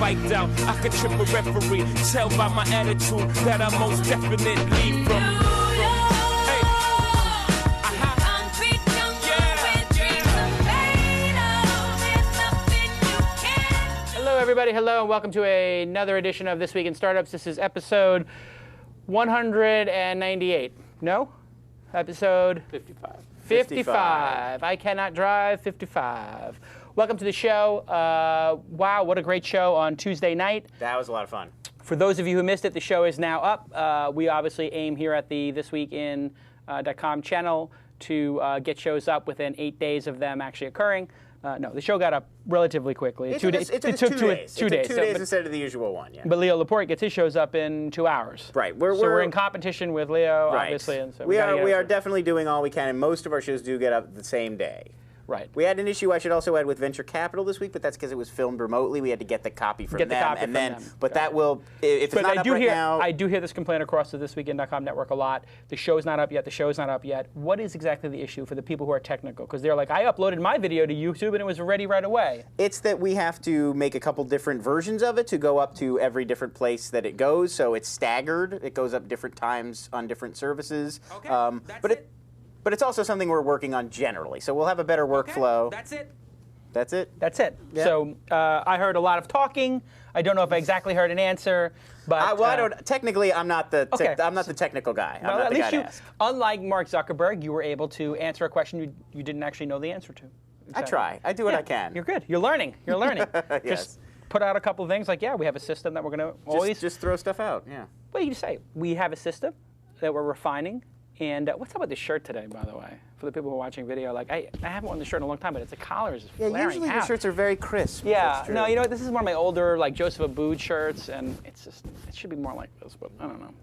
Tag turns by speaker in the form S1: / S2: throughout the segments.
S1: spiked out. I could trip a referee. Tell by my attitude that I most definitely from.
S2: Hello, everybody. Hello, and welcome to another edition of This Week in Startups. This is episode 198. No? Episode 55. I cannot drive 55. Welcome to the show. Wow, what a great show on Tuesday night.
S3: That was a lot of fun.
S2: For those of you who missed it, the show is now up. We obviously aim here at the thisweekin.com channel to get shows up within 8 days of them actually occurring. No, the show got up relatively quickly.
S3: It took 2 days. It took 2 days.
S2: 2 days.
S3: 2 days instead of the usual one, yeah.
S2: But Leo Laporte gets his shows up in 2 hours.
S3: Right.
S2: So we're in competition with Leo,
S3: right.
S2: obviously. And so
S3: we are definitely doing all we can, and most of our shows do get up the same day.
S2: Right.
S3: We had an issue I should also add with venture capital this week, but that's because it was filmed remotely. We had to get the copy from them. But that will, if it's not up right now.
S2: I do hear this complaint across the thisweekin.com network a lot. The show's not up yet. The show's not up yet. What is exactly the issue for the people who are technical? Because they're like, I uploaded my video to YouTube and it was ready right away.
S3: It's that we have to make a couple different versions of it to go up to every different place that it goes. So it's staggered. It goes up different times on different services.
S2: Okay,
S3: But it's also something we're working on generally, so we'll have a better workflow.
S2: Okay, that's it.
S3: That's it?
S2: That's it.
S3: Yeah.
S2: So I heard a lot of talking. I don't know if I exactly heard an answer, but
S3: well, I don't. Technically, I'm not the technical guy.
S2: Well,
S3: I'm not
S2: at
S3: the
S2: least
S3: guy to ask.
S2: Unlike Mark Zuckerberg, you were able to answer a question you didn't actually know the answer to.
S3: Exactly. I try. I do what I can.
S2: You're good. You're learning. You're learning.
S3: Yes.
S2: Just put out a couple of things like, yeah, we have a system that we're going to always
S3: just throw stuff out. Yeah.
S2: Well, you say we have a system that we're refining. And what's up with this shirt today, by the way? For the people who are watching video, like I haven't worn this shirt in a long time, but the collar is just flaring out.
S3: Usually the shirts are very crisp.
S2: Yeah, no, you know what? This is one of my older, like Joseph Abood shirts, and it should be more like this, but I don't know.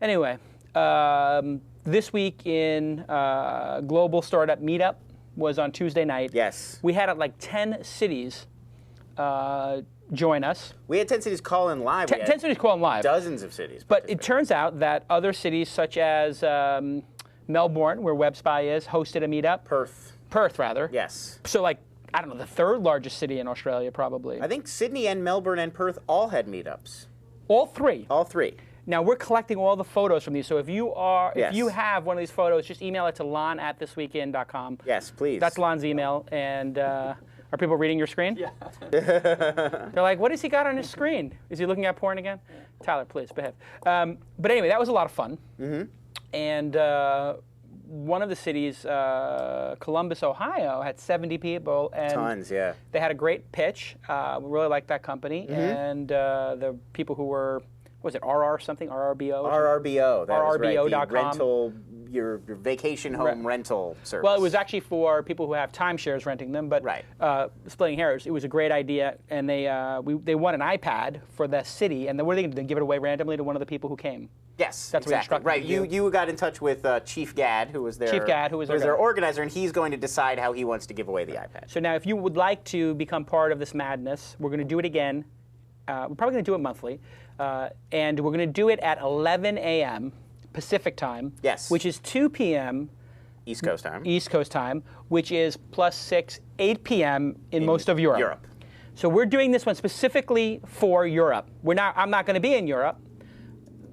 S2: Anyway, this week in Global Startup Meetup was on Tuesday night.
S3: Yes.
S2: We had like 10 cities join us.
S3: We had 10 cities call in live.
S2: 10 cities call in live.
S3: Dozens of cities.
S2: But it turns out that other cities such as Melbourne, where WebSpy is, hosted a meetup. Perth, rather.
S3: Yes.
S2: So like, I don't know, the third largest city in Australia, probably.
S3: I think Sydney and Melbourne and Perth all had meetups.
S2: All three?
S3: All three.
S2: Now, we're collecting all the photos from these, so if you have one of these photos, just email it to lon@thisweekin.com.
S3: Yes, please.
S2: That's Lon's email, and are people reading your screen?
S4: Yeah.
S2: They're like, what has he got on his screen? Is he looking at porn again? Tyler, please, behave. But anyway, that was a lot of fun.
S3: Mm-hmm.
S2: And one of the cities, Columbus, Ohio, had 70 people. And
S3: tons, yeah.
S2: They had a great pitch. We really liked that company.
S3: Mm-hmm.
S2: And the people who were, what was it, RR something? RRBO?
S3: RRBO. That was right.
S2: RRBO.com.
S3: The rental, your vacation home rental service.
S2: Well, it was actually for people who have timeshares renting them, but splitting hairs, it was a great idea, and they won an iPad for the city, and then what are they going to do? Give it away randomly to one of the people who came?
S3: Yes,
S2: that's
S3: exactly. Right. You got in touch with Chief Gad, who was their organizer, and he's going to decide how he wants to give away the iPad.
S2: So now, if you would like to become part of this madness, we're going to do it again. We're probably going to do it monthly, and we're going to do it at 11 a.m. Pacific time,
S3: yes,
S2: which is 2 p.m.
S3: East Coast time.
S2: East Coast time, which is +6, 8 p.m. in most of Europe. So we're doing this one specifically for Europe. I'm not going to be in Europe.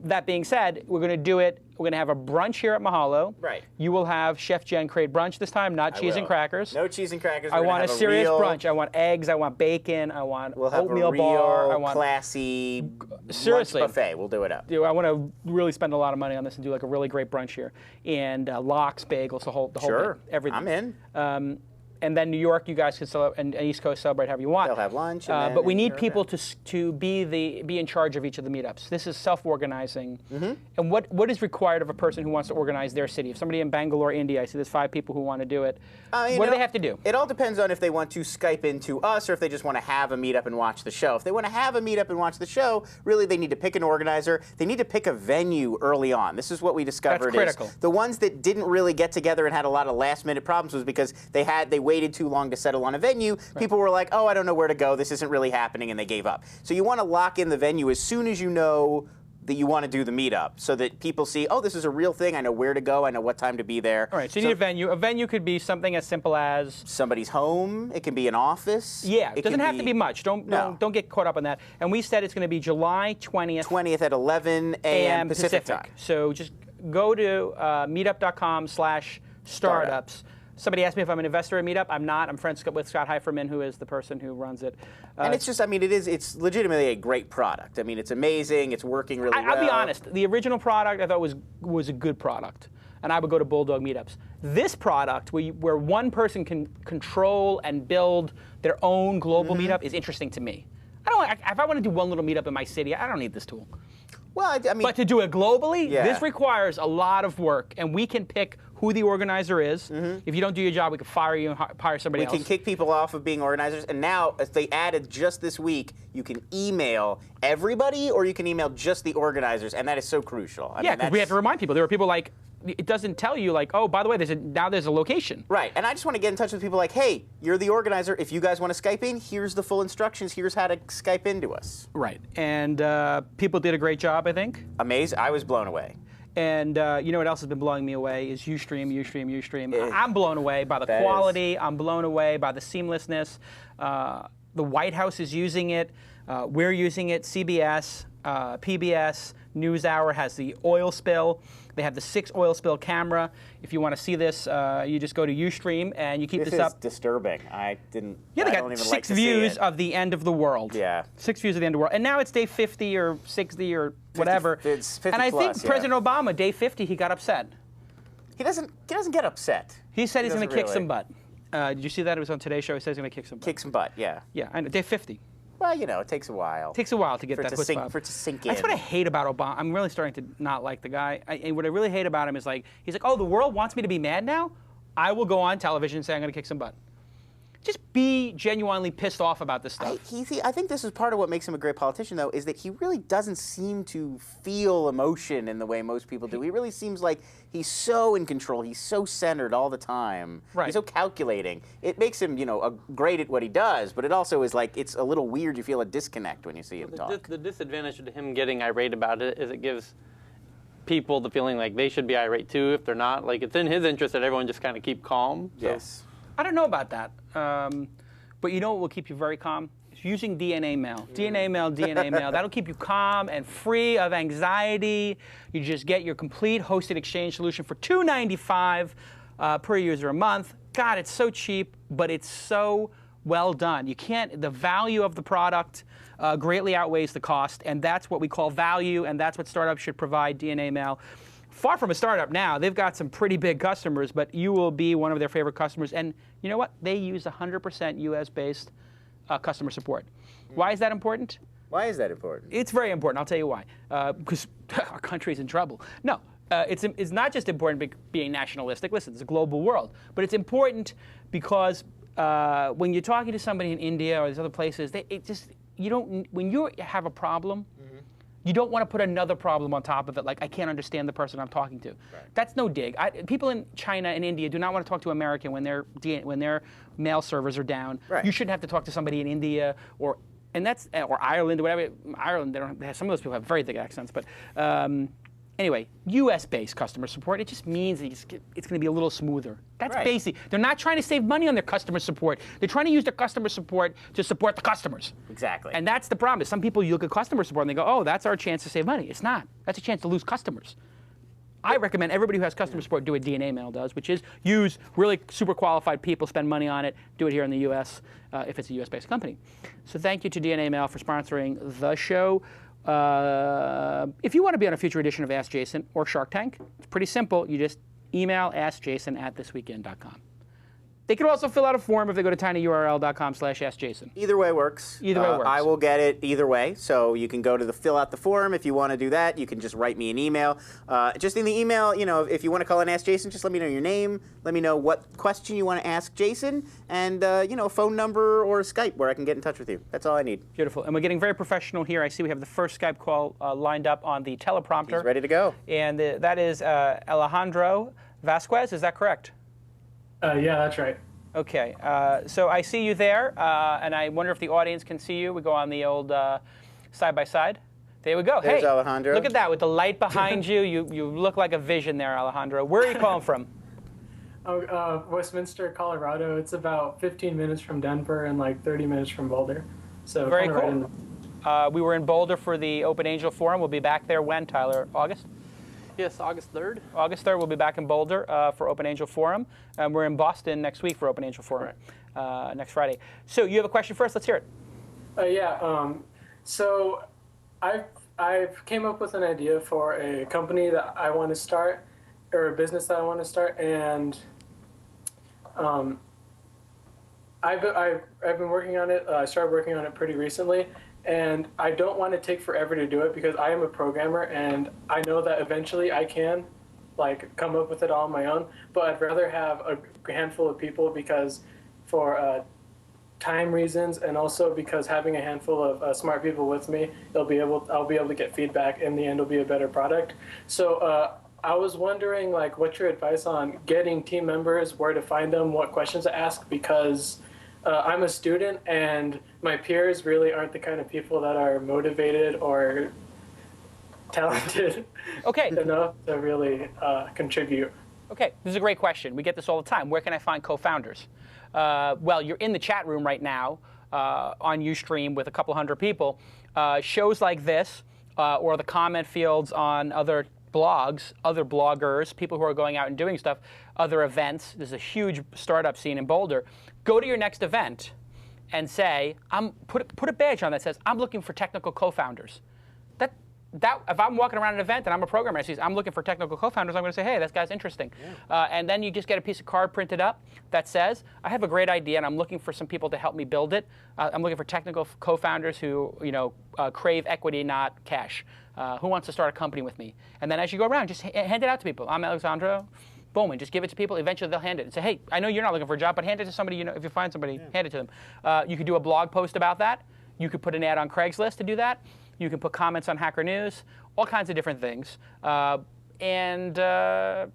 S2: That being said, we're going to do it. We're going to have a brunch here at Mahalo.
S3: Right.
S2: You will have Chef Jen create brunch this time, not cheese and crackers.
S3: No cheese and crackers.
S2: I want a serious brunch. I want eggs. I want bacon. I want oatmeal
S3: bar.
S2: I want
S3: classy
S2: seriously
S3: lunch buffet. We'll do it up.
S2: I want to really spend a lot of money on this and do like a really great brunch here. And lox, bagels, the whole thing, everything.
S3: I'm in.
S2: And then New York, you guys can celebrate, and East Coast celebrate however you want.
S3: They'll have lunch.
S2: But we need people to be in charge of each of the meetups. This is self-organizing.
S3: Mm-hmm.
S2: And what is required of a person who wants to organize their city? If somebody in Bangalore, India, I see there's 5 people who want to do it. What do they have to do?
S3: It all depends on if they want to Skype into us or if they just want to have a meetup and watch the show. If they want to have a meetup and watch the show, really they need to pick an organizer. They need to pick a venue early on. This is what we discovered.
S2: That's critical.
S3: The ones that didn't really get together and had a lot of last-minute problems was because they waited too long to settle on a venue. Right. People were like, oh, I don't know where to go. This isn't really happening, and they gave up. So you want to lock in the venue as soon as you know that you want to do the meetup, so that people see, oh, this is a real thing. I know where to go. I know what time to be there.
S2: All right, so you need a venue. A venue could be something as simple as
S3: somebody's home. It can be an office.
S2: Yeah, it doesn't have to be much. Don't get caught up on that. And we said it's going to be July 20th.
S3: 20th at 11 a.m. Pacific time.
S2: So just go to meetup.com/startups. Somebody asked me if I'm an investor at Meetup. I'm not. I'm friends with Scott Heiferman, who is the person who runs it.
S3: And it's just, I mean, it's legitimately a great product. I mean, it's amazing. It's working really well.
S2: I'll be honest. The original product I thought was a good product, and I would go to Bulldog meetups. This product, where one person can control and build their own global meetup, is interesting to me. If I want to do one little meetup in my city, I don't need this tool.
S3: Well, I mean,
S2: but to do it globally, this requires a lot of work, and we can pick who the organizer is. If you don't do your job, we can fire you and hire somebody else.
S3: We can kick people off of being organizers, and now, as they added just this week, you can email everybody, or you can email just the organizers, and that is so crucial.
S2: Yeah, because we have to remind people. There are people like, it doesn't tell you like, oh, by the way, now there's a location.
S3: Right, and I just want to get in touch with people like, hey, you're the organizer. If you guys want to Skype in, here's the full instructions. Here's how to Skype into us.
S2: Right, and people did a great job, I think.
S3: Amazing. I was blown away.
S2: And you know what else has been blowing me away is Ustream. I'm blown away by the quality. I'm blown away by the seamlessness. The White House is using it. We're using it. CBS, PBS, NewsHour has the oil spill. They have the 6 oil spill camera. If you want to see this, you just go to Ustream and you keep this up.
S3: This is disturbing. I didn't.
S2: Yeah, they
S3: I
S2: got
S3: don't even
S2: 6
S3: like to
S2: views
S3: see it.
S2: of the end of the world.
S3: Yeah.
S2: 6 views of the end of the world. And now it's day 50 or 60 or whatever.
S3: It's 50
S2: and I
S3: plus,
S2: think President Obama, day 50, he got upset.
S3: He doesn't get upset.
S2: He said he's going to kick
S3: really.
S2: some butt. Did you see that? It was on Today's Show. He said he's going to kick some butt.
S3: Kick some butt, yeah.
S2: Yeah, I know. Day 50.
S3: Well, you know, it takes a while.
S2: It takes a while to get that
S3: chutzpah. For it to sink in.
S2: That's what I hate about Obama. I'm really starting to not like the guy. And what I really hate about him is like, he's like, oh, the world wants me to be mad now? I will go on television and say I'm going to kick some butt. Just be genuinely pissed off about this stuff.
S3: I think this is part of what makes him a great politician, though, is that he really doesn't seem to feel emotion in the way most people do. He really seems like he's so in control. He's so centered all the time.
S2: Right.
S3: He's so calculating. It makes him, you know, great at what he does, but it also is like, it's a little weird. You feel a disconnect when you see him talk.
S4: The disadvantage to him getting irate about it is it gives people the feeling like they should be irate too if they're not. Like, it's in his interest that everyone just kind of keep calm. So.
S3: Yes.
S2: I don't know about that. But you know what will keep you very calm? It's using DNA mail. DNA mail. That'll keep you calm and free of anxiety. You just get your complete hosted exchange solution for $2.95 per user a month. God, it's so cheap, but it's so well done. The value of the product greatly outweighs the cost, and that's what we call value, and that's what startups should provide, DNA mail. Far from a startup now. They've got some pretty big customers, but you will be one of their favorite customers. And you know what? They use 100% US-based customer support. Why is that important?
S3: Why is that important?
S2: It's very important. I'll tell you why. Because our country's in trouble. No, it's not just important being nationalistic. Listen, it's a global world. But it's important because when you're talking to somebody in India or these other places, when you have a problem, you don't want to put another problem on top of it, like I can't understand the person I'm talking to. Right. That's no dig. People in China and India do not want to talk to American when their mail servers are down.
S3: Right.
S2: You shouldn't have to talk to somebody in India or Ireland or whatever. Ireland, some of those people have very thick accents, but anyway, U.S.-based customer support. It just means that it's going to be a little smoother. That's basic. They're not trying to save money on their customer support. They're trying to use their customer support to support the customers.
S3: Exactly.
S2: And that's the problem. Is some people, you look at customer support and they go, oh, that's our chance to save money. It's not. That's a chance to lose customers. I recommend everybody who has customer support do what DNA Mail does, which is use really super qualified people, spend money on it, do it here in the U.S. If it's a U.S.-based company. So thank you to DNA Mail for sponsoring the show. If you want to be on a future edition of Ask Jason or Shark Tank, it's pretty simple. You just email askjason@thisweekend.com. They can also fill out a form if they go to tinyurl.com/askjason.
S3: Either way works.
S2: Either way works.
S3: I will get it either way. So you can go to fill out the form if you want to do that. You can just write me an email. Just in the email, you know, if you want to call in Ask Jason, just let me know your name. Let me know what question you want to ask Jason, and you know, a phone number or a Skype where I can get in touch with you. That's all I need.
S2: Beautiful. And we're getting very professional here. I see we have the first Skype call lined up on the teleprompter.
S3: He's ready to go.
S2: And that is Alejandro Vasquez. Is that correct?
S5: Yeah, that's right.
S2: Okay, so I see you there, and I wonder if the audience can see you. We go on the old side-by-side. There we go.
S3: There's
S2: hey,
S3: Alejandro.
S2: Look at that with the light behind you. You look like a vision there, Alejandro. Where are you calling from?
S5: Westminster, Colorado. It's about 15 minutes from Denver and like 30 minutes from Boulder. So
S2: Very
S5: kind of
S2: cool.
S5: right in
S2: We were in Boulder for the Open Angel Forum. We'll be back there when, Tyler? August?
S4: Yes, August 3rd.
S2: August 3rd, we'll be back in Boulder for Open Angel Forum. And we're in Boston next week for Open Angel Forum, next Friday. So you have a question for us? Let's hear it.
S5: So I've came up with an idea for a company that I want to start, or a business that I want to start, and I've been working on it. I started working on it pretty recently, and I don't want to take forever to do it because I am a programmer, and I know that eventually I can, like, come up with it all on my own. But I'd rather have a handful of people because, for time reasons, and also because having a handful of smart people with me, I'll be able to get feedback. In the end, it'll be a better product. So I was wondering, like, what's your advice on getting team members, where to find them, what questions to ask, because I'm a student and my peers really aren't the kind of people that are motivated or talented enough to really contribute.
S2: Okay, this is a great question. We get this all the time. Where can I find co-founders? Well, you're in the chat room right now on Ustream with a couple hundred people. Shows like this or the comment fields on other blogs, other bloggers, people who are going out and doing stuff, other events. There's a huge startup scene in Boulder. Go to your next event and say, put a badge on that says, I'm looking for technical co-founders. If I'm walking around an event and I'm a programmer and I'm looking for technical co-founders, I'm going to say, hey, this guy's interesting. Yeah. And then you just get a piece of card printed up that says, I have a great idea and I'm looking for some people to help me build it. I'm looking for technical co-founders who crave equity, not cash. Who wants to start a company with me? And then as you go around, just hand it out to people. I'm Alejandro. Boom, and just give it to people. Eventually they'll hand it and say, hey, I know you're not looking for a job, but hand it to somebody, if you find somebody, hand it to them. You could do a blog post about that. You could put an ad on Craigslist to do that. You can put comments on Hacker News, all kinds of different things. And I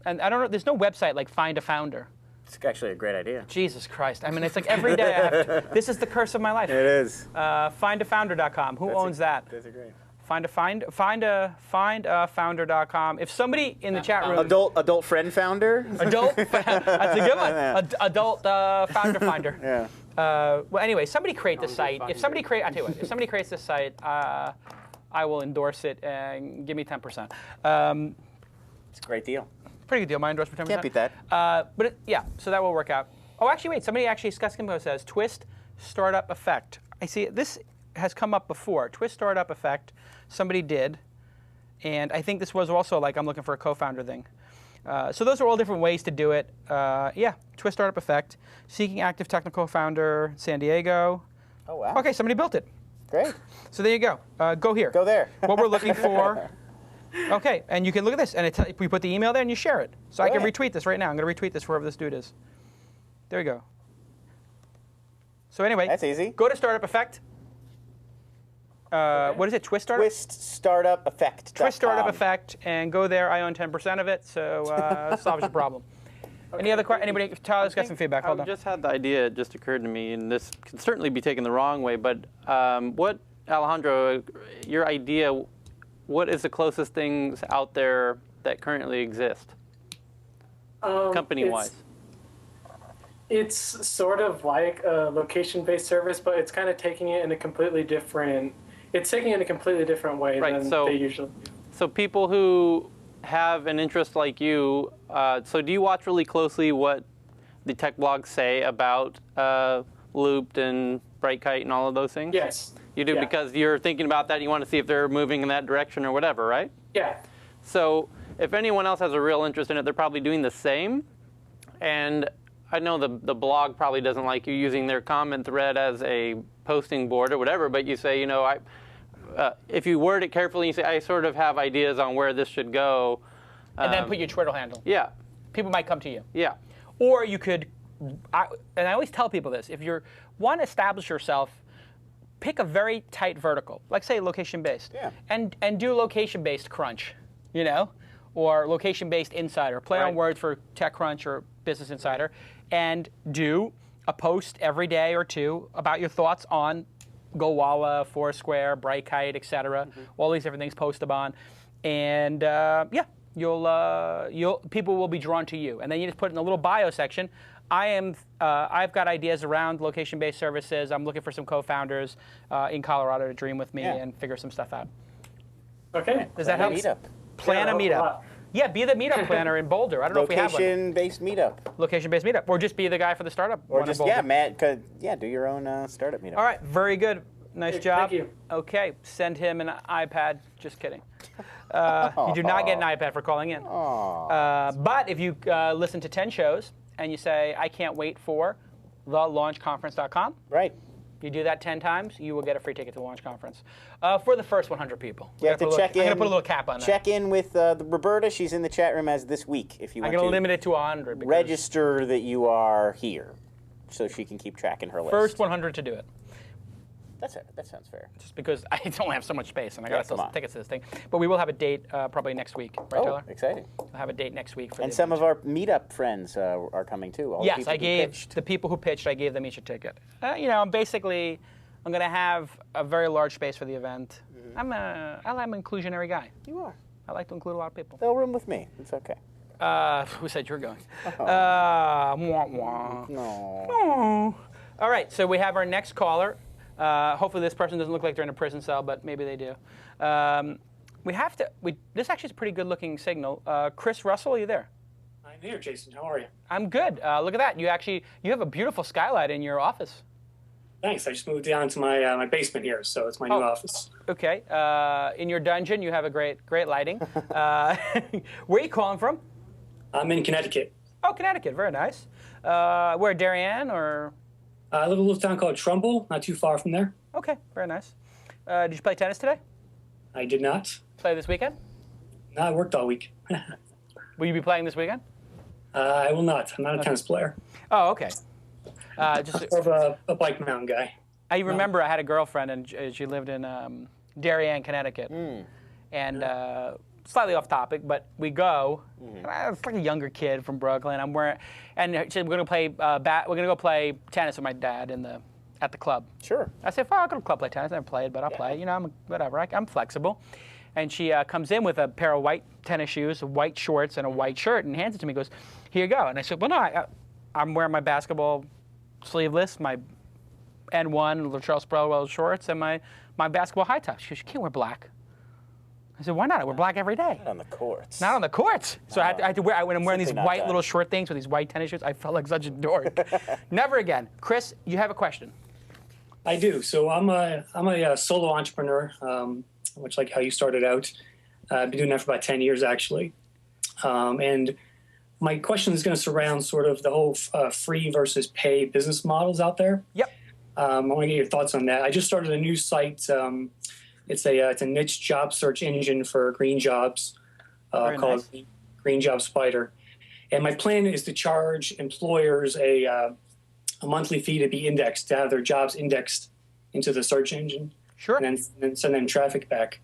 S2: don't know, there's no website like Find a Founder.
S3: It's actually a great idea.
S2: Jesus Christ. I mean, it's like every day I have to, this is the curse of my life.
S3: It is.
S2: Findafounder.com. Who owns that?
S3: That's a great.
S2: Findafounder.com. If somebody in the chat room,
S3: adult friend founder.
S2: That's a good one. Adult founder finder.
S3: Yeah.
S2: Well, anyway, somebody create the site. If somebody if somebody creates this site, I will endorse it and give me 10%.
S3: It's a great deal.
S2: Pretty good deal. My endorsement 10%.
S3: Can't beat that.
S2: So that will work out. Oh, actually, wait. Somebody Scott Skimbo says twist startup effect. I see this has come up before. Twist startup effect. Somebody did, and I think this was also like I'm looking for a co-founder thing. So those are all different ways to do it. Twist startup effect. Seeking active technical founder, San Diego.
S3: Oh wow.
S2: Okay, somebody built it.
S3: Great.
S2: So there you go. Go here.
S3: Go there.
S2: What we're looking for. Okay, and you can look at this, and we put the email there, and you share it. So I can retweet this right now. I'm going to retweet this wherever this dude is. There you go. So anyway,
S3: that's easy.
S2: Go to Startup Effect. What is it? Twist Startup?
S3: Twist Startup Effect.
S2: Twist Startup Effect, and go there. I own 10% of it, so solves your problem. Okay. Any other questions? Anybody? Tyler's got some feedback. Hold on.
S4: I just had the idea. It just occurred to me, and this can certainly be taken the wrong way. But what, Alejandro, your idea? What is the closest things out there that currently exist, company-wise?
S5: It's sort of like a location-based service, but it's kind of taking it in a completely different. It's taking it in a completely different way than they usually do.
S4: So people who have an interest like you, so do you watch really closely what the tech blogs say about Looped and Brightkite and all of those things?
S5: Yes.
S4: You do because you're thinking about that. You want to see if they're moving in that direction or whatever, right?
S5: Yeah.
S4: So if anyone else has a real interest in it, they're probably doing the same. And I know the blog probably doesn't like you using their comment thread as a posting board or whatever, but you say, if you word it carefully, you say, I sort of have ideas on where this should go.
S2: And then put your Twitter handle.
S4: Yeah.
S2: People might come to you.
S4: Yeah.
S2: Or you could, and I always tell people this, if you want to establish yourself, pick a very tight vertical, like say location-based, and do location-based crunch, or location-based insider. Play on words for TechCrunch or Business Insider, and do a post every day or two about your thoughts on GoWalla, Foursquare, Brightkite, etc. All these different things post them on, and yeah, people will be drawn to you. And then you just put in the little bio section. I've got ideas around location-based services. I'm looking for some co-founders in Colorado to dream with me and figure some stuff out.
S5: Okay.
S2: Does that help?
S3: Plan
S2: a meetup. Yeah, be the meetup planner in Boulder. I don't know if we have one.
S3: Location-based meetup.
S2: Location-based meetup. Or just be the guy for the startup.
S3: Or just, Matt, do your own startup meetup.
S2: All right, very good. Nice job.
S5: Thank you.
S2: Okay, send him an iPad. Just kidding. You do not get an iPad for calling in. But if you listen to 10 shows and you say, I can't wait for thelaunchconference.com.
S3: Right.
S2: You do that 10 times, you will get a free ticket to the launch conference for the first 100 people.
S3: You have to check in.
S2: I'm going to put a little cap on that.
S3: Check in with Roberta. She's in the chat room as this week. If you want
S2: I'm going to limit it to 100.
S3: Register that you are here so she can keep tracking her list.
S2: First 100 to do it.
S3: That sounds fair.
S2: Just because I only have so much space and I got to sell some tickets to this thing. But we will have a date probably next week, right, Taylor?
S3: Exciting.
S2: We'll have a date next week.
S3: And some of our meetup friends are coming too.
S2: Yes, I gave the people who pitched, I gave them each a ticket. Basically, I'm going to have a very large space for the event. I'm an inclusionary guy.
S3: You are.
S2: I like to include a lot of people.
S3: They'll room with me. It's okay.
S2: Who said you were going? Wah, wah.
S3: No.
S2: All right, so we have our next caller. Hopefully this person doesn't look like they're in a prison cell, but maybe they do. This actually is a pretty good-looking signal. Chris Russell, are you there?
S6: I'm here, Jason. How are you?
S2: I'm good. Look at that. You have a beautiful skylight in your office.
S6: Thanks. I just moved down to my basement here, so it's my new office.
S2: Okay. In your dungeon, you have a great lighting. Where are you calling from?
S6: I'm in Connecticut.
S2: Oh, Connecticut. Very nice. Where, Darien or?
S6: I live in a little town called Trumbull, not too far from there.
S2: Okay. Very nice. Did you play tennis today?
S6: I did not.
S2: Play this weekend?
S6: No, I worked all week.
S2: Will you be playing this weekend?
S6: I will not. I'm not a tennis player.
S2: Oh, okay.
S6: Just more of a bike mountain guy.
S2: I remember I had a girlfriend, and she lived in Darien, Connecticut. And slightly off topic, but we go. It's like a younger kid from Brooklyn. And she said we're gonna play. We're gonna go play tennis with my dad at the club.
S3: Sure.
S2: I said, I'll go to the club play tennis. I never played, but I'll play. Whatever. I'm flexible. And she comes in with a pair of white tennis shoes, white shorts, and a white shirt, and hands it to me. Goes, here you go. And I said, well, no, I'm wearing my basketball sleeveless, my N1 Charles Spurwell shorts, and my basketball high tops. She goes, you can't wear black. I said, why not? I wear black every day.
S3: Not on the courts.
S2: Not on the courts. So I had to wear, when I'm wearing these
S3: Simply not
S2: white
S3: done.
S2: little short things with these white tennis shoes, I felt like such a dork. Never again. Chris, you have a question.
S6: I do. So I'm a solo entrepreneur, much like how you started out. I've been doing that for about 10 years, actually. And my question is going to surround sort of the whole free versus pay business models out there.
S2: Yep.
S6: I want to get your thoughts on that. I just started a new site. It's a niche job search engine for green jobs called GreenJobSpider. And my plan is to charge employers a monthly fee to be indexed, to have their jobs indexed into the search engine.
S2: Sure.
S6: And then send them traffic back.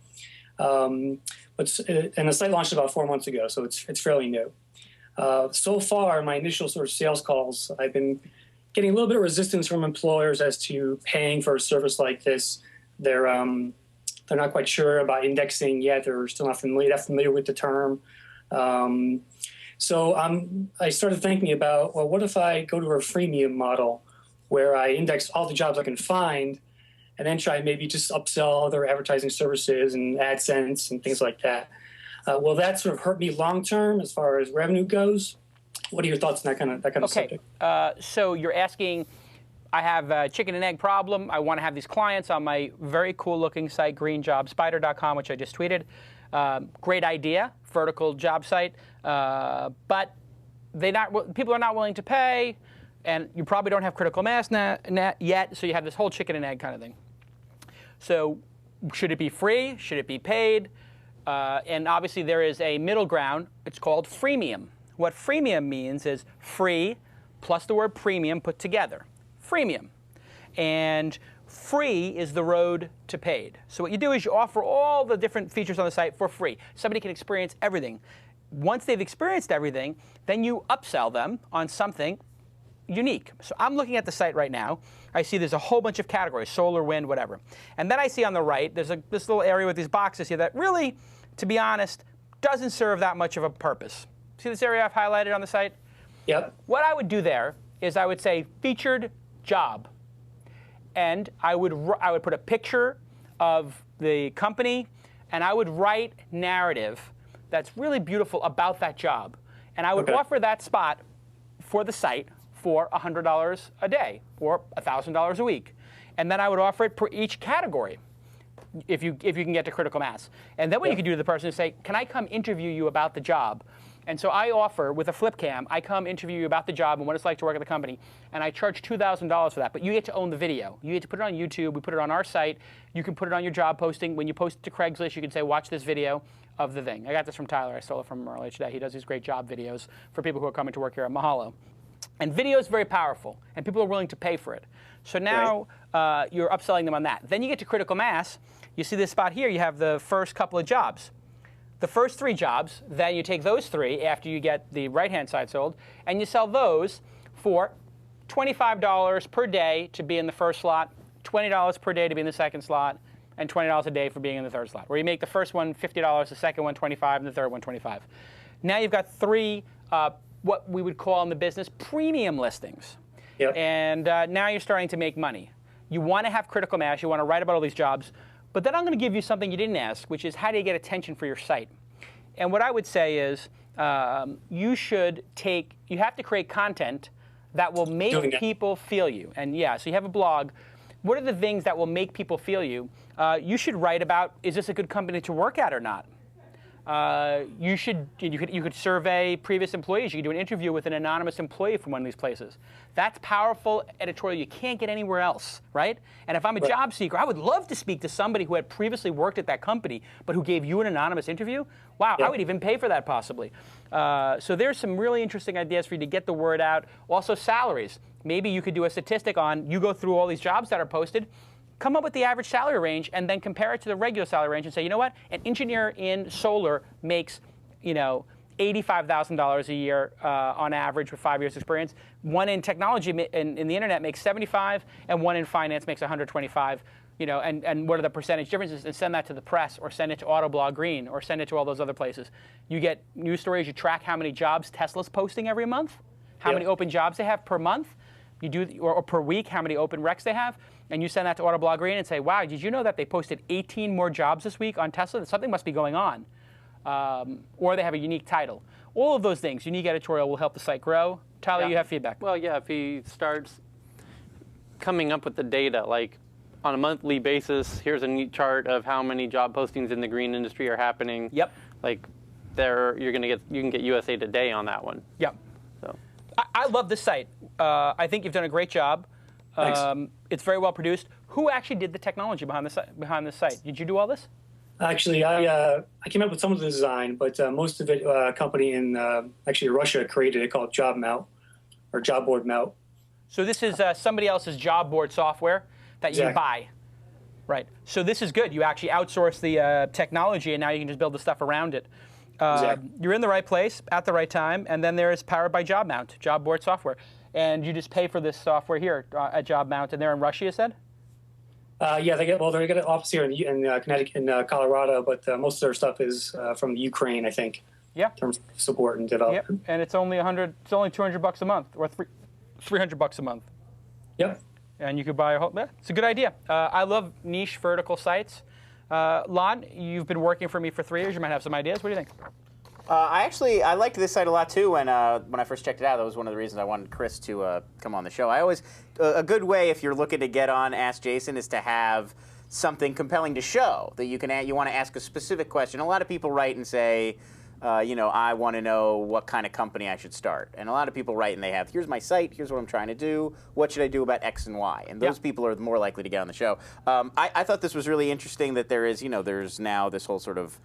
S6: And the site launched about 4 months ago, so it's fairly new. So far, my initial sort of sales calls, I've been getting a little bit of resistance from employers as to paying for a service like this. They're not quite sure about indexing yet. They're still not familiar with the term. So I started thinking about, well, what if I go to a freemium model where I index all the jobs I can find and then try maybe just upsell other advertising services and AdSense and things like that. Will that sort of hurt me long term as far as revenue goes? What are your thoughts on that kind of subject?
S2: So you're asking, I have a chicken and egg problem. I want to have these clients on my very cool looking site, GreenJobSpider.com, which I just tweeted. Great idea, vertical job site, but people are not willing to pay, and you probably don't have critical mass yet, so you have this whole chicken and egg kind of thing. So should it be free? Should it be paid? And obviously there is a middle ground. It's called freemium. What freemium means is free plus the word premium put together. Freemium. And free is the road to paid. So what you do is you offer all the different features on the site for free. Somebody can experience everything. Once they've experienced everything, then you upsell them on something unique. So I'm looking at the site right now. I see there's a whole bunch of categories, solar, wind, whatever. And then I see on the right, there's this little area with these boxes here that really, to be honest, doesn't serve that much of a purpose. See this area I've highlighted on the site?
S6: Yep.
S2: What I would do there is I would say featured job. And I would put a picture of the company, and I would write narrative that's really beautiful about that job. And I would offer that spot for the site for $100 a day or $1,000 a week. And then I would offer it per each category if you can get to critical mass. And then what you could do to the person is say, can I come interview you about the job? And so I offer, with a flip cam, I come interview you about the job and what it's like to work at the company, and I charge $2,000 for that. But you get to own the video. You get to put it on YouTube. We put it on our site. You can put it on your job posting. When you post it to Craigslist, you can say, watch this video of the thing. I got this from Tyler. I stole it from him earlier today. He does these great job videos for people who are coming to work here at Mahalo. And video is very powerful, and people are willing to pay for it. So now you're upselling them on that. Then you get to critical mass. You see this spot here. You have the first couple of jobs. The first 3 jobs, then you take those 3 after you get the right-hand side sold, and you sell those for $25 per day to be in the first slot, $20 per day to be in the second slot, and $20 a day for being in the third slot, where you make the first one $50, the second one $25, and the third one $25. Now you've got 3 what we would call in the business premium listings.
S6: Yep.
S2: And now you're starting to make money. You want to have critical mass. You want to write about all these jobs. But then I'm going to give you something you didn't ask, which is how do you get attention for your site? And what I would say is you have to create content that will make people feel you. And yeah, so you have a blog. What are the things that will make people feel you? You should write about, is this a good company to work at or not? You could survey previous employees. You could do an interview with an anonymous employee from one of these places. That's powerful editorial you can't get anywhere else, right? And if I'm a job seeker, I would love to speak to somebody who had previously worked at that company, but who gave you an anonymous interview. Wow, I would even pay for that possibly. So there's some really interesting ideas for you to get the word out. Also salaries. Maybe you could do a statistic on, you go through all these jobs that are posted, come up with the average salary range, and then compare it to the regular salary range and say, you know what, an engineer in solar makes, $85,000 a year on average with 5 years experience. One in technology in the internet makes 75, and one in finance makes 125. And what are the percentage differences? And send that to the press, or send it to Autoblog Green, or send it to all those other places. You get news stories. You track how many jobs Tesla's posting every month, how many open jobs they have per month. You do, or per week, how many open recs they have, and you send that to Autoblog Green and say, wow, did you know that they posted 18 more jobs this week on Tesla? Something must be going on. Or they have a unique title. All of those things, unique editorial, will help the site grow. Tyler, you have feedback.
S4: Well, yeah, if he starts coming up with the data, like on a monthly basis, here's a neat chart of how many job postings in the green industry are happening.
S2: Yep.
S4: Like you can get USA Today on that one.
S2: Yep.
S4: So
S2: I love this site. I think you've done a great job.
S6: Thanks.
S2: It's very well produced. Who actually did the technology behind this site? Did you do all this?
S6: Actually, I came up with some of the design, but most of it, a company in actually Russia created it called Job Mount, or Job Board Mount.
S2: So this is somebody else's job board software that you buy. Right. So this is good. You actually outsource the technology, and now you can just build the stuff around it. You're in the right place at the right time, and then there is Powered by Job Mount, job board software. And you just pay for this software here at Job Mount, and they're in Russia, you said?
S6: Yeah, they get an office here in Connecticut, in Colorado, but most of their stuff is from Ukraine, I think.
S2: Yeah.
S6: In terms of support and development.
S2: Yep. And it's only $200 a month, or $300 a month.
S6: Yep.
S2: And you could buy a whole. It's a good idea. I love niche vertical sites. Lon, you've been working for me for 3 years. You might have some ideas. What do you think?
S3: I liked this site a lot too. When I first checked it out, that was one of the reasons I wanted Chris to come on the show. A good way if you're looking to get on Ask Jason is to have something compelling to show that you want to ask a specific question. A lot of people write and say, I want to know what kind of company I should start. And a lot of people write and they have, here's my site, here's what I'm trying to do, what should I do about X and Y? And those people are more likely to get on the show. I thought this was really interesting that there's now this whole sort of,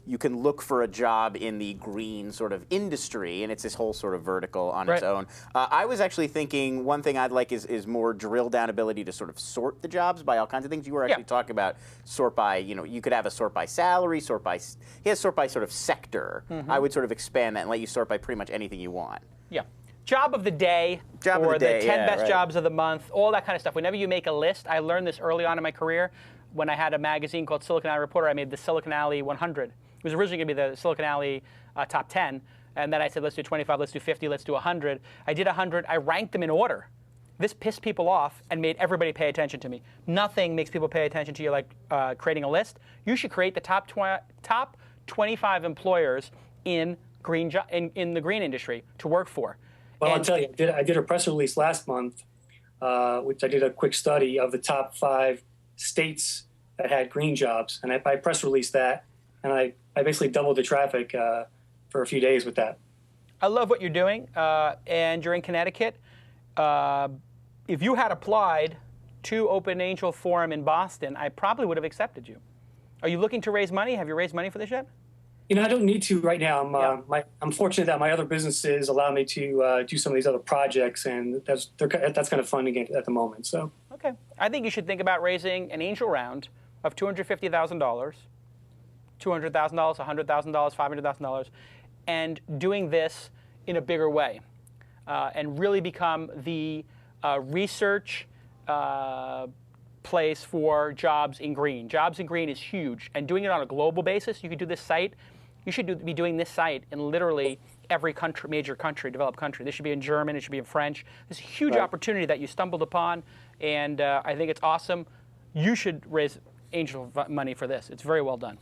S3: you can look for a job in the green sort of industry, and it's this whole sort of vertical on its own. I was actually thinking one thing I'd like is more drill down ability to sort of sort the jobs by all kinds of things. You were actually talking about sort by, you could have a sort by salary, sort by sort of sector. I would sort of expand that and let you sort by pretty much anything you want.
S2: Yeah. job of the day, or the 10 best jobs of the month, all that kind of stuff. Whenever you make a list, I learned this early on in my career when I had a magazine called Silicon Alley Reporter. I made the Silicon Alley 100. It was originally going to be the Silicon Alley top 10, and then I said, let's do 25, let's do 50, let's do 100. I did 100. I ranked them in order. This pissed people off and made everybody pay attention to me. Nothing makes people pay attention to you like creating a list. You should create the top 25 employers in in the green industry to work for.
S6: Well, I'll tell you, I did a press release last month, which I did a quick study of the top 5 states that had green jobs, and I press released that, and I basically doubled the traffic for a few days with that.
S2: I love what you're doing, and you're in Connecticut. If you had applied to Open Angel Forum in Boston, I probably would have accepted you. Are you looking to raise money? Have you raised money for this yet?
S6: You know, I don't need to right now. I'm fortunate that my other businesses allow me to do some of these other projects, and that's kind of funding it at the moment. So
S2: okay, I think you should think about raising an angel round of $250,000, $200,000, $100,000, $500,000, and doing this in a bigger way, and really become the research place for jobs in green. Jobs in green is huge, and doing it on a global basis. You could do this site. You should be doing this site in literally every country, major country, developed country. This should be in German. It should be in French. This is a huge opportunity that you stumbled upon, and I think it's awesome. You should raise angel money for this. It's very well done.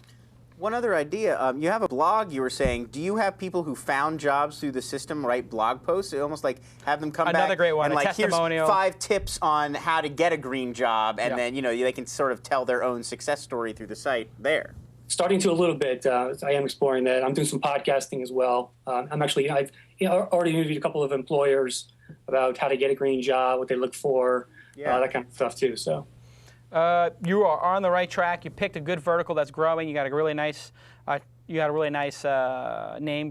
S3: One other idea, you have a blog, you were saying. Do you have people who found jobs through the system write blog posts? Almost like have them come back.
S2: Another great one,
S3: and
S2: a testimonial.
S3: Here's 5 tips on how to get a green job, and then they can sort of tell their own success story through the site there.
S6: Starting to a little bit. I am exploring that. I'm doing some podcasting as well. I've already interviewed a couple of employers about how to get a green job, what they look for, that kind of stuff too. So.
S2: You are on the right track. You picked a good vertical that's growing. You got a really nice, name,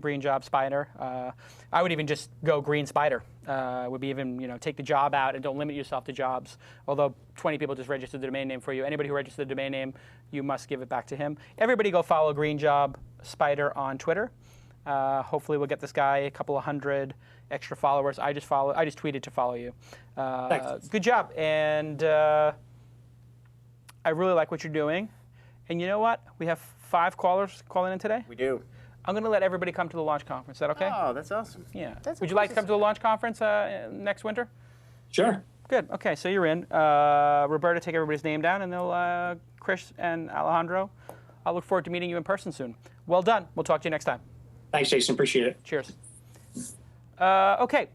S2: GreenJobSpider. I would even just go Green Spider. Would be even take the job out and don't limit yourself to jobs. Although 20 people just registered the domain name for you. Anybody who registered the domain name, you must give it back to him. Everybody go follow GreenJobSpider on Twitter. Hopefully we'll get this guy a couple of 100 extra followers. I just tweeted to follow you.
S6: Thanks.
S2: Good job. And I really like what you're doing. And you know what? We have 5 callers calling in today.
S3: We do.
S2: I'm going to let everybody come to the launch conference. Is that okay?
S3: Oh, that's awesome.
S2: Yeah. Would you like to come to the launch conference next winter?
S6: Sure.
S2: Good. Okay, so you're in. Roberta, take everybody's name down, and they'll, Chris and Alejandro, I'll look forward to meeting you in person soon. Well done. We'll talk to you next time.
S6: Thanks, Jason. Appreciate it.
S2: Cheers. Okay,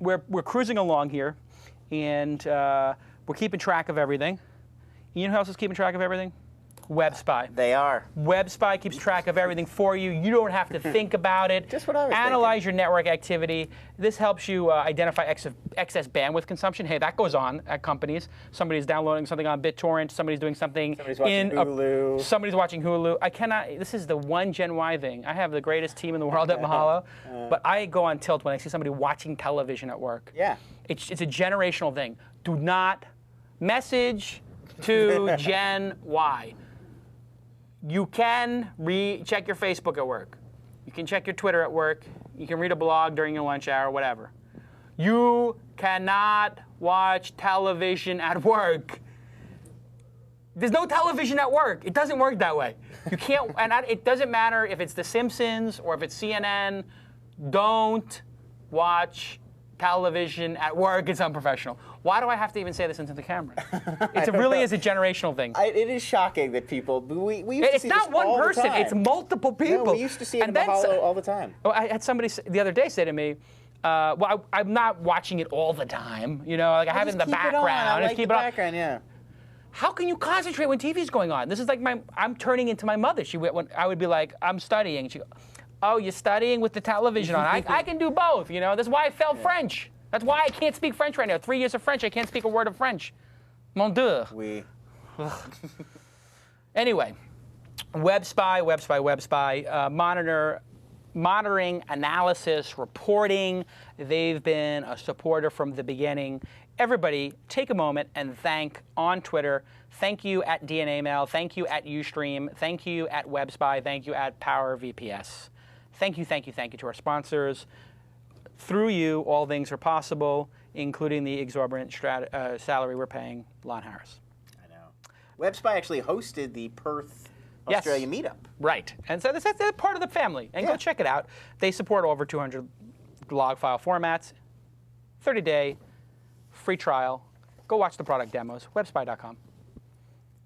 S2: we're cruising along here, and we're keeping track of everything. You know who else is keeping track of everything? WebSpy.
S3: They are.
S2: WebSpy keeps track of everything for you. You don't have to think about it.
S3: Just what I was
S2: Analyze
S3: thinking.
S2: your network activity. This helps you identify excess bandwidth consumption. Hey, that goes on at companies. Somebody's downloading something on BitTorrent. Somebody's doing something
S3: Hulu.
S2: Somebody's watching Hulu. I cannot. This is the one Gen Y thing. I have the greatest team in the world at Mahalo, but I go on tilt when I see somebody watching television at work.
S3: Yeah.
S2: It's a generational thing. Do not message to Gen Y. You can check your Facebook at work. You can check your Twitter at work. You can read a blog during your lunch hour, whatever. You cannot watch television at work. There's no television at work. It doesn't work that way. You can't, and it doesn't matter if it's The Simpsons or if it's CNN. Don't watch television at work. It's unprofessional. Why do I have to even say this into the camera? It really is a generational thing.
S3: It is shocking that people. We used to
S2: It's
S3: see
S2: not
S3: this
S2: one
S3: all the
S2: person.
S3: time.
S2: It's multiple people.
S3: No, we used to see it in Mahalo all the time.
S2: I had somebody the other day say to me, "Well, I'm not watching it all the time. Like I have it in the background.
S3: I
S2: just
S3: like
S2: keep
S3: the
S2: it on."
S3: background, yeah.
S2: How can you concentrate when TV's going on? This is like I'm turning into my mother. When I would be like, "I'm studying," she go, "Oh, you're studying with the television on." I can do both. That's why I failed French. That's why I can't speak French right now. 3 years of French, I can't speak a word of French. Mon Dieu.
S3: Oui.
S2: Anyway, WebSpy, monitoring, analysis, reporting. They've been a supporter from the beginning. Everybody, take a moment and thank on Twitter. Thank you at DNA Mail. Thank you at Ustream. Thank you at WebSpy. Thank you at PowerVPS. Thank you to our sponsors. Through you, all things are possible, including the exorbitant salary we're paying Lon Harris.
S3: I know. WebSpy actually hosted the Perth, Australia meetup.
S2: Right. And so that's part of the family. And go check it out. They support over 200 log file formats, 30-day free trial. Go watch the product demos, webspy.com.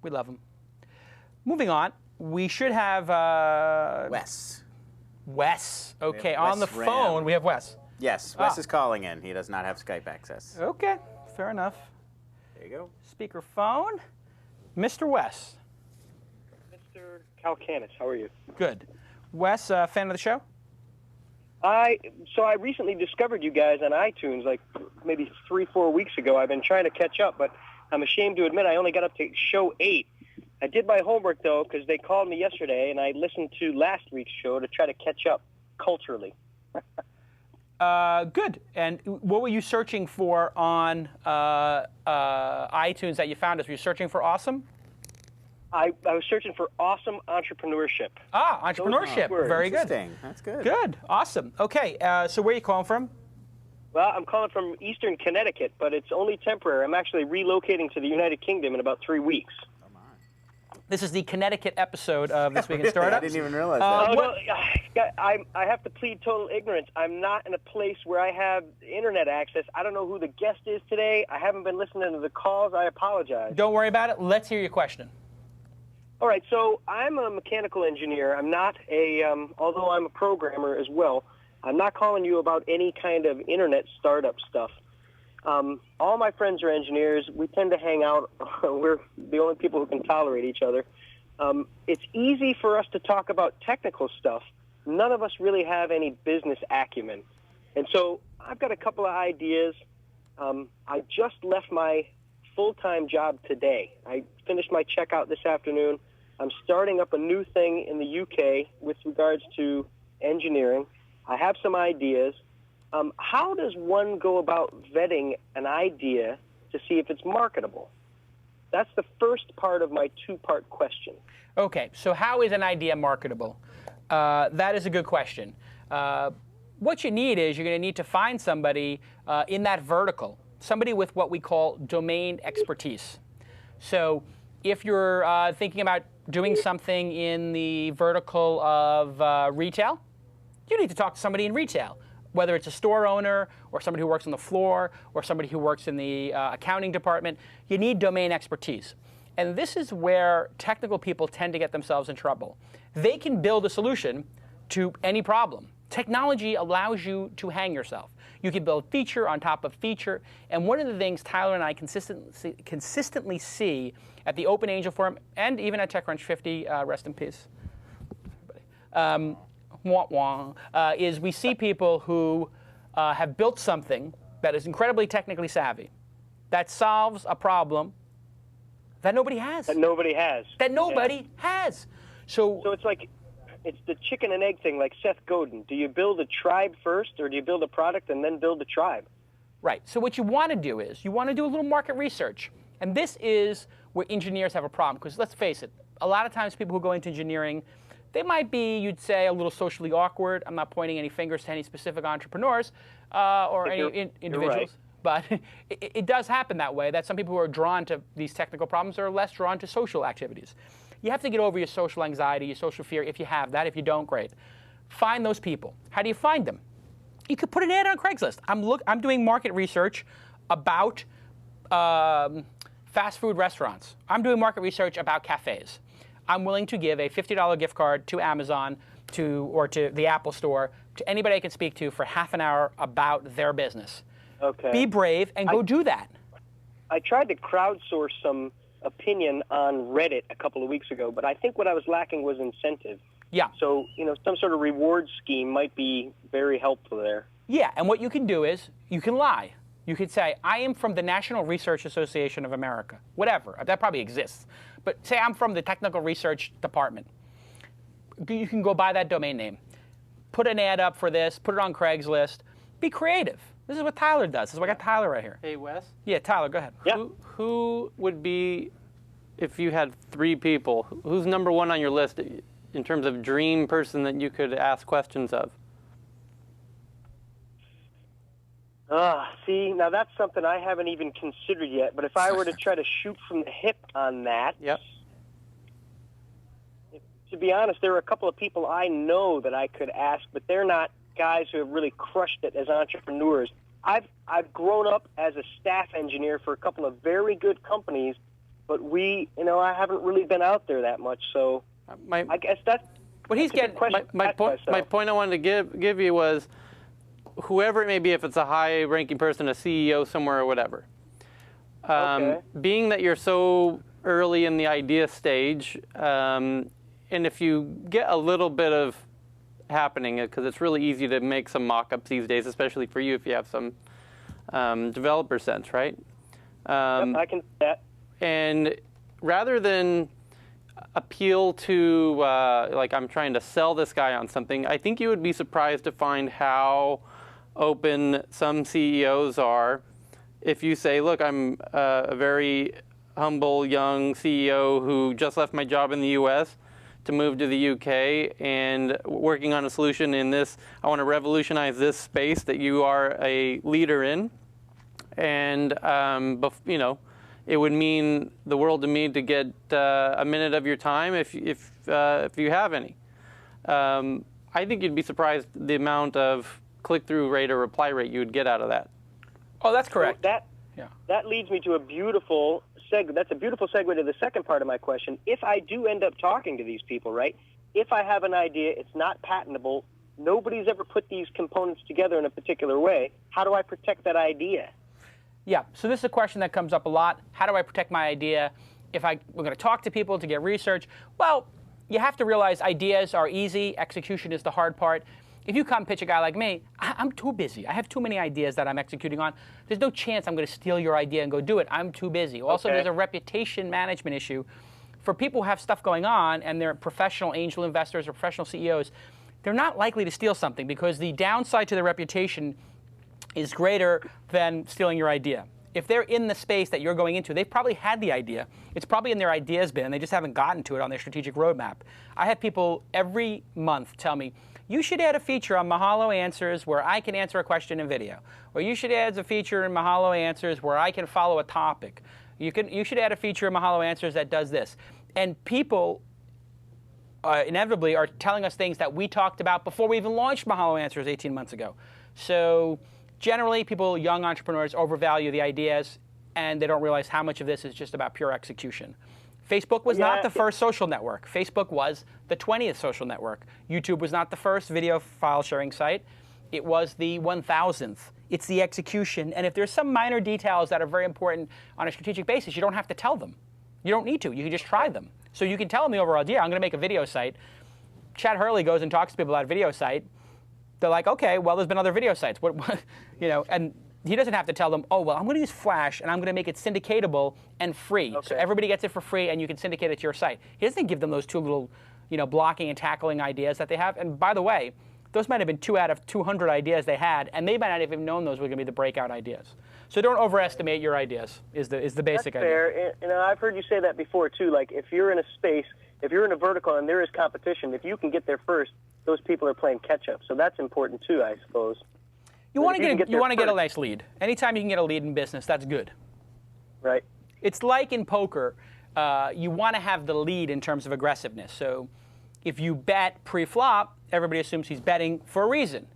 S2: We love them. Moving on, we should have
S3: Wes.
S2: Wes. Okay, on
S3: Wes
S2: the
S3: Ramm.
S2: phone we have Wes.
S3: Yes, Wes is calling in. He does not have Skype access.
S2: Okay, fair enough.
S3: There you go.
S2: Speaker phone. Mr. Wes.
S7: Mr. Calcanis, how are you?
S2: Good. Wes, fan of the show?
S7: I recently discovered you guys on iTunes, like maybe 3-4 weeks ago. I've been trying to catch up, but I'm ashamed to admit I only got up to show 8. I did my homework, though, because they called me yesterday, and I listened to last week's show to try to catch up culturally.
S2: Good. And what were you searching for on iTunes that you found us? Were you searching for awesome?
S7: I was searching for awesome entrepreneurship.
S2: Ah, entrepreneurship. Very good.
S3: Interesting. That's good.
S2: Good. Awesome. Okay. So where are you calling from?
S7: Well, I'm calling from Eastern Connecticut, but it's only temporary. I'm actually relocating to the United Kingdom in about 3 weeks.
S2: This is the Connecticut episode of This Week in Startups.
S3: I didn't even realize that.
S7: No, I have to plead total ignorance. I'm not in a place where I have internet access. I don't know who the guest is today. I haven't been listening to the calls. I apologize.
S2: Don't worry about it. Let's hear your question.
S7: All right, so I'm a mechanical engineer. I'm not although I'm a programmer as well, I'm not calling you about any kind of internet startup stuff. All my friends are engineers. We tend to hang out. We're the only people who can tolerate each other. It's easy for us to talk about technical stuff. None of us really have any business acumen. And so I've got a couple of ideas. I just left my full-time job today. I finished my checkout this afternoon. I'm starting up a new thing in the UK with regards to engineering. I have some ideas. How does one go about vetting an idea to see if it's marketable? That's the first part of my two-part question.
S2: Okay, so how is an idea marketable? That is a good question. What you need is you're going to need to find somebody in that vertical, somebody with what we call domain expertise. So if you're thinking about doing something in the vertical of retail, you need to talk to somebody in retail, whether it's a store owner or somebody who works on the floor or somebody who works in the accounting department. You need domain expertise. And this is where technical people tend to get themselves in trouble. They can build a solution to any problem. Technology allows you to hang yourself. You can build feature on top of feature. And one of the things Tyler and I consistently see at the Open Angel Forum and even at TechCrunch 50, rest in peace, is we see people who have built something that is incredibly technically savvy, that solves a problem that nobody has.
S7: That nobody has.
S2: That nobody has. So
S7: it's like, it's the chicken and egg thing, like Seth Godin. Do you build a tribe first, or do you build a product and then build a tribe?
S2: Right. So what you want to do is you want to do a little market research. And this is where engineers have a problem. Because let's face it, a lot of times people who go into engineering, they might be, you'd say, a little socially awkward. I'm not pointing any fingers to any specific entrepreneurs or any individuals. Right. But it does happen that way, that some people who are drawn to these technical problems are less drawn to social activities. You have to get over your social anxiety, your social fear, if you have that. If you don't, great. Find those people. How do you find them? You could put an ad on Craigslist. I'm doing market research about fast food restaurants. I'm doing market research about cafes. I'm willing to give a $50 gift card to Amazon or to the Apple Store, to anybody I can speak to for half an hour about their business.
S7: Okay.
S2: Be brave and go do that.
S7: I tried to crowdsource some opinion on Reddit a couple of weeks ago, but I think what I was lacking was incentive.
S2: Yeah.
S7: So, some sort of reward scheme might be very helpful there.
S2: Yeah, and what you can do is you can lie. You could say, I am from the National Research Association of America. Whatever. That probably exists. But say I'm from the Technical Research Department. You can go buy that domain name. Put an ad up for this. Put it on Craigslist. Be creative. This is what Tyler does. This is why I got Tyler right here.
S4: Hey, Wes?
S2: Yeah, Tyler, go ahead.
S7: Yeah.
S4: Who would be, if you had 3 people, who's number 1 on your list in terms of dream person that you could ask questions of?
S7: See, now that's something I haven't even considered yet. But if I were to try to shoot from the hip on that,
S4: Yep.
S7: To be honest, there are a couple of people I know that I could ask, but they're not guys who have really crushed it as entrepreneurs. I've grown up as a staff engineer for a couple of very good companies, but I haven't really been out there that much. So I guess that's
S2: what he's getting.
S4: My point I wanted to give you was, whoever it may be, if it's a high-ranking person, a CEO somewhere or whatever, being that you're so early in the idea stage, and if you get a little bit of happening, because it's really easy to make some mock-ups these days, especially for you if you have some developer sense, right?
S7: Yep, I can see that.
S4: And rather than appeal to, like, I'm trying to sell this guy on something, I think you would be surprised to find how open some CEOs are. If you say, look, I'm a very humble young CEO who just left my job in the US to move to the UK and working on a solution in this, I want to revolutionize this space that you are a leader in. And, it would mean the world to me to get a minute of your time if you have any. I think you'd be surprised the amount of click-through rate or reply rate you would get out of that.
S2: Oh, that's correct.
S7: So that leads me to a beautiful segue. That's a beautiful segue to the second part of my question. If I do end up talking to these people, right, if I have an idea, it's not patentable, nobody's ever put these components together in a particular way, how do I protect that idea?
S2: Yeah, so this is a question that comes up a lot. How do I protect my idea if we're going to talk to people to get research? Well, you have to realize ideas are easy. Execution is the hard part. If you come pitch a guy like me, I'm too busy. I have too many ideas that I'm executing on. There's no chance I'm going to steal your idea and go do it. I'm too busy. Also, there's a reputation management issue. For people who have stuff going on and they're professional angel investors or professional CEOs, they're not likely to steal something because the downside to their reputation is greater than stealing your idea. If they're in the space that you're going into, they've probably had the idea. It's probably in their ideas bin, and they just haven't gotten to it on their strategic roadmap. I have people every month tell me, you should add a feature on Mahalo Answers where I can answer a question in video. Or you should add a feature in Mahalo Answers where I can follow a topic. You should add a feature in Mahalo Answers that does this. And people inevitably are telling us things that we talked about before we even launched Mahalo Answers 18 months ago. So generally, young entrepreneurs, overvalue the ideas, and they don't realize how much of this is just about pure execution. Facebook was not the first social network. Facebook was the 20th social network. YouTube was not the first video file sharing site. It was the 1000th. It's the execution. And if there's some minor details that are very important on a strategic basis, you don't have to tell them. You don't need to. You can just try them. So you can tell them the overall idea. I'm going to make a video site. Chad Hurley goes and talks to people about a video site. They're like, okay, well, there's been other video sites. And he doesn't have to tell them, oh, well, I'm going to use Flash, and I'm going to make it syndicatable and free. Okay. So everybody gets it for free, and you can syndicate it to your site. He doesn't give them those two little, blocking and tackling ideas that they have. And by the way, those might have been 2 out of 200 ideas they had, and they might not have even known those were going to be the breakout ideas. So don't overestimate your ideas, is the basic idea.
S7: That's fair. I've heard you say that before, too. Like, if you're in a space, if you're in a vertical and there is competition, if you can get there first, those people are playing catch-up. So that's important, too, I suppose.
S2: You want to get a nice lead. Anytime you can get a lead in business, that's good.
S7: Right.
S2: It's like in poker. You want to have the lead in terms of aggressiveness. So if you bet pre-flop, everybody assumes he's betting for a reason.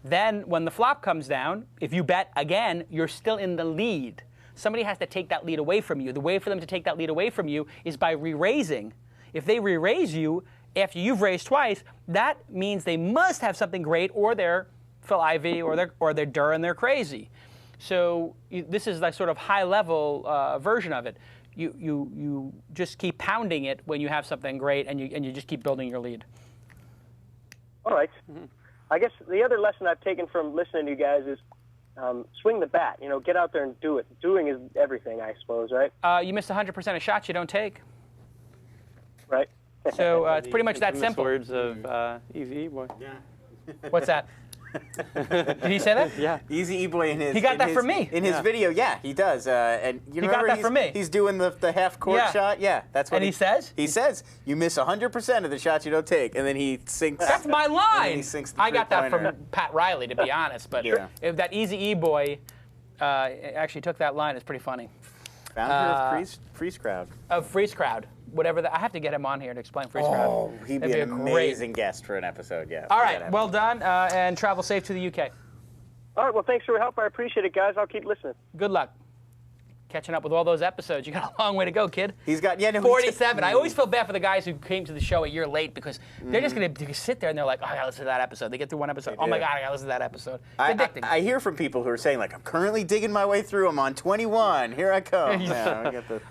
S2: Then when the flop comes down, if you bet again, you're still in the lead. Somebody has to take that lead away from you. The way for them to take that lead away from you is by re-raising. If they re-raise you after you've raised twice, that means they must have something great, or they're Phil Ivey, or they're Durr and they're crazy. So this is like sort of high-level version of it. You just keep pounding it when you have something great, and you just keep building your lead.
S7: All right. Mm-hmm. I guess the other lesson I've taken from listening to you guys is swing the bat. Get out there and do it. Doing is everything, I suppose, right?
S2: You miss 100% of shots you don't take.
S7: Right.
S2: So it's pretty much that simple.
S4: Words of Easy Boy.
S3: Yeah.
S2: What's that? Did he say that?
S4: Yeah.
S3: Easy E-Boy in his.
S2: He got that from me.
S3: In his video, yeah, he does. And you remember
S2: got that from me.
S3: He's doing the half-court shot. Yeah, that's what
S2: And he says?
S3: He says you miss 100% of the shots you don't take, and then he sinks.
S2: That's my
S3: and
S2: line.
S3: then he sinks the
S2: I got that
S3: three-pointer.
S2: from Pat Riley, to be honest. But if that Easy E-Boy actually took that line, it's pretty funny.
S3: Founder of Freeze Crowd.
S2: Of Freeze Crowd. Whatever I have to get him on here to explain Freeze Crowd.
S3: Oh, he'd be an amazing guest for an episode, yeah.
S2: All right, well done, and travel safe to the UK.
S7: All right, well, thanks for your help. I appreciate it, guys. I'll keep listening.
S2: Good luck. Catching up with all those episodes. You got a long way to go, kid.
S3: He's got
S2: 47. I always feel bad for the guys who came to the show a year late because they're just going to sit there and they're like, oh, I got to listen to that episode. They get through one episode. Oh, my God, I got to listen to that episode. It's addicting.
S3: I hear from people who are saying, like, I'm currently digging my way through. I'm on 21. Here I come.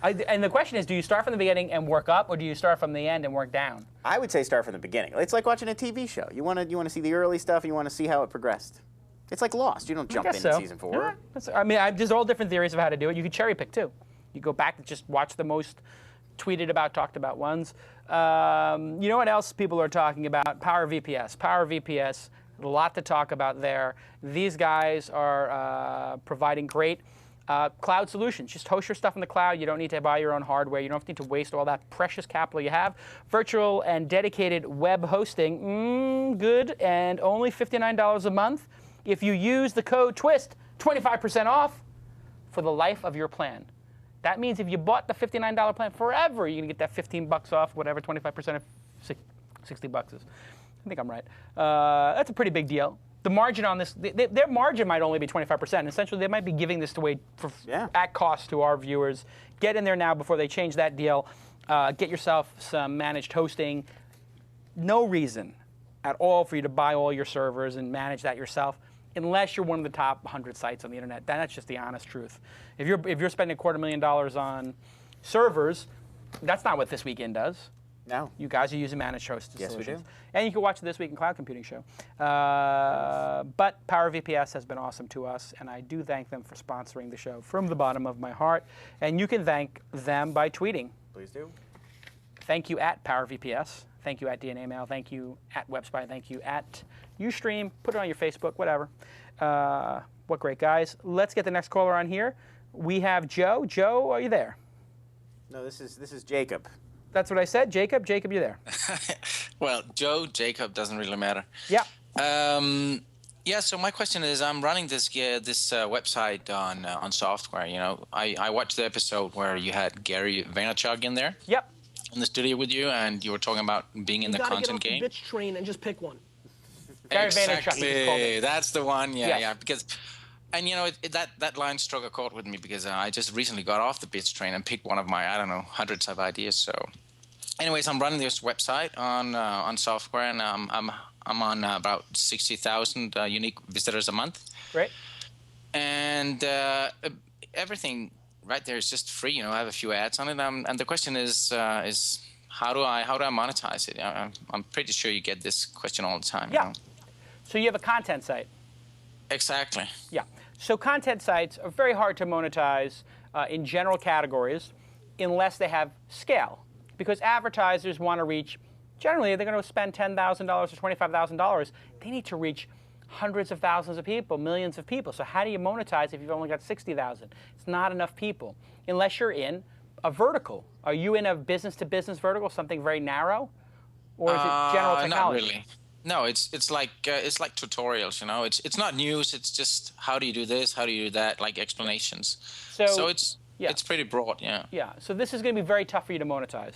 S2: And the question is, do you start from the beginning and work up, or do you start from the end and work down?
S3: I would say start from the beginning. It's like watching a TV show. You want to see the early stuff. You want to see how it progressed. It's like Lost. You don't jump into season 4.
S2: Yeah, there's all different theories of how to do it. You can cherry pick, too. You go back and just watch the most tweeted about, talked about ones. You know what else people are talking about? Power VPS. Power VPS, a lot to talk about there. These guys are providing great cloud solutions. Just host your stuff in the cloud. You don't need to buy your own hardware. You don't need to waste all that precious capital you have. Virtual and dedicated web hosting, good, and only $59 a month. If you use the code TWIST, 25% off for the life of your plan. That means if you bought the $59 plan forever, you're going to get that 15 bucks off, whatever 25% of 60 bucks is. I think I'm right. That's a pretty big deal. The margin on this, their margin might only be 25%. Essentially, they might be giving this away at cost to our viewers. Get in there now before they change that deal. Get yourself some managed hosting. No reason at all for you to buy all your servers and manage that yourself, unless you're one of the top 100 sites on the internet. That's just the honest truth. If you're spending $250,000 on servers, that's not what This Weekend does.
S3: No.
S2: You guys are using managed hosting solutions.
S3: Yes, we do.
S2: And you can watch the This Week in Cloud Computing show. But Power VPS has been awesome to us, and I do thank them for sponsoring the show from the bottom of my heart. And you can thank them by tweeting.
S3: Please do.
S2: Thank you at Power VPS. Thank you at DNA Mail. Thank you at WebSpy. Thank you at Ustream. Put it on your Facebook, whatever. What great guys. Let's get the next caller on here. We have Joe. Joe, are you there?
S3: No, this is Jacob.
S2: That's what I said. Jacob, you there?
S8: Well, Joe, Jacob, doesn't really matter.
S2: Yeah.
S8: Yeah, so my question is, I'm running this website on software. You know, I watched the episode where you had Gary Vaynerchuk in there.
S2: Yep.
S8: In the studio with you, and you were talking about being in the content game.
S9: You gotta get off the bitch train and just pick one.
S2: Gary Vaynerchuk,
S8: exactly, that's the one. Yeah,
S2: yes.
S8: yeah. Because, and you know, that line struck a chord with me because I just recently got off the bitch train and picked one of my hundreds of ideas. So, anyways, I'm running this website on software, and I'm on about 60,000 unique visitors a month.
S2: Great.
S8: And everything right there is just free. You know, I have a few ads on it, and the question is how do I monetize it? I'm pretty sure you get this question all the time.
S2: Yeah.
S8: You know?
S2: So you have a content site.
S8: Exactly.
S2: Yeah. So content sites are very hard to monetize in general categories unless they have scale, because advertisers want to reach. Generally, they're going to spend $10,000 or $25,000. They need to reach hundreds of thousands of people, millions of people. So how do you monetize if you've only got 60,000? It's not enough people, unless you're in a vertical. Are you in a business-to-business vertical, something very narrow, or is it general technology?
S8: Not really. No, it's like tutorials. You know, it's not news. It's just how do you do this, how do you do that, like explanations. So it's pretty broad. Yeah.
S2: Yeah. So this is going to be very tough for you to monetize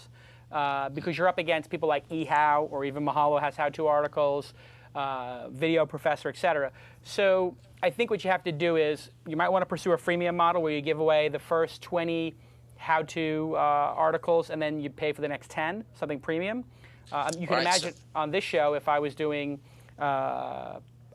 S2: because you're up against people like eHow, or even Mahalo has how-to articles. Video Professor, etc. So I think what you have to do is you might want to pursue a freemium model where you give away the first 20 how-to articles and then you pay for the next 10, something premium. You can imagine on this show if I was doing, if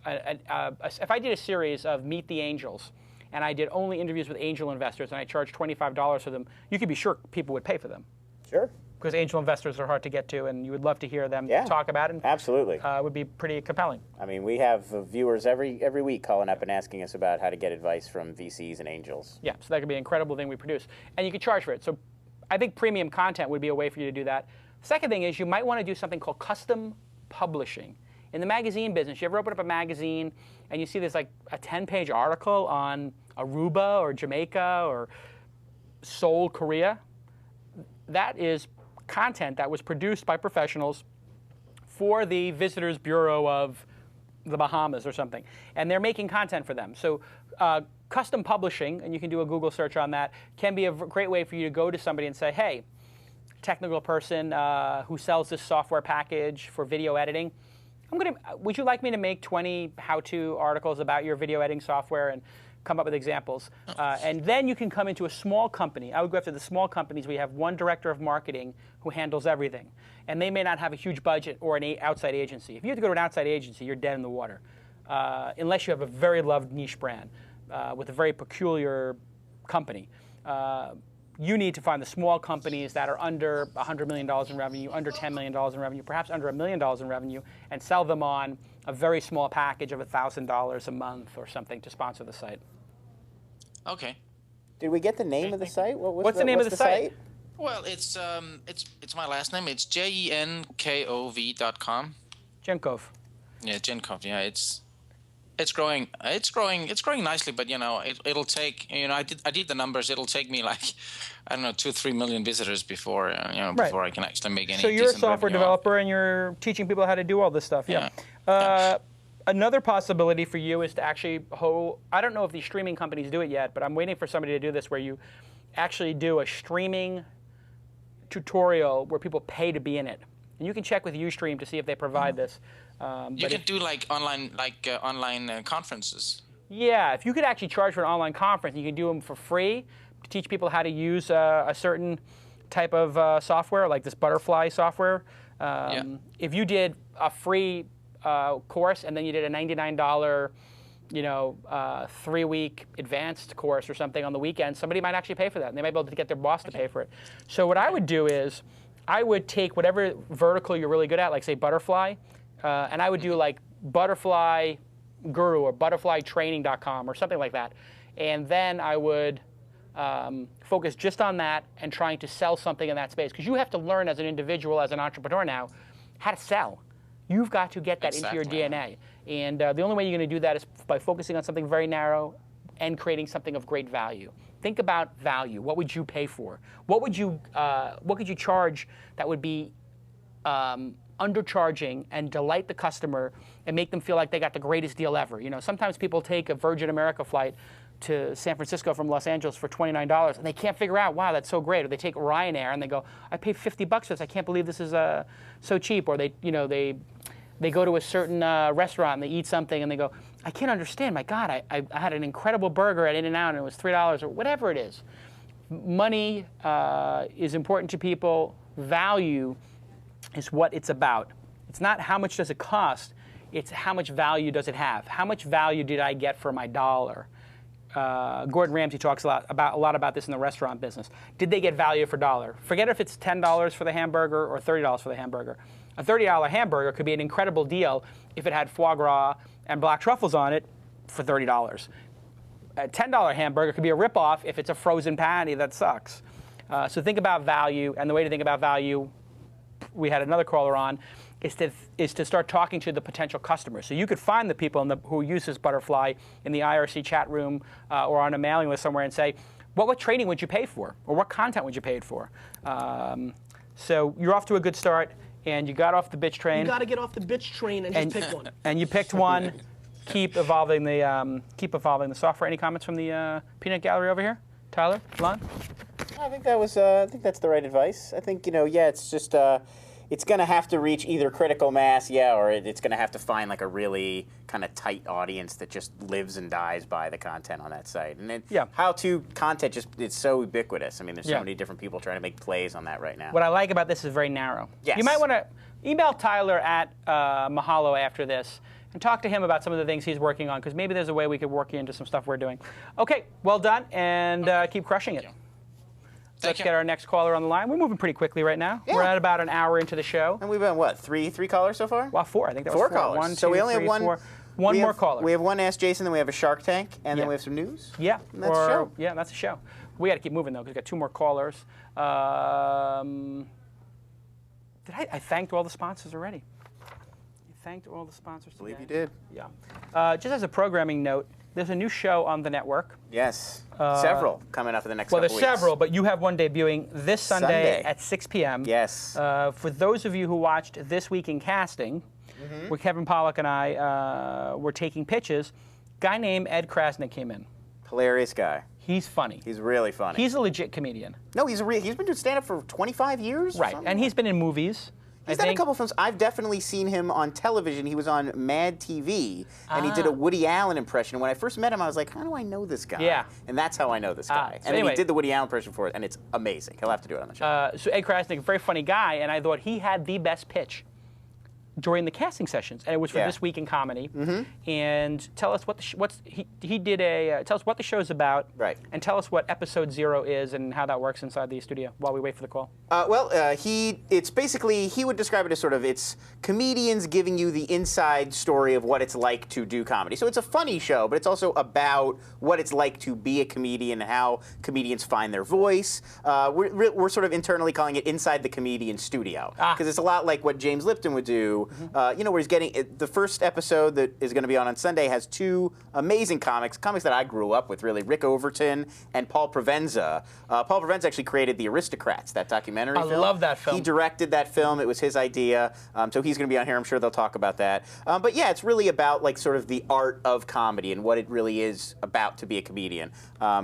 S2: I did a series of Meet the Angels and I did only interviews with angel investors and I charged $25 for them, you could be sure people would pay for them.
S3: Sure.
S2: Because angel investors are hard to get to, and you would love to hear them talk about it. And,
S3: absolutely.
S2: It would be pretty compelling.
S3: I mean, we have viewers every week calling up and asking us about how to get advice from VCs and angels.
S2: Yeah, so that could be an incredible thing we produce. And you could charge for it. So I think premium content would be a way for you to do that. Second thing is you might want to do something called custom publishing. In the magazine business, you ever open up a magazine and you see there's like a 10-page article on Aruba or Jamaica or Seoul, Korea? That is content that was produced by professionals for the Visitors Bureau of the Bahamas or something. And they're making content for them. So custom publishing, and you can do a Google search on that, can be a great way for you to go to somebody and say, hey, technical person who sells this software package for video editing, would you like me to make 20 how-to articles about your video editing software and come up with examples? And then you can come into a small company. I would go after the small companies where you have one director of marketing who handles everything. And they may not have a huge budget or an outside agency. If you have to go to an outside agency, you're dead in the water, unless you have a very loved niche brand with a very peculiar company. You need to find the small companies that are under $100 million in revenue, under $10 million in revenue, perhaps under $1 million in revenue, and sell them on a very small package of $1,000 a month or something to sponsor the site.
S8: Okay.
S3: Did we get the name of the site?
S2: What's the name of the site?
S8: Well, it's my last name. It's JENKOV.com.
S2: Jenkov.
S8: Yeah, Jenkov. Yeah, it's growing. It's growing nicely, but it'll take. I did the numbers. It'll take me like, I don't know, 2-3 million visitors before before I can actually make any.
S2: So you're a software developer and you're teaching people how to do all this stuff. Yeah. Another possibility for you is to actually I don't know if these streaming companies do it yet, but I'm waiting for somebody to do this where you actually do a streaming tutorial where people pay to be in it. And you can check with Ustream to see if they provide this.
S8: You can do like online conferences.
S2: Yeah, if you could actually charge for an online conference, you can do them for free to teach people how to use a certain type of software, like this Butterfly software. If you did a free course and then you did a $99 3-week advanced course or something on the weekend, somebody might actually pay for that. And they might be able to get their boss to pay for it. So what I would do is I would take whatever vertical you're really good at, like say Butterfly, and I would do like Butterfly Guru or ButterflyTraining.com or something like that. And then I would focus just on that and trying to sell something in that space. Because you have to learn as an individual, as an entrepreneur now, how to sell. You've got to get that into your DNA. And the only way you're going to do that is by focusing on something very narrow and creating something of great value. Think about value. What would you pay for? What could you charge that would be undercharging and delight the customer and make them feel like they got the greatest deal ever? Sometimes people take a Virgin America flight to San Francisco from Los Angeles for $29 and they can't figure out, wow, that's so great. Or they take Ryanair and they go, I paid $50 for this. I can't believe this is so cheap. Or they go to a certain restaurant and they eat something and they go, I can't understand. My God, I had an incredible burger at In-N-Out and it was $3 or whatever it is. Money is important to people. Value is what it's about. It's not how much does it cost. It's how much value does it have. How much value did I get for my dollar? Gordon Ramsay talks a lot about this in the restaurant business. Did they get value for dollar? Forget if it's $10 for the hamburger or $30 for the hamburger. A $30 hamburger could be an incredible deal if it had foie gras and black truffles on it for $30. A $10 hamburger could be a ripoff if it's a frozen patty that sucks. So think about value, and the way to think about value, we had another caller on, is to start talking to the potential customers. So you could find the people who use this Butterfly in the IRC chat room or on a mailing list somewhere and say, what training would you pay for? Or what content would you pay for? So you're off to a good start, and you got off the bitch train.
S9: You got to get off the bitch train and just pick one.
S2: And you picked one. Keep evolving the software. Any comments from the peanut gallery over here? Tyler, Lon?
S3: I think that's the right advice. I think it's just it's going to have to reach either critical mass, or it's going to have to find like a really kind of tight audience that just lives and dies by the content on that site. And how-to content it's so ubiquitous. I mean, there's so many different people trying to make plays on that right now.
S2: What I like about this is very narrow.
S3: Yes.
S2: You might want to email Tyler at Mahalo after this and talk to him about some of the things he's working on, because maybe there's a way we could work you into some stuff we're doing. Okay, well done, and keep crushing it. Let's get our next caller on the line. We're moving pretty quickly right now. Yeah. We're at about an hour into the show.
S3: And we've been, what, three callers so far?
S2: Well, 4. I think that was
S3: 4 callers.
S2: 1, 2,
S3: so we only
S2: 3,
S3: have one.
S2: 4. One more caller.
S3: We have one Ask Jason, then we have a Shark Tank, and then we have some news.
S2: Yeah.
S3: And that's a show.
S2: Yeah, that's a show. We got to keep moving, though, because we've got 2 more callers. I thanked all the sponsors already. I thanked all the sponsors today.
S3: I believe you did.
S2: Yeah. Just as a programming note, there's a new show on the network.
S3: Yes. Several coming up in the next couple
S2: weeks.
S3: Well,
S2: there's several, but you have one debuting this Sunday at 6 p.m.
S3: Yes.
S2: For those of you who watched This Week in Casting, where Kevin Pollak and I were taking pitches, a guy named Ed Krasnick came in.
S3: Hilarious guy.
S2: He's funny.
S3: He's really funny.
S2: He's a legit comedian.
S3: No, he's been doing stand-up for 25 years.
S2: Right, and he's been in movies.
S3: He's done a couple films. I've definitely seen him on television. He was on Mad TV, and he did a Woody Allen impression. And when I first met him, I was like, how do I know this guy?
S2: Yeah.
S3: And that's how I know this guy.
S2: So
S3: and
S2: anyway,
S3: then he did the Woody Allen impression for it, and it's amazing. He'll have to do it on the show.
S2: So Ed Krasnick, a very funny guy, and I thought he had the best pitch during the casting sessions, and it was for This Week in Comedy. And tell us what he did tell us what the show's about,
S3: right?
S2: And tell us what episode 0 is and how that works inside the studio while we wait for the call.
S3: It's basically, he would describe it as sort of, it's comedians giving you the inside story of what it's like to do comedy. So it's a funny show, but it's also about what it's like to be a comedian and how comedians find their voice. We're sort of internally calling it Inside the Comedian Studio, because it's a lot like what James Lipton would do. Where he's getting the first episode that is going to be on Sunday has 2 amazing comics that I grew up with, really, Rick Overton and Paul Provenza. Paul Provenza actually created The Aristocrats, that documentary film.
S2: I love that film.
S3: He directed that film. It was his idea. So he's going to be on here. I'm sure they'll talk about that. But yeah, it's really about like sort of the art of comedy and what it really is about to be a comedian.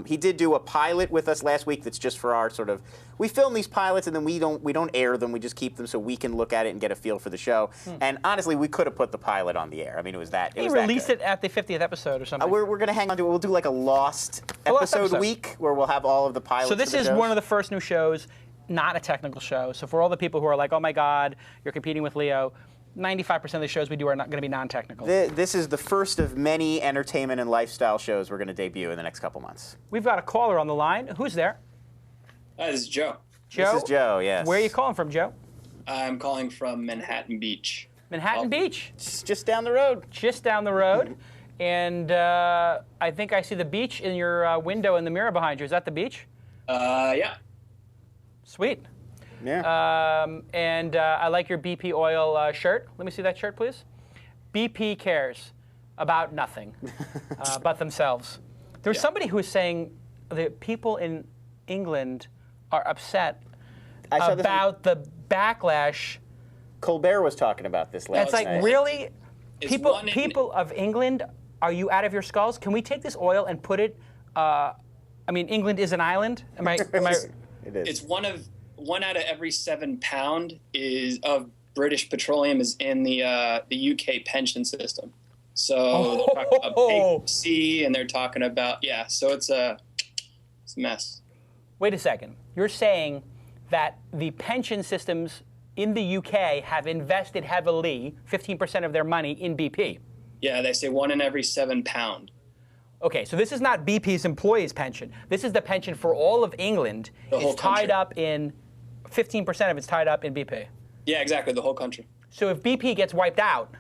S3: He did do a pilot with us last week that's just for our sort of, we film these pilots and then we don't air them. We just keep them so we can look at it and get a feel for the show. And honestly, we could have put the pilot on the air. I mean, it was that.
S2: You released it at the 50th episode or something.
S3: We're going to hang on to it. We'll do like a lost episode week where we'll have all of the pilots.
S2: So this is one of the first new shows, not a technical show. So for all the people who are like, oh my God, you're competing with Leo, 95% of the shows we do are not going to be non-technical.
S3: This is the first of many entertainment and lifestyle shows we're going to debut in the next couple months.
S2: We've got a caller on the line. Who's there?
S10: This is Joe.
S3: This is Joe, yes.
S2: Where are you calling from, Joe?
S10: I'm calling from Manhattan Beach.
S2: Manhattan Beach?
S3: Just down the road.
S2: Just down the road. And I think I see the beach in your window in the mirror behind you. Is that the beach?
S10: Yeah.
S2: Sweet.
S3: Yeah.
S2: And I like your BP oil shirt. Let me see that shirt, please. BP cares about nothing but themselves. There was somebody who was saying that people in England are upset about the backlash.
S3: Colbert was talking about this last night.
S2: It's like, really? People of England, are you out of your skulls? Can we take this oil and put it, I mean, England is an island? Am I?
S3: It is.
S10: It's one out of every 7 pound of British petroleum is in the UK pension system. So they're talking about AOC and they're talking about, so it's a mess.
S2: Wait a second. You're saying that the pension systems in the UK have invested heavily, 15% of their money, in BP.
S10: Yeah, they say 1 in every 7 pound.
S2: Okay, so this is not BP's employees' pension. This is the pension for all of England.
S10: The whole
S2: it's tied
S10: country.
S2: up in, 15% of it's tied up in BP.
S10: Yeah, exactly, the whole country.
S2: So if BP gets wiped out,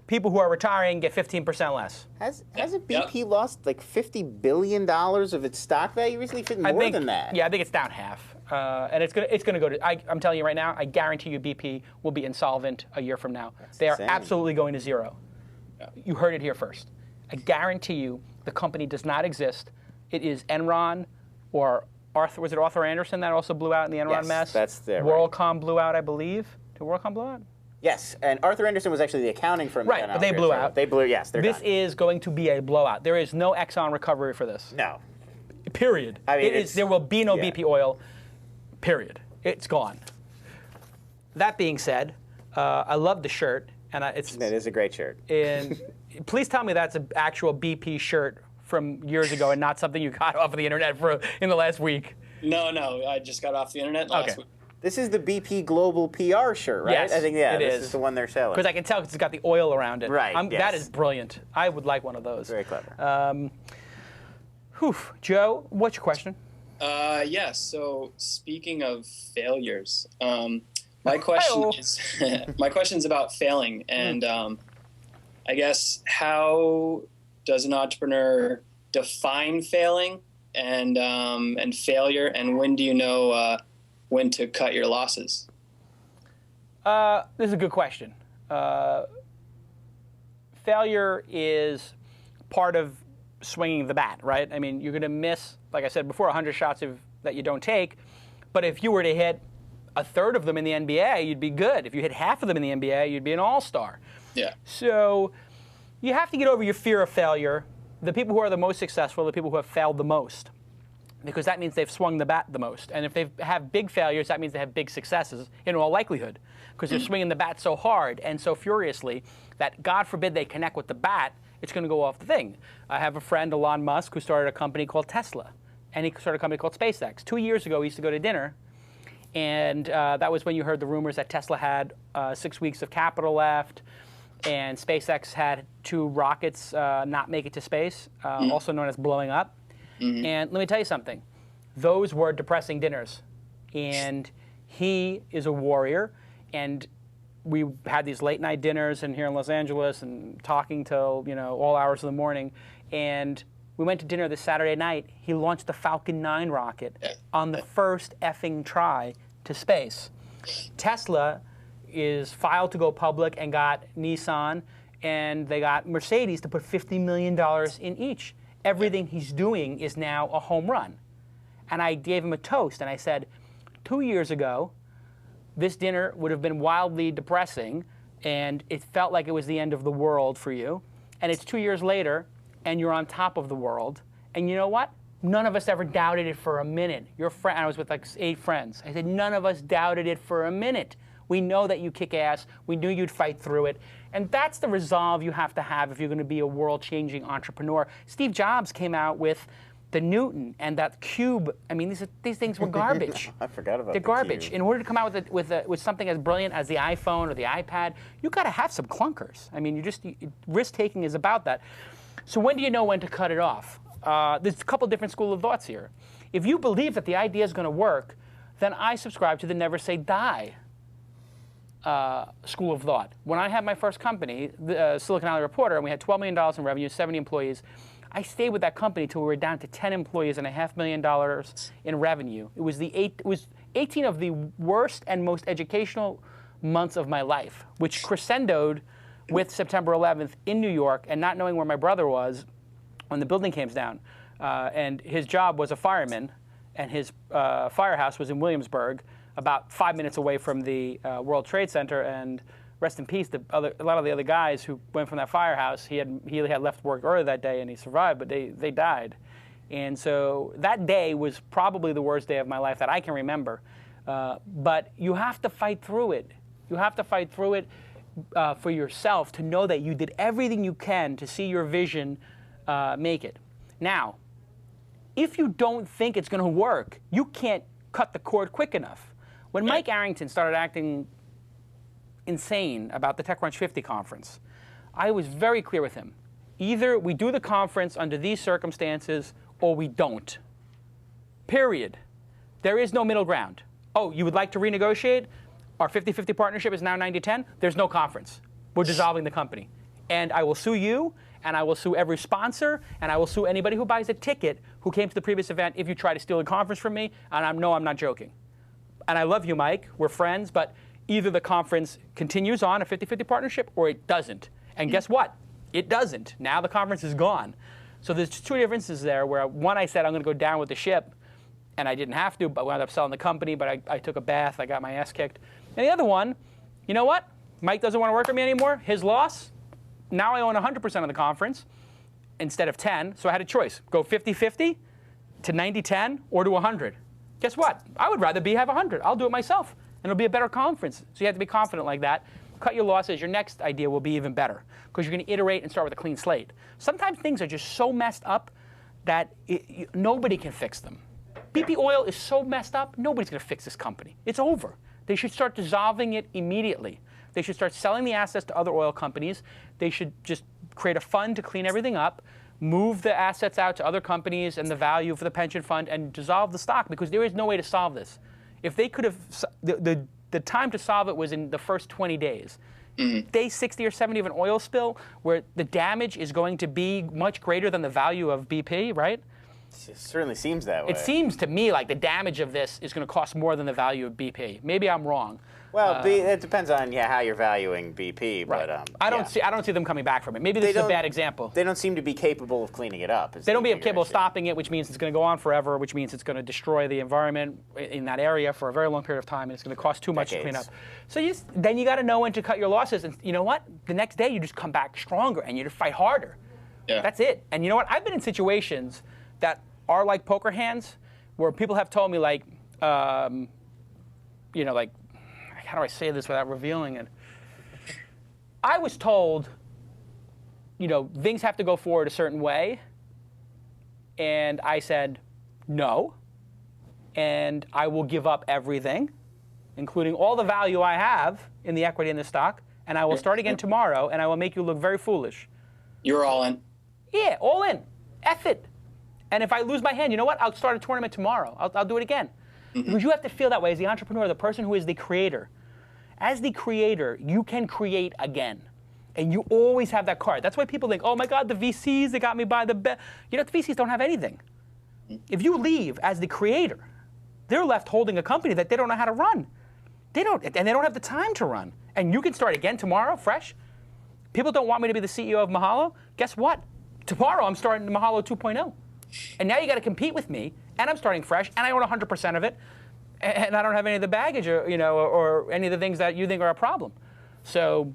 S2: people who are retiring get 15% less.
S3: Hasn't BP lost like $50 billion of its stock value recently? More than that.
S2: Yeah, I think it's down half. And it's gonna go to, I'm telling you right now, I guarantee you BP will be insolvent a year from now. They are absolutely going to zero. Yeah. You heard it here first. I guarantee you the company does not exist. It is Enron or was it Arthur Anderson that also blew out in the Enron mess?
S3: That's there.
S2: WorldCom blew out, I believe. Did WorldCom blow out?
S3: Yes, and Arthur Anderson was actually the accounting firm.
S2: Right, but they blew out.
S3: They blew, yes, they're
S2: This
S3: done.
S2: is going to be a blowout. There is no Exxon recovery for this.
S3: No.
S2: Period.
S3: I mean,
S2: there will be no BP oil, period. It's gone. That being said, I love the shirt. And it
S3: is a great shirt.
S2: And please tell me that's an actual BP shirt from years ago and not something you got off of the internet in the last week.
S10: No, I just got off the internet last week.
S3: This is the BP Global PR shirt, right?
S2: Yes,
S3: I think, this is the one they're selling.
S2: Because I can tell because it's got the oil around it.
S3: Right, yes.
S2: That is brilliant. I would like one of those.
S3: Very clever.
S2: Joe, what's your question?
S10: So speaking of failures, my question is about failing, and I guess how does an entrepreneur define failing and failure, and when do you know when to cut your losses?
S2: This is a good question. failure is part of swinging the bat, right? I mean, you're going to miss, like I said before, 100 shots that you don't take. But if you were to hit a third of them in the NBA, you'd be good. If you hit half of them in the NBA, you'd be an all-star.
S10: Yeah.
S2: So you have to get over your fear of failure. The people who are the most successful are the people who have failed the most, because that means they've swung the bat the most. And if they have big failures, that means they have big successes in all likelihood, because they're swinging the bat so hard and so furiously that, God forbid, they connect with the bat, it's going to go off the thing. I have a friend, Elon Musk, who started a company called Tesla, and he started a company called SpaceX. 2 years ago, he used to go to dinner, and that was when you heard the rumors that Tesla had 6 weeks of capital left, and SpaceX had 2 rockets not make it to space, also known as blowing up. And let me tell you something. Those were depressing dinners. And he is a warrior, and we had these late night dinners in here in Los Angeles and talking till, all hours of the morning. And we went to dinner this Saturday night. He launched the Falcon 9 rocket on the first effing try to space. Tesla is filed to go public and got Nissan, and they got Mercedes to put $50 million in each. Everything he's doing is now a home run. And I gave him a toast, and I said, 2 years ago, this dinner would have been wildly depressing, and it felt like it was the end of the world for you. And it's 2 years later, and you're on top of the world. And you know what? None of us ever doubted it for a minute. Your friend, I was with like 8 friends. I said, none of us doubted it for a minute. We know that you kick ass. We knew you'd fight through it. And that's the resolve you have to have if you're going to be a world-changing entrepreneur. Steve Jobs came out with the Newton and that Cube. I mean, these things were garbage.
S3: I forgot about
S2: They're garbage. In order to come out with something as brilliant as the iPhone or the iPad, you got to have some clunkers. I mean, risk-taking is about that. So when do you know when to cut it off? There's a couple different schools of thoughts here. If you believe that the idea is going to work, then I subscribe to the never say die school of thought. When I had my first company, the Silicon Valley Reporter, and we had $12 million in revenue, 70 employees, I stayed with that company until we were down to 10 employees and $500,000 in revenue. It was 18 of the worst and most educational months of my life, which crescendoed with September 11th in New York, and not knowing where my brother was when the building came down. And his job was a fireman, and his firehouse was in Williamsburg, about 5 minutes away from the World Trade Center. And rest in peace, a lot of the other guys who went from that firehouse, he had left work early that day and he survived, but they died. And so that day was probably the worst day of my life that I can remember. But you have to fight through it. You have to fight through it for yourself, to know that you did everything you can to see your vision make it. Now, if you don't think it's going to work, you can't cut the cord quick enough. When Mike Arrington started acting insane about the TechCrunch 50 conference, I was very clear with him. Either we do the conference under these circumstances or we don't. Period. There is no middle ground. Oh, you would like to renegotiate? Our 50-50 partnership is now 90-10. There's no conference. We're dissolving the company. And I will sue you, and I will sue every sponsor, and I will sue anybody who buys a ticket who came to the previous event if you try to steal a conference from me, and I'm not joking. And I love you, Mike. We're friends, but either the conference continues on a 50-50 partnership or it doesn't. And guess what? It doesn't. Now the conference is gone. So there's 2 differences there where, one, I said I'm going to go down with the ship, and I didn't have to, but wound up selling the company, but I took a bath, I got my ass kicked. And the other one, you know what? Mike doesn't want to work with me anymore. His loss. Now I own 100% of the conference instead of 10, so I had a choice. Go 50-50 to 90-10 or to 100. Guess what? I would rather have 100. I'll do it myself, and it'll be a better conference. So you have to be confident like that. Cut your losses. Your next idea will be even better, because you're going to iterate and start with a clean slate. Sometimes things are just so messed up that nobody can fix them. BP Oil is so messed up, nobody's going to fix this company. It's over. They should start dissolving it immediately. They should start selling the assets to other oil companies. They should just create a fund to clean everything up, move the assets out to other companies and the value for the pension fund, and dissolve the stock, because there is no way to solve this. If they could have, the time to solve it was in the first 20 days. Day 60 or 70 of an oil spill, where the damage is going to be much greater than the value of BP, right?
S3: It certainly seems that way.
S2: It seems to me like the damage of this is going to cost more than the value of BP. Maybe I'm wrong.
S3: Well, it depends on how you're valuing BP,
S2: Right.
S3: but
S2: I don't see them coming back from it. Maybe this is a bad example.
S3: They don't seem to be capable of cleaning it up.
S2: They don't be capable of stopping it, which means it's going to go on forever, which means it's going to destroy the environment in that area for a very long period of time, and it's going to cost too much to clean up. So then you got to know when to cut your losses, and you know what? The next day you just come back stronger and you just fight harder.
S10: Yeah.
S2: That's it. And you know what? I've been in situations that are like poker hands, where people have told me like, like, how do I say this without revealing it? I was told, things have to go forward a certain way. And I said, no. And I will give up everything, including all the value I have in the equity in the stock. And I will start again tomorrow, and I will make you look very foolish.
S10: You're all in.
S2: Yeah, all in. F it. And if I lose my hand, you know what? I'll start a tournament tomorrow. I'll do it again. Because you have to feel that way as the entrepreneur, the person who is the creator. As the creator, you can create again. And you always have that card. That's why people think, oh my God, the VCs, they got me by the bed. The VCs don't have anything. If you leave as the creator, they're left holding a company that they don't know how to run. And they don't have the time to run. And you can start again tomorrow, fresh. People don't want me to be the CEO of Mahalo. Guess what? Tomorrow I'm starting Mahalo 2.0. And now you got to compete with me, and I'm starting fresh, and I own 100% of it, and I don't have any of the baggage or any of the things that you think are a problem. So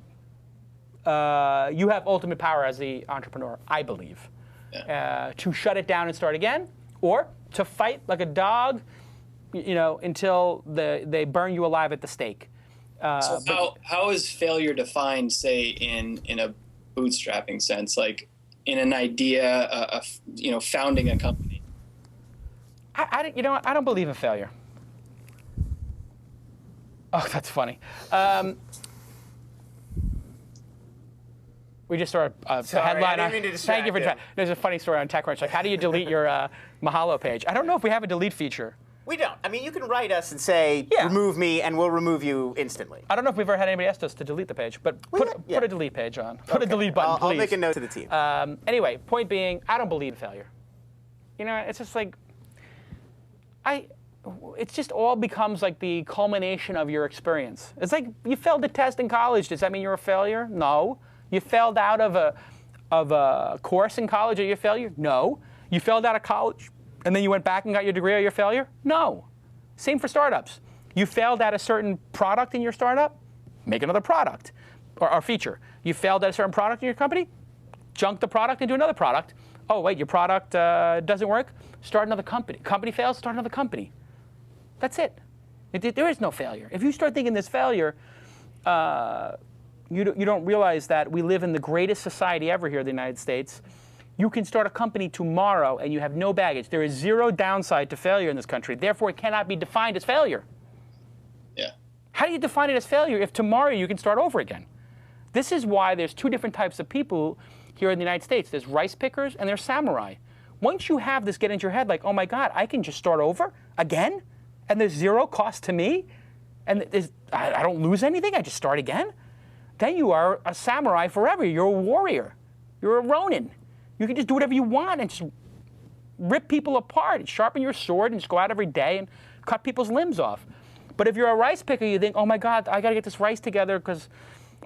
S2: you have ultimate power as the entrepreneur, I believe, to shut it down and start again, or to fight like a dog, until they burn you alive at the stake.
S10: So how is failure defined, say, in a bootstrapping sense, like in an idea, founding a company?
S2: I don't believe in failure. Oh, that's funny. We just saw a headline.
S3: I didn't mean to
S2: Thank you for
S3: distract
S2: There's a funny story on TechCrunch. Like, how do you delete your Mahalo page? I don't know if we have a delete feature.
S3: We don't. I mean, you can write us and say, remove me, and we'll remove you instantly.
S2: I don't know if we've ever had anybody ask us to delete the page, but put a delete page on. Put a delete button, please.
S3: I'll make a note to the team.
S2: Anyway, point being, I don't believe in failure. It's just like, it just all becomes like the culmination of your experience. It's like you failed a test in college. Does that mean you're a failure? No. You failed out of a course in college. Are you a failure? No. You failed out of college, and then you went back and got your degree. Are you a failure? No. Same for startups. You failed at a certain product in your startup, make another product or feature. You failed at a certain product in your company, junk the product and do another product. Oh, wait, your product doesn't work? Start another company. Company fails, start another company. That's it. There is no failure. If you start thinking there's failure, you don't realize that we live in the greatest society ever here in the United States. You can start a company tomorrow and you have no baggage. There is zero downside to failure in this country. Therefore, it cannot be defined as failure.
S10: Yeah.
S2: How do you define it as failure if tomorrow you can start over again? This is why there's two different types of people here in the United States. There's rice pickers and there's samurai. Once you have this get into your head like, oh my God, I can just start over again? And there's zero cost to me? And I don't lose anything? I just start again? Then you are a samurai forever. You're a warrior. You're a ronin. You can just do whatever you want and just rip people apart and sharpen your sword and just go out every day and cut people's limbs off. But if you're a rice picker, you think, oh my God, I got to get this rice together because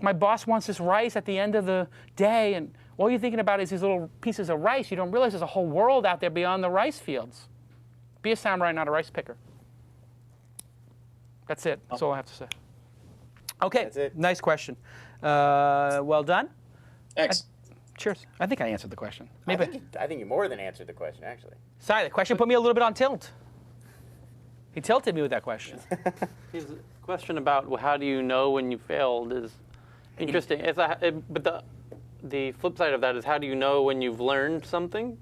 S2: my boss wants this rice at the end of the day, and all you're thinking about is these little pieces of rice. You don't realize there's a whole world out there beyond the rice fields. Be a samurai, not a rice picker. That's it. That's all I have to say. Okay,
S3: That's it.
S2: Nice question. Well done.
S10: Thanks.
S2: Cheers. I think I answered the question.
S3: I think you more than answered the question, actually.
S2: Sorry, the question put me a little bit on tilt. He tilted me with that question.
S4: His question about how do you know when you failed is interesting. But the flip side of that is how do you know when you've learned something?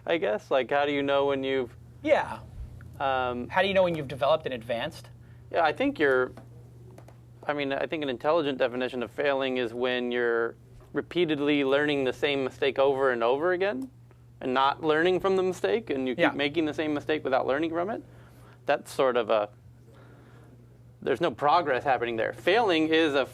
S4: I guess, like how do you know when you've
S2: how do you know when you've developed and advanced?
S4: Yeah, I think an intelligent definition of failing is when you're repeatedly learning the same mistake over and over again and not learning from the mistake, and you keep making the same mistake without learning from it. That's sort of there's no progress happening there. Failing is a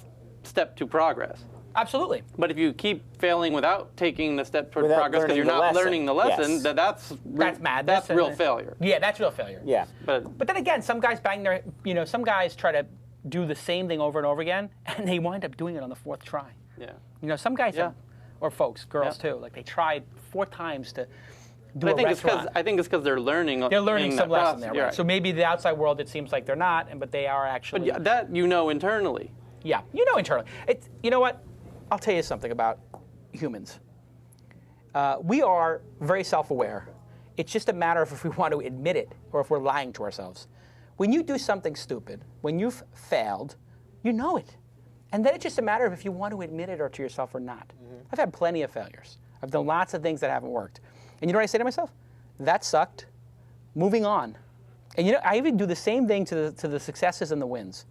S4: step to progress.
S2: Absolutely.
S4: But if you keep failing without taking the step toward progress because you're not learning the lesson, that's madness. That's real failure.
S2: Yeah, that's real failure.
S3: Yeah.
S2: But then again, some guys some guys try to do the same thing over and over again, and they wind up doing it on the 4th try.
S4: Yeah.
S2: You know, some guys, or folks, girls too, like they tried 4 times to do a restaurant.
S4: I think it's because they're learning.
S2: They're learning some lesson there, right?
S4: Right.
S2: So maybe the outside world, it seems like they're not, but they are actually.
S4: But that you know internally.
S2: Yeah, you know internally. You know what? I'll tell you something about humans. We are very self-aware. It's just a matter of if we want to admit it or if we're lying to ourselves. When you do something stupid, when you've failed, you know it. And then it's just a matter of if you want to admit it or to yourself or not. I've had plenty of failures. I've done lots of things that haven't worked. And you know what I say to myself? That sucked. Moving on. And you know, I even do the same thing to the successes and the wins.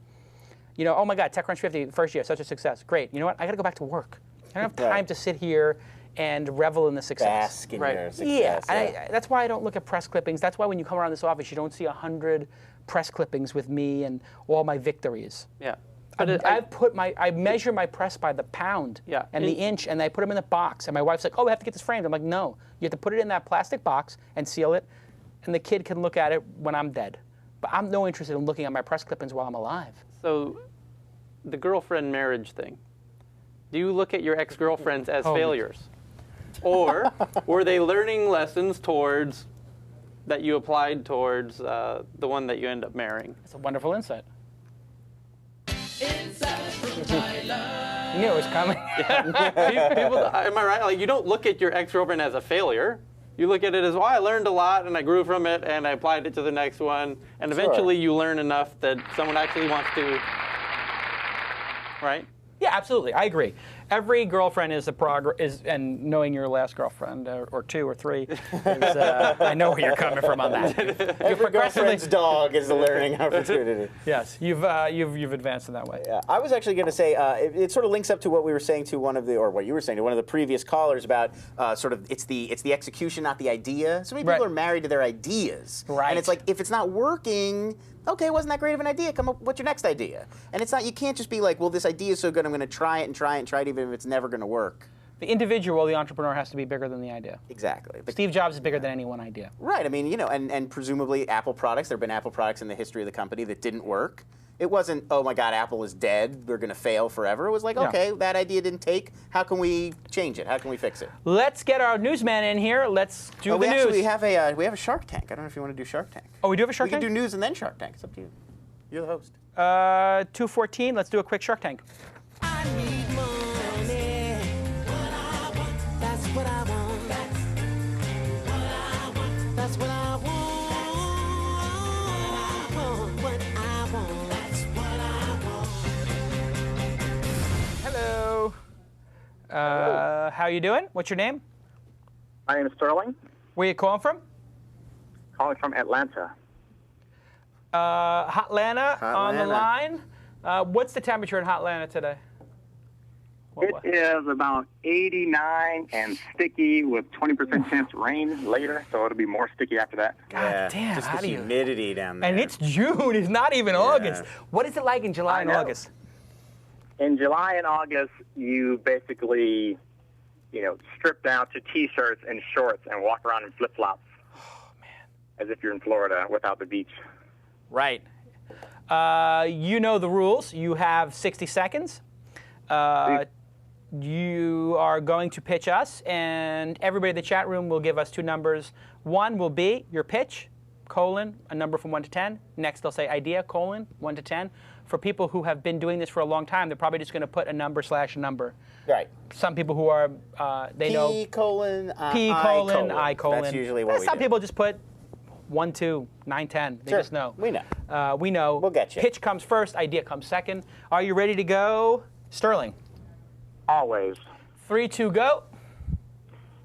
S2: You know, oh my God, TechCrunch 50, first year, such a success. Great. You know what? I got to go back to work. I don't have time to sit here and revel in the success.
S3: Bask in your success.
S2: Yeah. That's why I don't look at press clippings. That's why when you come around this office, you don't see 100 press clippings with me and all my victories.
S4: Yeah.
S2: I measure my press by the pound and the inch, and I put them in the box. And my wife's like, oh, we have to get this framed. I'm like, no. You have to put it in that plastic box and seal it, and the kid can look at it when I'm dead. But I'm no interested in looking at my press clippings while I'm alive.
S4: So the girlfriend marriage thing, do you look at your ex-girlfriends as failures? Or were they learning lessons towards that you applied towards the one that you end up marrying?
S2: That's a wonderful insight. You knew it was coming.
S4: People, am I right? Like, you don't look at your ex-girlfriend as a failure. You look at it as, well, I learned a lot and I grew from it and I applied it to the next one. And eventually you learn enough that someone actually wants to, right?
S2: Yeah, absolutely. I agree. Every girlfriend is a and knowing your last girlfriend or 2 or 3, is, I know where you're coming from on that.
S3: Every girlfriend's dog is a learning opportunity.
S2: Yes, you've advanced in that way.
S3: Yeah, I was actually going to say it sort of links up to what we were saying to what you were saying to one of the previous callers about sort of it's the execution, not the idea. So many people are married to their ideas, and it's like if it's not working. Okay, wasn't that great of an idea? Come up, what's your next idea? And it's not, you can't just be like, well, this idea is so good, I'm going to try it and try it and try it, even if it's never going to work.
S2: The individual, the entrepreneur, has to be bigger than the idea.
S3: Exactly.
S2: Steve Jobs is bigger than any one idea.
S3: Right. I mean, you know, and presumably Apple products, there have been Apple products in the history of the company that didn't work. It wasn't, oh my God, Apple is dead, we're going to fail forever. It was like, okay, that idea didn't take. How can we change it? How can we fix it?
S2: Let's get our newsman in here. Let's do the news.
S3: We have a Shark Tank. I don't know if you want to do Shark Tank.
S2: Oh, we do have a Shark Tank?
S3: We can do news and then Shark Tank. It's up to you. You're the host.
S2: 2:14. Let's do a quick Shark Tank.
S1: I need money. What I want, that's what I want. That's what I want. That's what I want. What I want. That's what I want.
S2: Hello. How you doing? What's your name?
S11: My name is Sterling.
S2: Where you calling from?
S11: Calling from Atlanta.
S2: Hotlanta on the line. What's the temperature in Hotlanta today?
S11: It is about 89 and sticky with 20% chance of rain later, so it'll be more sticky after that.
S2: God damn,
S3: just
S2: how
S3: the
S2: do you...
S3: humidity down there.
S2: And it's June. It's not even August. What is it like in July and August?
S11: In July and August, you basically, strip down to T-shirts and shorts and walk around in flip-flops.
S2: Oh, man.
S11: As if you're in Florida without the beach.
S2: Right. You know the rules. You have 60 seconds. You are going to pitch us, and everybody in the chat room will give us 2 numbers. 1 will be your pitch, colon, a number from 1 to 10. Next, they'll say idea, colon, 1 to 10. For people who have been doing this for a long time, they're probably just going to put a number / number. Right. Some people who are, they know.
S3: P colon,
S2: I colon.
S3: That's usually what we do.
S2: Some people just put 1, 2, 9, 10. They just know.
S3: We know.
S2: We know.
S3: We'll get you.
S2: Pitch comes first, idea comes second. Are you ready to go, Sterling?
S11: Always.
S2: 3, 2, go.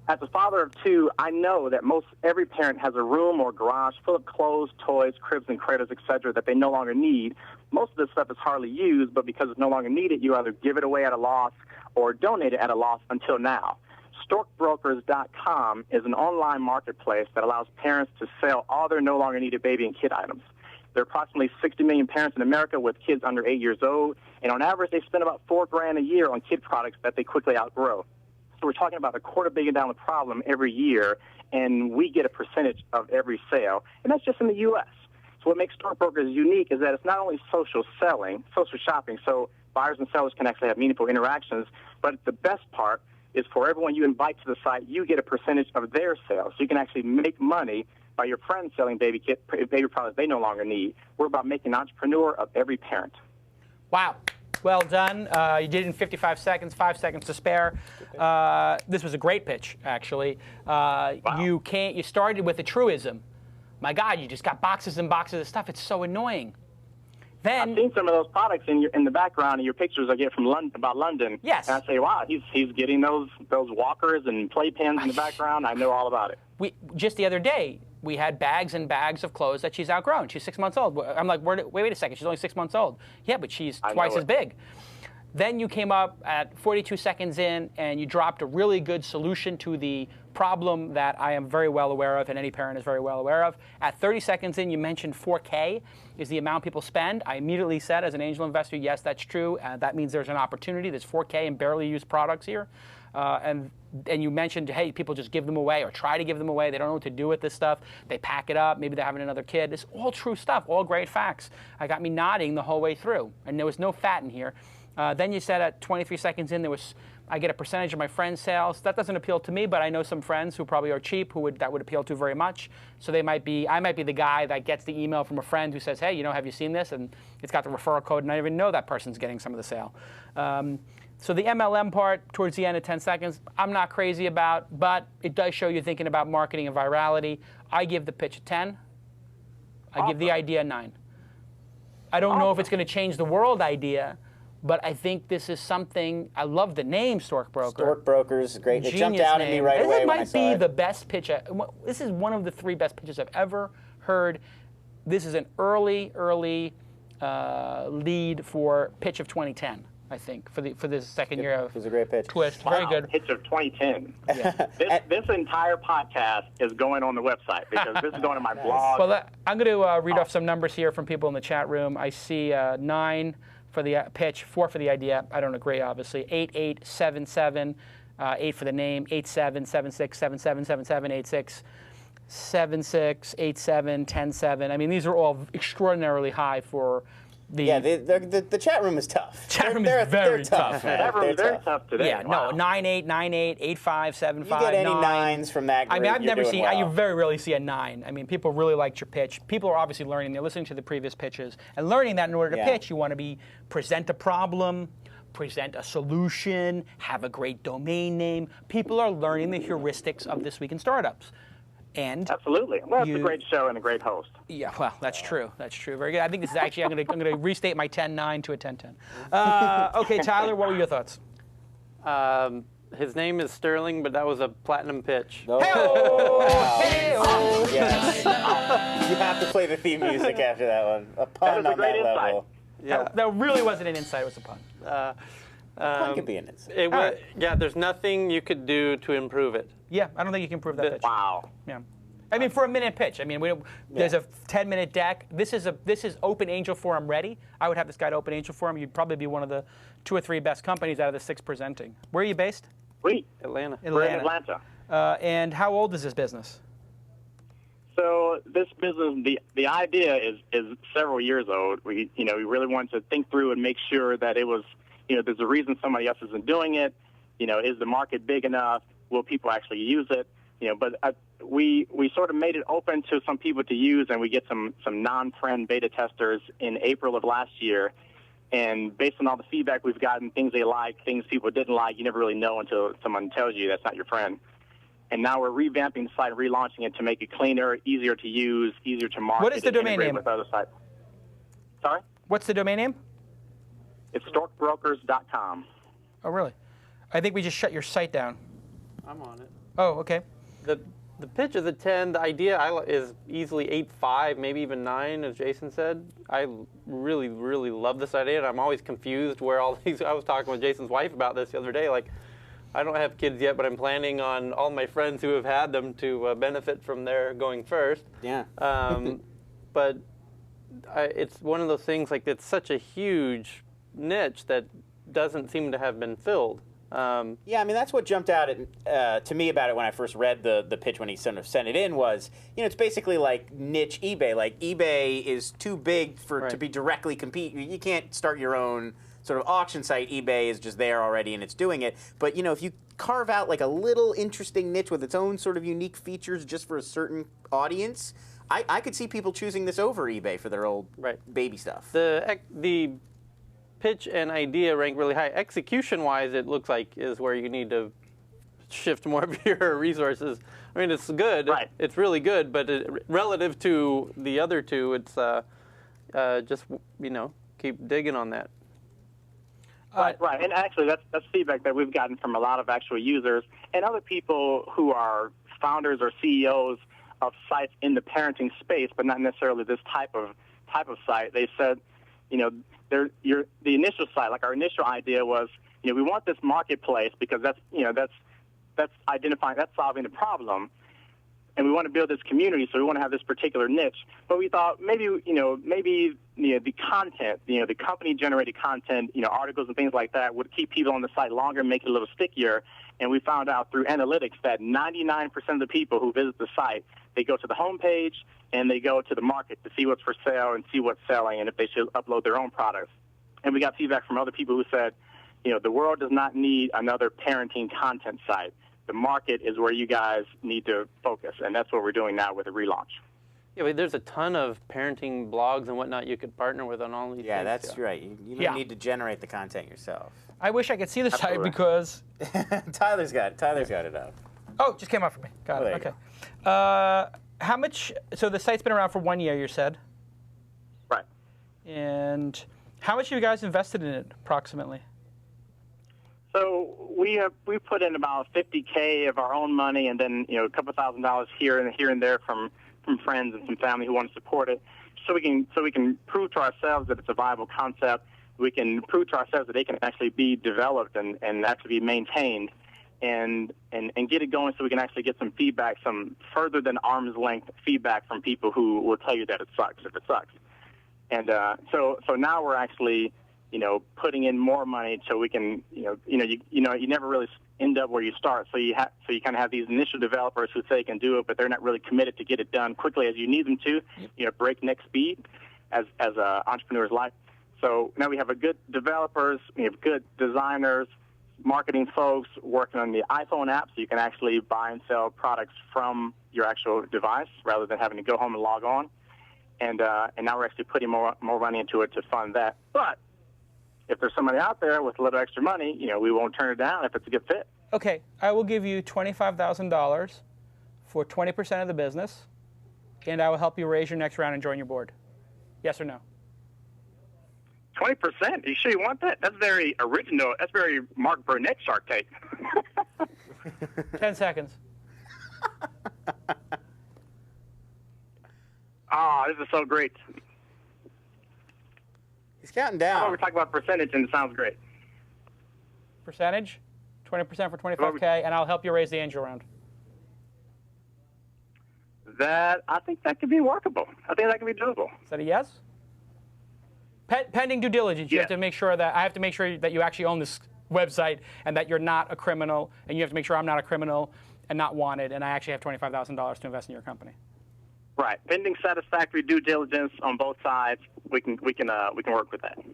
S11: As a father of 2, I know that most every parent has a room or garage full of clothes, toys, cribs, and cradles, etc., that they no longer need. Most of this stuff is hardly used, but because it's no longer needed, you either give it away at a loss or donate it at a loss until now. StorkBrokers.com is an online marketplace that allows parents to sell all their no longer needed baby and kid items. There are approximately 60 million parents in America with kids under 8 years old, and on average, they spend about $4,000 a year on kid products that they quickly outgrow. So we're talking about a $250 million problem every year, and we get a percentage of every sale, and that's just in the U.S. So what makes StorkBrokers unique is that it's not only social selling, social shopping, so buyers and sellers can actually have meaningful interactions, but the best part is for everyone you invite to the site, you get a percentage of their sales. So you can actually make money by your friends selling baby products they no longer need. We're about making an entrepreneur of every parent.
S2: Wow. Well done. You did it in 55 seconds, 5 seconds to spare. This was a great pitch, actually.
S11: Wow.
S2: You started with a truism. My God, you just got boxes and boxes of stuff. It's so annoying. Then
S11: I've seen some of those products in the background in your pictures I get from about London.
S2: Yes.
S11: And I say, wow, he's getting those walkers and playpens in the background. I know all about it.
S2: Just the other day, we had bags and bags of clothes that she's outgrown. She's 6 months old. I'm like, wait a second. She's only 6 months old. Yeah, but she's twice as big. Then you came up at 42 seconds in, and you dropped a really good solution to the problem that I am very well aware of, and any parent is very well aware of. At 30 seconds in, you mentioned 4K is the amount people spend. I immediately said, as an angel investor, yes, that's true. That means there's an opportunity. There's 4K and barely used products here. And you mentioned, hey, people just give them away or try to give them away. They don't know what to do with this stuff. They pack it up. Maybe they're having another kid. It's all true stuff, all great facts. I got me nodding the whole way through, and there was no fat in here. Then you said at 23 seconds in, I get a percentage of my friends' sales. That doesn't appeal to me, but I know some friends who probably are cheap that would appeal to very much. So I might be the guy that gets the email from a friend who says, hey, have you seen this? And it's got the referral code, and I even know that person's getting some of the sale. So the MLM part towards the end of 10 seconds, I'm not crazy about, but it does show you thinking about marketing and virality. I give the pitch a 10. I give the idea a 9. I don't know if it's going to change the world idea, but I think this is something. I love the name StorkBroker.
S3: StorkBrokers, great. It
S2: Genius
S3: jumped out at me right away when I saw it.
S2: This might be the best pitch. This is one of the 3 best pitches I've ever heard. This is an early lead for pitch of 2010. I think for this second year of
S3: it was a great pitch.
S2: Twist.
S11: Wow,
S2: Very good.
S11: Pitch of 2010.
S2: Yeah.
S11: This entire podcast is going on the website because this is going on my blog.
S2: Well, I'm going to read off some numbers here from people in the chat room. I see 9 for the pitch, 4 for the idea. I don't agree, obviously. 8877, 8 for the name. 8776, 7777, 86. 76, 87, 107. I mean, these are all extraordinarily high for the.
S3: Yeah, the chat room is tough.
S2: Chat room is very tough.
S11: They're tough today.
S2: Yeah,
S11: wow.
S2: no, 9898, 8575.
S3: You get any
S2: 9.
S3: 9s from that group,
S2: I mean, I've never seen.
S3: well.
S2: You very rarely see a 9. I mean, people really liked your pitch. People are obviously learning. They're listening to the previous pitches and learning that in order to pitch, you want to present a problem, present a solution, have a great domain name. People are learning the heuristics of This Week in Startups. And
S11: absolutely. Well, it's a great show and a great host.
S2: Yeah, well, that's true. That's true. Very good. I think this is actually, I'm going to restate my 10-9 to a 10-10. Okay, Tyler, what were your thoughts?
S4: His name is Sterling, but that was a platinum pitch.
S3: Oh. Wow. Hey-o. Yes. You have to play the theme music after that one. A pun on that level.
S4: Yeah.
S2: That really wasn't an insight. It was a pun.
S3: Pun could be an insight.
S4: Yeah, there's nothing you could do to improve it.
S2: Yeah, I don't think you can improve that pitch.
S11: Wow.
S2: Yeah. I mean, for a minute pitch. I mean, there's a 10-minute deck. This is Open Angel Forum ready. I would have this guy to Open Angel Forum. You'd probably be one of the 2 or 3 best companies out of the 6 presenting. Where are you based?
S4: Atlanta.
S11: We're in Atlanta.
S2: And how old is this business?
S11: So this business, the idea is several years old. We really wanted to think through and make sure that it was, there's a reason somebody else isn't doing it. Is the market big enough? Will people actually use it? But we sort of made it open to some people to use, and we get some non-friend beta testers in April of last year. And based on all the feedback we've gotten, things they like, things people didn't like, you never really know until someone tells you that's not your friend. And now we're revamping the site, relaunching it to make it cleaner, easier to use, easier to market.
S2: What is the domain name?
S11: With other sites. Sorry?
S2: What's the domain name?
S11: It's StorkBrokers.com.
S2: Oh, really? I think we just shut your site down.
S4: I'm on it.
S2: Oh, okay.
S4: The pitch is a 10. The idea is easily 8.5, maybe even 9, as Jason said. I really, really love this idea, and I'm always confused where all these. I was talking with Jason's wife about this the other day. Like, I don't have kids yet, but I'm planning on all my friends who have had them to benefit from their going first.
S3: Yeah.
S4: But it's one of those things. Like, it's such a huge niche that doesn't seem to have been filled.
S3: Yeah, I mean, that's what jumped out to me about it when I first read the pitch when he sent it in was, it's basically like niche eBay. Like eBay is too big to be directly compete. You can't start your own sort of auction site. eBay is just there already and it's doing it. But, if you carve out like a little interesting niche with its own sort of unique features just for a certain audience, I could see people choosing this over eBay for their old baby stuff.
S4: The pitch and idea rank really high. Execution-wise, it looks like is where you need to shift more of your resources. I mean, it's good.
S11: Right.
S4: It's really good, but relative to the other two, it's just, keep digging on that.
S11: Right. And actually, that's feedback that we've gotten from a lot of actual users and other people who are founders or CEOs of sites in the parenting space, but not necessarily this type of site. They said, the initial site, like our initial idea was, we want this marketplace because that's identifying, that's solving the problem, and we want to build this community, so we want to have this particular niche. But we thought maybe the content, the company-generated content, articles and things like that would keep people on the site longer and make it a little stickier. And we found out through analytics that 99% of the people who visit the site, they go to the homepage and they go to the market to see what's for sale and see what's selling and if they should upload their own products. And we got feedback from other people who said, the world does not need another parenting content site. The market is where you guys need to focus, and that's what we're doing now with the relaunch.
S4: Yeah, but there's a ton of parenting blogs and whatnot you could partner with on all these things.
S3: Yeah, that's right. You don't need to generate the content yourself.
S2: I wish I could see the site because...
S3: Tyler's got it up.
S2: Oh, it just came up for me. Got it. Okay. How much... So the site's been around for 1 year, you said?
S11: Right.
S2: And how much have you guys invested in it, approximately?
S11: So we put in about $50K of our own money, and then a couple $1,000 here and there from friends and some family who want to support it, so we can prove to ourselves that it's a viable concept. We can prove to ourselves that they can actually be developed and actually be maintained, and get it going, so we can actually get some feedback, some further than arm's length feedback from people who will tell you that it sucks if it sucks. And so now we're actually putting in more money so we can, you never really end up where you start. So you kind of have these initial developers who say they can do it, but they're not really committed to get it done quickly as you need them to, breakneck speed as entrepreneurs like. So now we have a good developers, we have good designers, marketing folks working on the iPhone app, so you can actually buy and sell products from your actual device rather than having to go home and log on. And now we're actually putting more money into it to fund that. But if there's somebody out there with a little extra money, we won't turn it down if it's a good fit.
S2: Okay, I will give you $25,000 for 20% of the business, and I will help you raise your next round and join your board. Yes or no?
S11: 20%? You sure you want that? That's very original. That's very Mark Burnett Shark Tank.
S2: 10 seconds.
S11: This is so great.
S3: He's counting down.
S11: How about we talk about percentage, and it sounds great.
S2: Percentage? 20% for 25K, and I'll help you raise the angel round.
S11: I think that could be workable. I think that could be doable.
S2: Is that a yes? Pending due diligence, you have to make sure that I have to make sure that you actually own this website and that you're not a criminal, and you have to make sure I'm not a criminal and not wanted, and I actually have $25,000 to invest in your company.
S11: Right. Pending satisfactory due diligence on both sides, we can work with that.
S2: All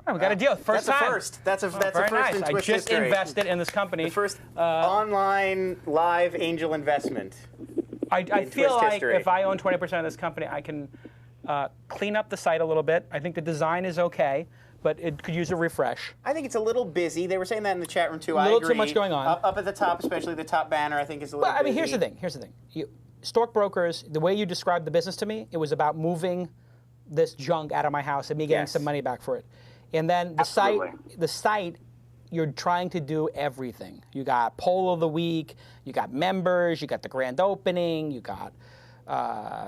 S2: right, we got a deal. First time.
S3: That's a first
S2: very nice.
S3: in
S2: I
S3: Twist
S2: just
S3: history.
S2: invested in this company.
S3: The first online live angel investment.
S2: I feel like
S3: history.
S2: if I own 20% of this company, I can clean up the site a little bit. I think the design is okay, but it could use a refresh.
S3: I think it's a little busy. They were saying that in the chat room too.
S2: A little too much going on.
S3: Up at the top, especially the top banner, I think is a little.
S2: Well, I mean,
S3: busy.
S2: here's the thing. StorkBrokers, the way you described the business to me, it was about moving this junk out of my house and me getting some money back for it. And then the site, you're trying to do everything. You got poll of the week, you got members, you got the grand opening, you got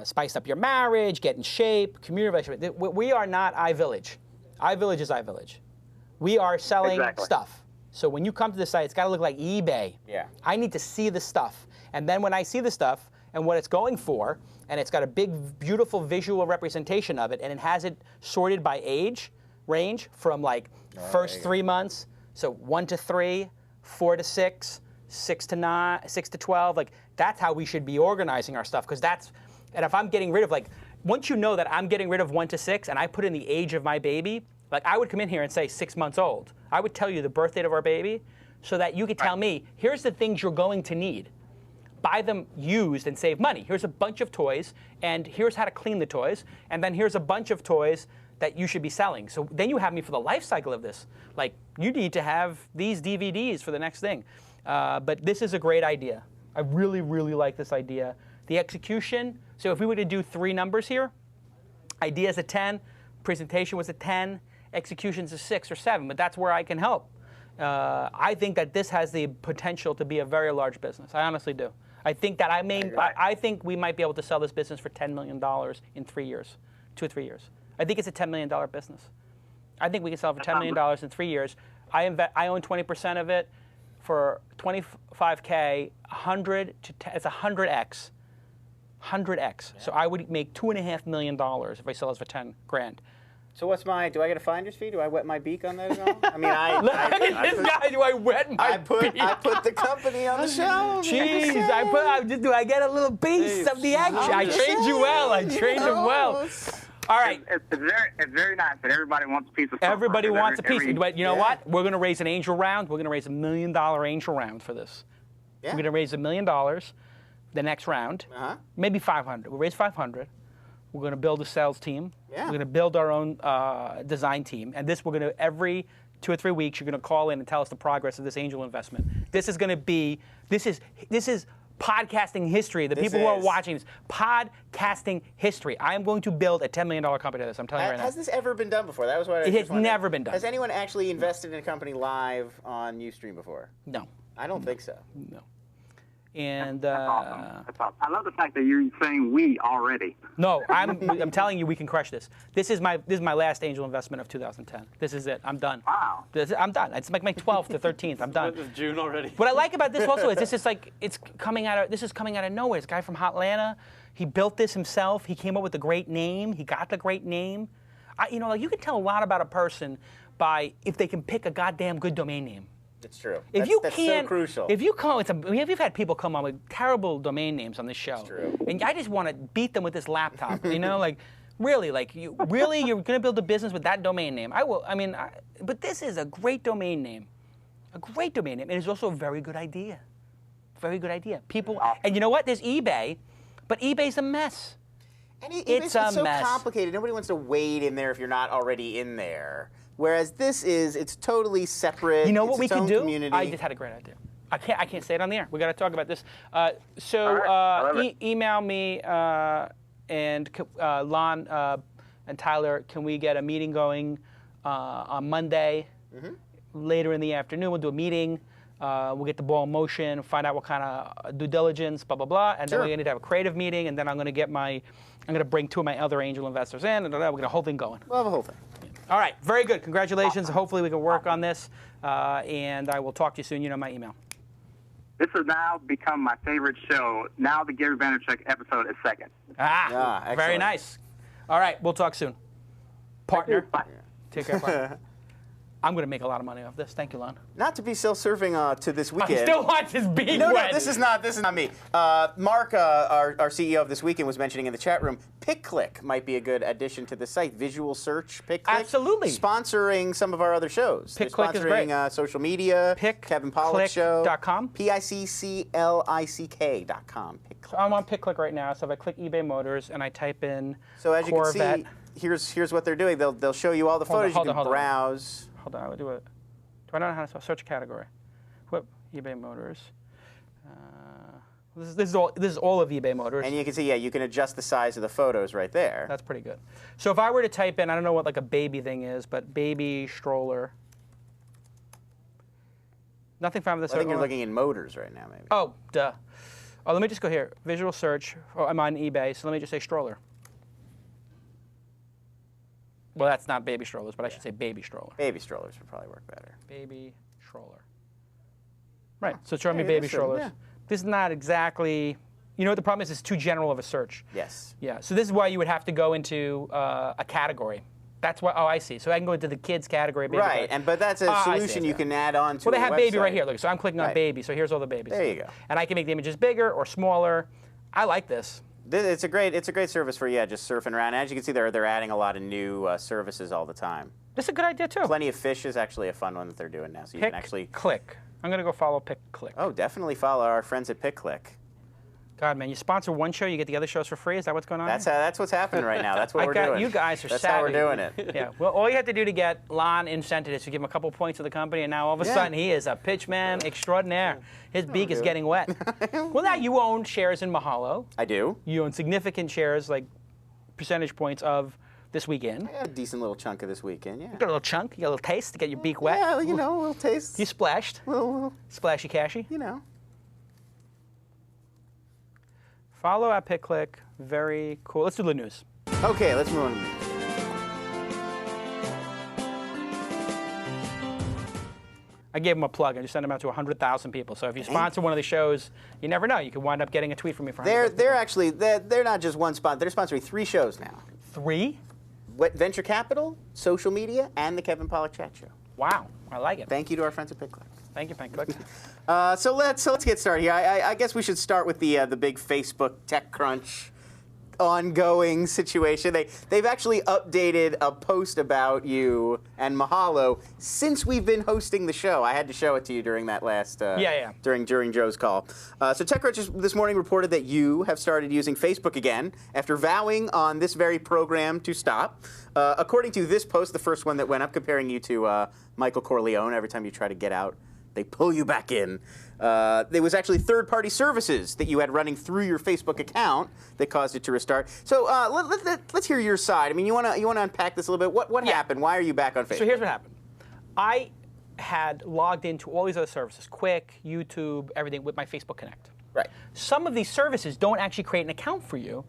S2: spice up your marriage, get in shape, community relationship. We are not iVillage. iVillage is iVillage. We are selling stuff. So when you come to the site, it's got to look like eBay.
S3: Yeah.
S2: I need to see the stuff. And then when I see the stuff and what it's going for, and it's got a big, beautiful visual representation of it, and it has it sorted by age range from like first 3 months, so 1 to 3, 4 to 6, 6 to 9, 6 to 12. Like that's how we should be organizing our stuff because that's. And if I'm getting rid of once you know that I'm getting rid of 1 to 6 and I put in the age of my baby, like I would come in here and say 6 months old. I would tell you the birth date of our baby so that you could tell me, here's the things you're going to need. Buy them used and save money. Here's a bunch of toys, and here's how to clean the toys, and then here's a bunch of toys that you should be selling. So then you have me for the life cycle of this. Like, you need to have these DVDs for the next thing. But this is a great idea. I really, really like this idea. The execution, so if we were to do 3 numbers here, ideas a 10, presentation was a 10, execution's a 6 or 7, but that's where I can help. I think that this has the potential to be a very large business. I honestly do. I think that I think we might be able to sell this business for $10 million in 3 years, 2 or 3 years. I think it's a $10 million business. I think we can sell it for $10 million in 3 years. I own 20% of it for $25K, 100 to 10, it's 100x. 100x. Yeah. So I would make $2.5 million if I sell this for 10 grand.
S3: So what's do I get a finder's fee? Do I wet my beak on that at all? I mean,
S2: Look at this guy. Do I wet my beak?
S3: I put the company on the show.
S2: Jeez, do I get a little piece of the action? I trained you well. I trained him well. All right.
S11: It's very nice that everybody wants a piece of.
S2: Everybody wants a piece. But you know what? We're going to raise an angel round. We're going to raise $1 million angel round for this. Yeah. We're going to raise $1 million the next round. Maybe 500. We'll raise 500. We're going to build a sales team. Yeah. We're going to build our own design team. And this, we're going to, every 2 or 3 weeks, you're going to call in and tell us the progress of this angel investment. This is going to be, this is podcasting history. The people who are watching this, podcasting history. I am going to build a $10 million company to this. I'm telling you right now.
S3: Has this ever been done before? That was what
S2: it has never been done.
S3: Has anyone actually invested in a company live on Ustream before?
S2: No.
S3: I don't think so.
S2: No. And
S11: that's awesome. That's awesome. I love the fact that you're saying we already.
S2: No, I'm telling you, we can crush this. This is my last angel investment of 2010. This is it. I'm done.
S11: Wow.
S2: I'm done. It's like my 12th to 13th. I'm done.
S4: It's June already.
S2: What I like about this also is this is like this is coming out of nowhere. This guy from Hotlanta, he built this himself. He came up with a great name. He got the great name. You you can tell a lot about a person by if they can pick a goddamn good domain name.
S3: It's true.
S2: That's
S3: so crucial.
S2: If you come with we've had people come on with terrible domain names on this show.
S3: It's true.
S2: And I just want to beat them with this laptop. Really, you're going to build a business with that domain name. I will. But this is a great domain name. A great domain name. And it's also a very good idea. Very good idea. People, and you know what? There's eBay, but eBay's a mess.
S3: And it's so complicated. Nobody wants to wade in there if you're not already in there. Whereas it's totally separate.
S2: You know what we could do?
S3: Community.
S2: I just had a great idea. I can't say it on the air. We got to talk about this. Email me and Lon and Tyler. Can we get a meeting going on Monday later in the afternoon? We'll do a meeting. We'll get the ball in motion. Find out what kind of due diligence, blah blah blah, and then we're going to have a creative meeting. And then I'm going to bring 2 of my other angel investors in, and we're going to get a whole thing going.
S3: We'll have a whole thing.
S2: All right, very good. Congratulations. Awesome. Hopefully we can work on this, and I will talk to you soon. You know my email.
S11: This has now become my favorite show. Now the Gary Vaynerchuk episode is second.
S2: Very nice. All right, we'll talk soon. Partner. Take care. Partner. I'm going to make a lot of money off this. Thank you, Lon.
S3: Not to be self-serving to this weekend.
S2: I still want his being
S3: No, this is not me. Mark, our CEO of This Weekend, was mentioning in the chat room, PickClick might be a good addition to the site. Visual search, PickClick.
S2: Absolutely.
S3: Sponsoring some of our other shows.
S2: PickClick is great.
S3: Sponsoring social media, Kevin Pollak Show.
S2: PickClick.com.
S3: PickClick.com.
S2: I'm on PickClick right now, so if I click eBay Motors and I type in
S3: So as you
S2: Corvette,
S3: can see, here's what they're doing. They'll show you all the photos. You can browse.
S2: Hold on, I would do it. Do I know how to spell? Search category? Whoop, eBay Motors. This is all of eBay Motors.
S3: And you can see, you can adjust the size of the photos right there.
S2: That's pretty good. So if I were to type in, I don't know what like a baby thing is, but baby stroller. Nothing found with this.
S3: I think you're looking in Motors right now, maybe.
S2: Oh, duh. Oh, let me just go here. Visual search. Oh, I'm on eBay, so let me just say stroller. Well, that's not baby strollers, but I should say baby stroller.
S3: Baby strollers would probably work better.
S2: Baby stroller. Right, so it's showing me baby strollers. Yeah. This is not exactly, you know what the problem is? It's too general of a search.
S3: Yes.
S2: Yeah, so this is why you would have to go into a category. That's what. Oh, I see. So I can go into the kids category. Baby
S3: Right, but that's a solution you can add on to.
S2: Well, they have
S3: a
S2: baby
S3: website.
S2: right here. Look, so I'm clicking on baby. So here's all the babies.
S3: There you go.
S2: And I can make the images bigger or smaller. I like this.
S3: It's a great service for just surfing around. As you can see, they're adding a lot of new services all the time.
S2: This is a good idea too.
S3: Plenty of Fish is actually a fun one that they're doing now. So you can actually
S2: click. I'm gonna go follow Pick Click.
S3: Oh, definitely follow our friends at Pick Click.
S2: God, man, you sponsor one show, you get the other shows for free. Is that what's going on?
S3: That's what's happening right now. That's what we're doing.
S2: You guys are
S3: That's
S2: savvy.
S3: how we're doing it.
S2: Yeah. Well, all you have to do to get Lon incented is to give him a couple points of the company, and now all of a sudden he is a pitchman extraordinaire. His beak is getting wet. Well, now you own shares in Mahalo.
S3: I do.
S2: You own significant shares, like percentage points of this weekend.
S3: I had a decent little chunk of this weekend. Yeah.
S2: You got a little chunk. You got a little taste to get your beak wet.
S3: Yeah, a little taste.
S2: You splashed.
S3: Little
S2: splashy cashy.
S3: You know.
S2: Follow at Pick Click. Very cool. Let's do the news.
S3: Okay, let's move on to the news.
S2: I gave them a plug. I just sent them out to 100,000 people. So if you sponsor one of the shows, you never know. You could wind up getting a tweet from me for 100,000.
S3: They're not just one sponsor. They're sponsoring 3 shows now.
S2: 3?
S3: Venture Capital, social media, and the Kevin Pollak Chat Show.
S2: Wow, I like it.
S3: Thank you to our friends at Pick Click.
S2: Thank you, Pick Click.
S3: So let's get started here. I guess we should start with the big Facebook TechCrunch ongoing situation. They've actually updated a post about you and Mahalo since we've been hosting the show. I had to show it to you during that last during Joe's call. So TechCrunch this morning reported that you have started using Facebook again after vowing on this very program to stop. According to this post, the first one that went up comparing you to Michael Corleone, every time you try to get out, they pull you back in. There was actually third-party services that you had running through your Facebook account that caused it to restart. So let's hear your side. I mean, you want to unpack this a little bit. What happened? Why are you back on Facebook?
S2: So here's what happened. I had logged into all these other services, Quick, YouTube, everything, with my Facebook Connect.
S3: Right.
S2: Some of these services don't actually create an account for you.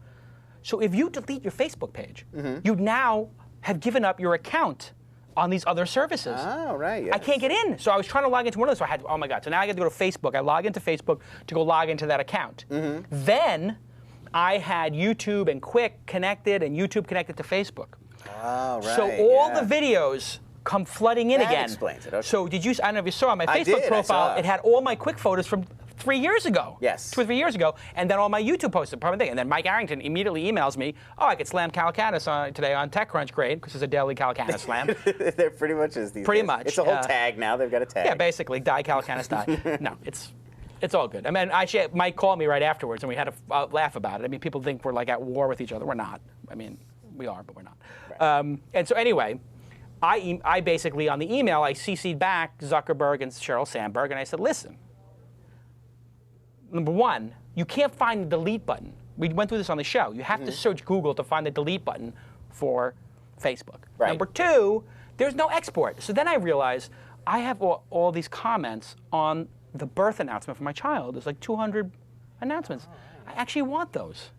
S2: So if you delete your Facebook page, you now have given up your account on these other services.
S3: Oh, right. Yes.
S2: I can't get in. So I was trying to log into one of those. So I had, oh my God. So now I got to go to Facebook. I log into Facebook to go log into that account. Then I had YouTube and Quick connected and YouTube connected to Facebook.
S3: Oh, right.
S2: So all the videos come flooding in
S3: that
S2: again.
S3: Explains it. Okay.
S2: So I don't know if you saw my
S3: I
S2: Facebook
S3: did,
S2: profile. It had all my Quick photos from 3 years ago.
S3: Yes.
S2: 2 or 3 years ago. And then all my YouTube posts. And then Mike Arrington immediately emails me, oh, I could slam Calacanis today on TechCrunch. Great, because it's a daily Calacanis slam.
S3: There pretty much is these
S2: Pretty
S3: days.
S2: much.
S3: It's a whole tag now. They've got a tag.
S2: Yeah, basically, die Calacanis, die. No, it's all good. I mean, actually, Mike called me right afterwards, and we had a laugh about it. I mean, people think we're like at war with each other. We're not. I mean, we are, but we're not. Right. And so anyway, I basically, on the email, I CC'd back Zuckerberg and Sheryl Sandberg, and I said, listen, number one, you can't find the delete button. We went through this on the show. You have to search Google to find the delete button for Facebook.
S3: Right.
S2: Number two, there's no export. So then I realized I have all these comments on the birth announcement for my child. There's like 200 announcements. I actually want those.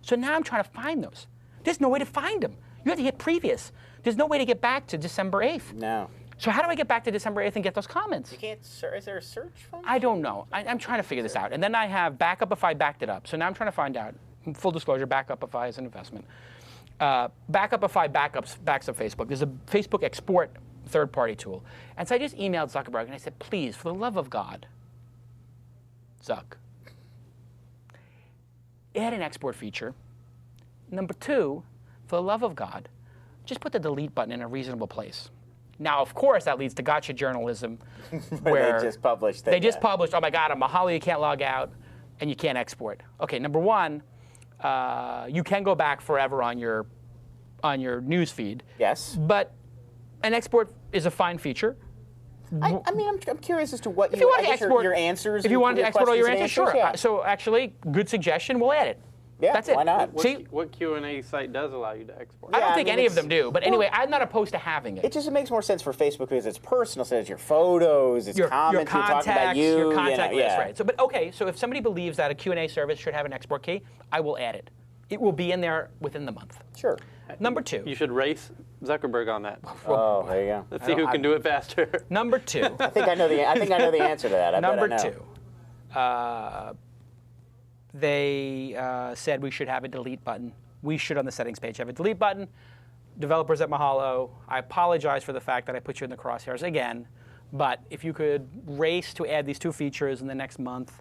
S2: So now I'm trying to find those. There's no way to find them. You have to hit previous. There's no way to get back to December 8th.
S3: No.
S2: So how do I get back to December 8th and get those comments?
S3: You can't. Is there a search function?
S2: I don't know. I'm trying to figure this out. And then I have Backupify backed it up. So now I'm trying to find out. Full disclosure, Backupify is an investment. Backupify backs up Facebook. There's a Facebook export third-party tool. And so I just emailed Zuckerberg and I said, please, for the love of God, Zuck, add an export feature. Number two, for the love of God, just put the delete button in a reasonable place. Now, of course, that leads to gotcha journalism, where
S3: they just published that.
S2: They just published, oh my God, on Mahalo you can't log out and you can't export. Okay, number one, you can go back forever on your news feed.
S3: Yes.
S2: But an export is a fine feature.
S3: I mean, I'm curious as to what
S2: if you want to export
S3: your answers.
S2: If you want to export all your answers, sure.
S3: Yeah.
S2: So actually, good suggestion. We'll add it.
S3: Yeah,
S2: that's it.
S3: Why not?
S2: See,
S4: What Q&A site does allow you to export?
S2: I don't think any of them do. But anyway, I'm not opposed to having it.
S3: It makes more sense for Facebook because it's personal. So it's your photos, it's comments,
S2: your contacts,
S3: talking about you.
S2: your contact list,
S3: yeah.
S2: right? So, but okay. So if somebody believes that a Q&A service should have an export key, I will add it. It will be in there within the month.
S3: Sure.
S2: Number two.
S4: You should race Zuckerberg on that.
S3: Oh, there you go.
S4: Let's see who can do it faster.
S2: Number two.
S3: I think I know the answer to that.
S2: Number two. They said we should have a delete button. We should, on the settings page, have a delete button. developers at Mahalo, I apologize for the fact that I put you in the crosshairs again, but if you could race to add these 2 features in the next month,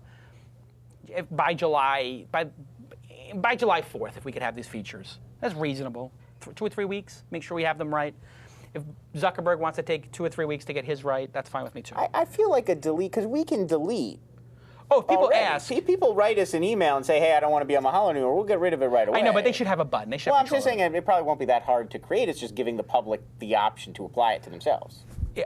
S2: by July 4th, if we could have these features, that's reasonable. 2 or 3 weeks, make sure we have them right. If Zuckerberg wants to take 2 or 3 weeks to get his right, that's fine with me too.
S3: I feel like a delete, because we can delete.
S2: Oh, if people ask.
S3: People write us an email and say, hey, I don't want to be on Mahalo anymore. We'll get rid of it right away.
S2: I know, but they should have a button. They should.
S3: Well, I'm just saying it probably won't be that hard to create. It's just giving the public the option to apply it to themselves.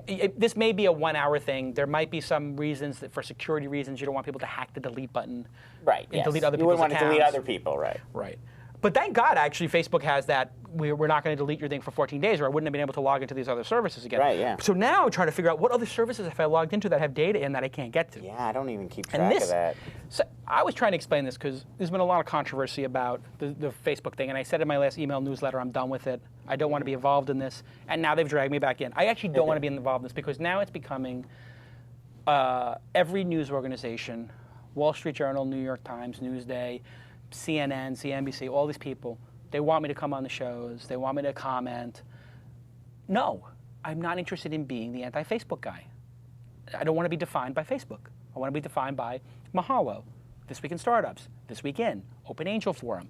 S2: This may be a 1-hour thing. There might be some reasons that for security reasons you don't want people to hack the delete button.
S3: Right,
S2: and delete other
S3: you
S2: people's
S3: wouldn't want
S2: accounts.
S3: to delete other people, right.
S2: Right. But thank God, actually, Facebook has that. We're not going to delete your thing for 14 days, or I wouldn't have been able to log into these other services again.
S3: Right, yeah.
S2: So now I'm trying to figure out what other services have I logged into that have data in that I can't get to.
S3: Yeah, I don't even keep track of that.
S2: So I was trying to explain this because there's been a lot of controversy about the Facebook thing, and I said in my last email newsletter, I'm done with it. I don't want to be involved in this, and now they've dragged me back in. I actually don't want to be involved in this because now it's becoming every news organization, Wall Street Journal, New York Times, Newsday, CNN, CNBC, all these people, they want me to come on the shows. They want me to comment. No, I'm not interested in being the anti-Facebook guy. I don't want to be defined by Facebook. I want to be defined by Mahalo, This Week in Startups, This Week In, Open Angel Forum,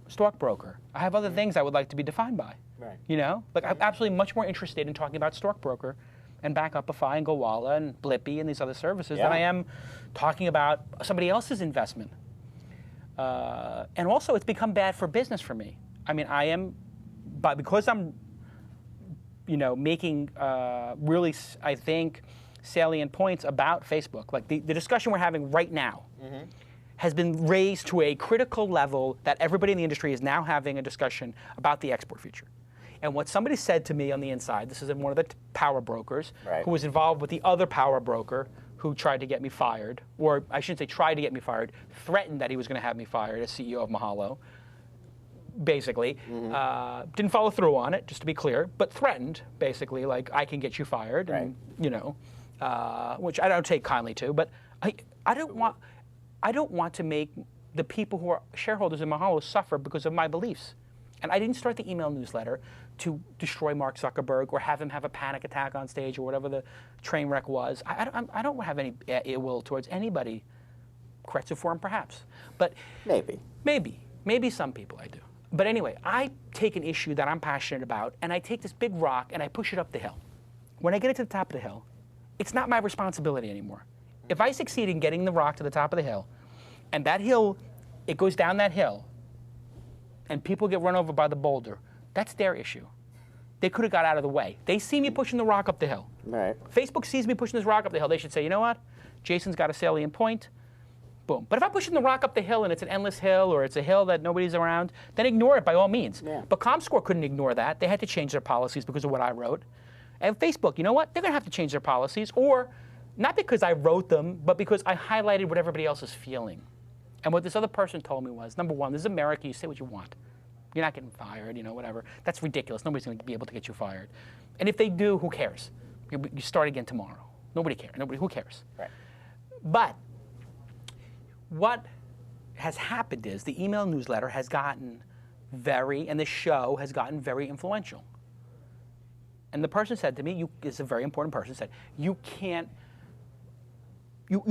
S2: StorkBroker. I have other things I would like to be defined by.
S3: Right.
S2: You know, like I'm absolutely much more interested in talking about StorkBroker and Backupify and Gowalla and Blippy and these other services than I am talking about somebody else's investment. And also, it's become bad for business for me. I mean, because I'm, making really, I think, salient points about Facebook. Like the discussion we're having right now has been raised to a critical level that everybody in the industry is now having a discussion about the export feature. And what somebody said to me on the inside, this is in one of the power brokers, who was involved with the other power broker who tried to get me fired, or I shouldn't say tried to get me fired, threatened that he was going to have me fired as CEO of Mahalo, basically. Didn't follow through on it, just to be clear, but threatened, basically, like, I can get you fired, and, which I don't take kindly to, but I don't want to make the people who are shareholders in Mahalo suffer because of my beliefs. And I didn't start the email newsletter to destroy Mark Zuckerberg or have him have a panic attack on stage or whatever the train wreck was. I don't have any ill will towards anybody. Kretzer Forum, perhaps. But maybe some people I do. But anyway, I take an issue that I'm passionate about, and I take this big rock and I push it up the hill. When I get it to the top of the hill, it's not my responsibility anymore. If I succeed in getting the rock to the top of the hill, and that hill, it goes down that hill, and people get run over by the boulder, that's their issue. They could have got out of the way. They see me pushing the rock up the hill.
S3: Right.
S2: Facebook sees me pushing this rock up the hill. They should say, you know what? Jason's got a salient point. Boom. But if I'm pushing the rock up the hill and it's an endless hill or it's a hill that nobody's around, then ignore it by all means. Yeah. But comScore couldn't ignore that. They had to change their policies because of what I wrote. And Facebook, you know what? They're going to have to change their policies, or not because I wrote them, but because I highlighted what everybody else is feeling. And what this other person told me was, number one, this is America. You say what you want. You're not getting fired, whatever. That's ridiculous. Nobody's going to be able to get you fired. And if they do, who cares? You start again tomorrow. Nobody cares. Who cares?
S3: Right.
S2: But what has happened is the email newsletter has gotten and the show has gotten very influential. And the person said to me, it's a very important person, said, you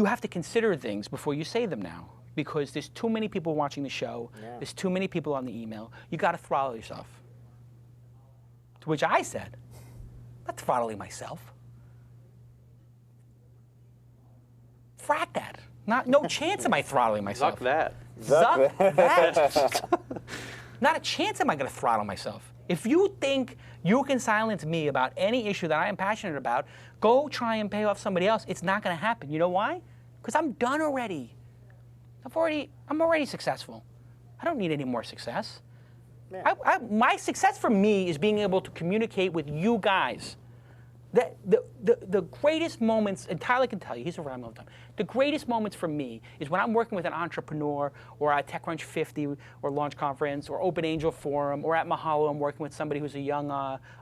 S2: have to consider things before you say them now. Because there's too many people watching the show, there's too many people on the email, you got to throttle yourself. To which I said, I'm not throttling myself. Frack that. No chance am I throttling myself.
S4: Zuck that.
S2: Zuck that. Not a chance am I going to throttle myself. If you think you can silence me about any issue that I am passionate about, go try and pay off somebody else. It's not going to happen. You know why? Because I'm done already. I'm already successful. I don't need any more success. Yeah. My success for me is being able to communicate with you guys. The greatest moments, and Tyler can tell you, he's around all the time. The greatest moments for me is when I'm working with an entrepreneur, or at TechCrunch 50, or Launch Conference, or Open Angel Forum, or at Mahalo, I'm working with somebody who's a young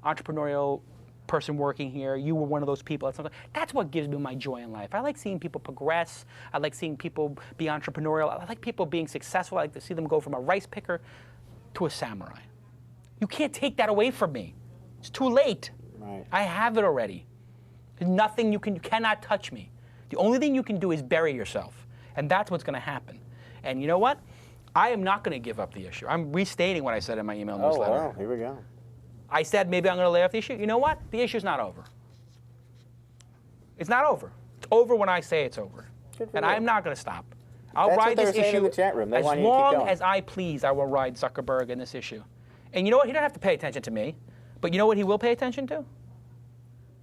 S2: entrepreneurial person working here. You were one of those people. That's what gives me my joy in life. I like seeing people progress. I like seeing people be entrepreneurial. I like people being successful. I like to see them go from a rice picker to a samurai. You can't take that away from me. It's too late.
S3: Right.
S2: I have it already. There's nothing you cannot touch me. The only thing you can do is bury yourself. And that's what's going to happen. And you know what? I am not going to give up the issue. I'm restating what I said in my email newsletter.
S3: Oh, wow. Here we go.
S2: I said maybe I'm going to lay off the issue. You know what? The issue's not over. It's not over. It's over when I say it's over. And I'm not going to stop. I'll ride this issue
S3: in the chat room.
S2: as long as I please. I will ride Zuckerberg in this issue. And you know what? He don't have to pay attention to me. But you know what he will pay attention to?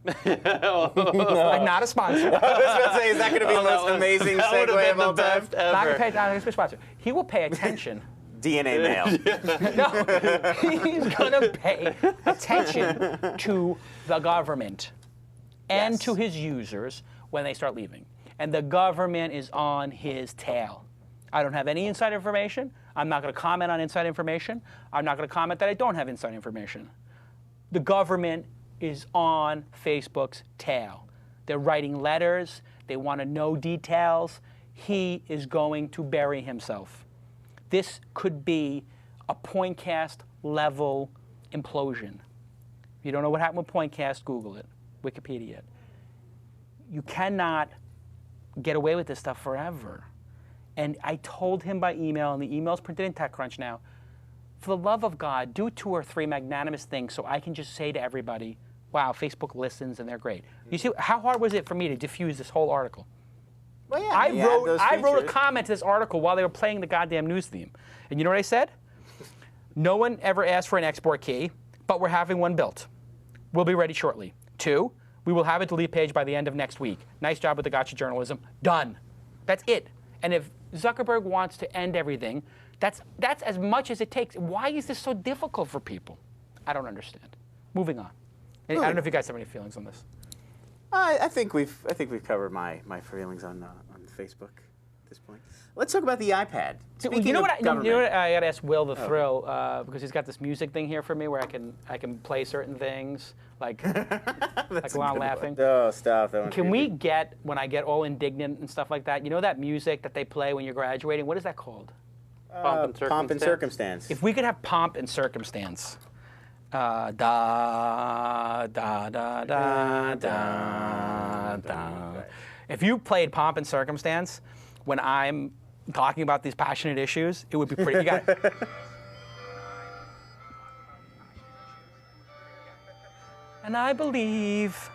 S2: Not a sponsor.
S3: I was going to say, is that going to be the most amazing segue of all time?
S2: Not going to pay a sponsor. He will pay attention.
S3: DNA mail.
S2: No, he's going to pay attention to the government and to his users when they start leaving. And the government is on his tail. I don't have any inside information. I'm not going to comment on inside information. I'm not going to comment that I don't have inside information. The government is on Facebook's tail. They're writing letters. They want to know details. He is going to bury himself. This could be a Pointcast level implosion. If you don't know what happened with Pointcast, Google it, Wikipedia it. You cannot get away with this stuff forever. And I told him by email, and the email's printed in TechCrunch now, for the love of God, do 2 or 3 magnanimous things so I can just say to everybody, wow, Facebook listens and they're great. You see, how hard was it for me to diffuse this whole article?
S3: Well, yeah,
S2: I wrote a comment to this article while they were playing the goddamn news theme. And you know what I said? No one ever asked for an export key, but we're having one built. We'll be ready shortly. 2, we will have a delete page by the end of next week. Nice job with the gotcha journalism. Done. That's it. And if Zuckerberg wants to end everything, that's as much as it takes. Why is this so difficult for people? I don't understand. Moving on. I don't know if you guys have any feelings on this.
S3: I think we've covered my feelings on Facebook at this point. Let's talk about the iPad.
S2: You know what? I got to ask Will the Thrill because he's got this music thing here for me where I can play certain things like while I'm laughing.
S3: Oh, stop!
S2: Can we get when I get all indignant and stuff like that? You know that music that they play when you're graduating? What is that called?
S3: Pomp and circumstance.
S2: If we could have pomp and circumstance. Da da da da da da. If you played Pomp and Circumstance when I'm talking about these passionate issues, it would be pretty. You got it. And I believe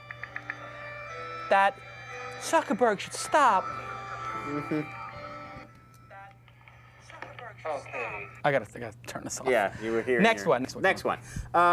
S2: that Zuckerberg should stop. Okay. I gotta turn this off.
S3: Yeah, you were here.
S2: Next one.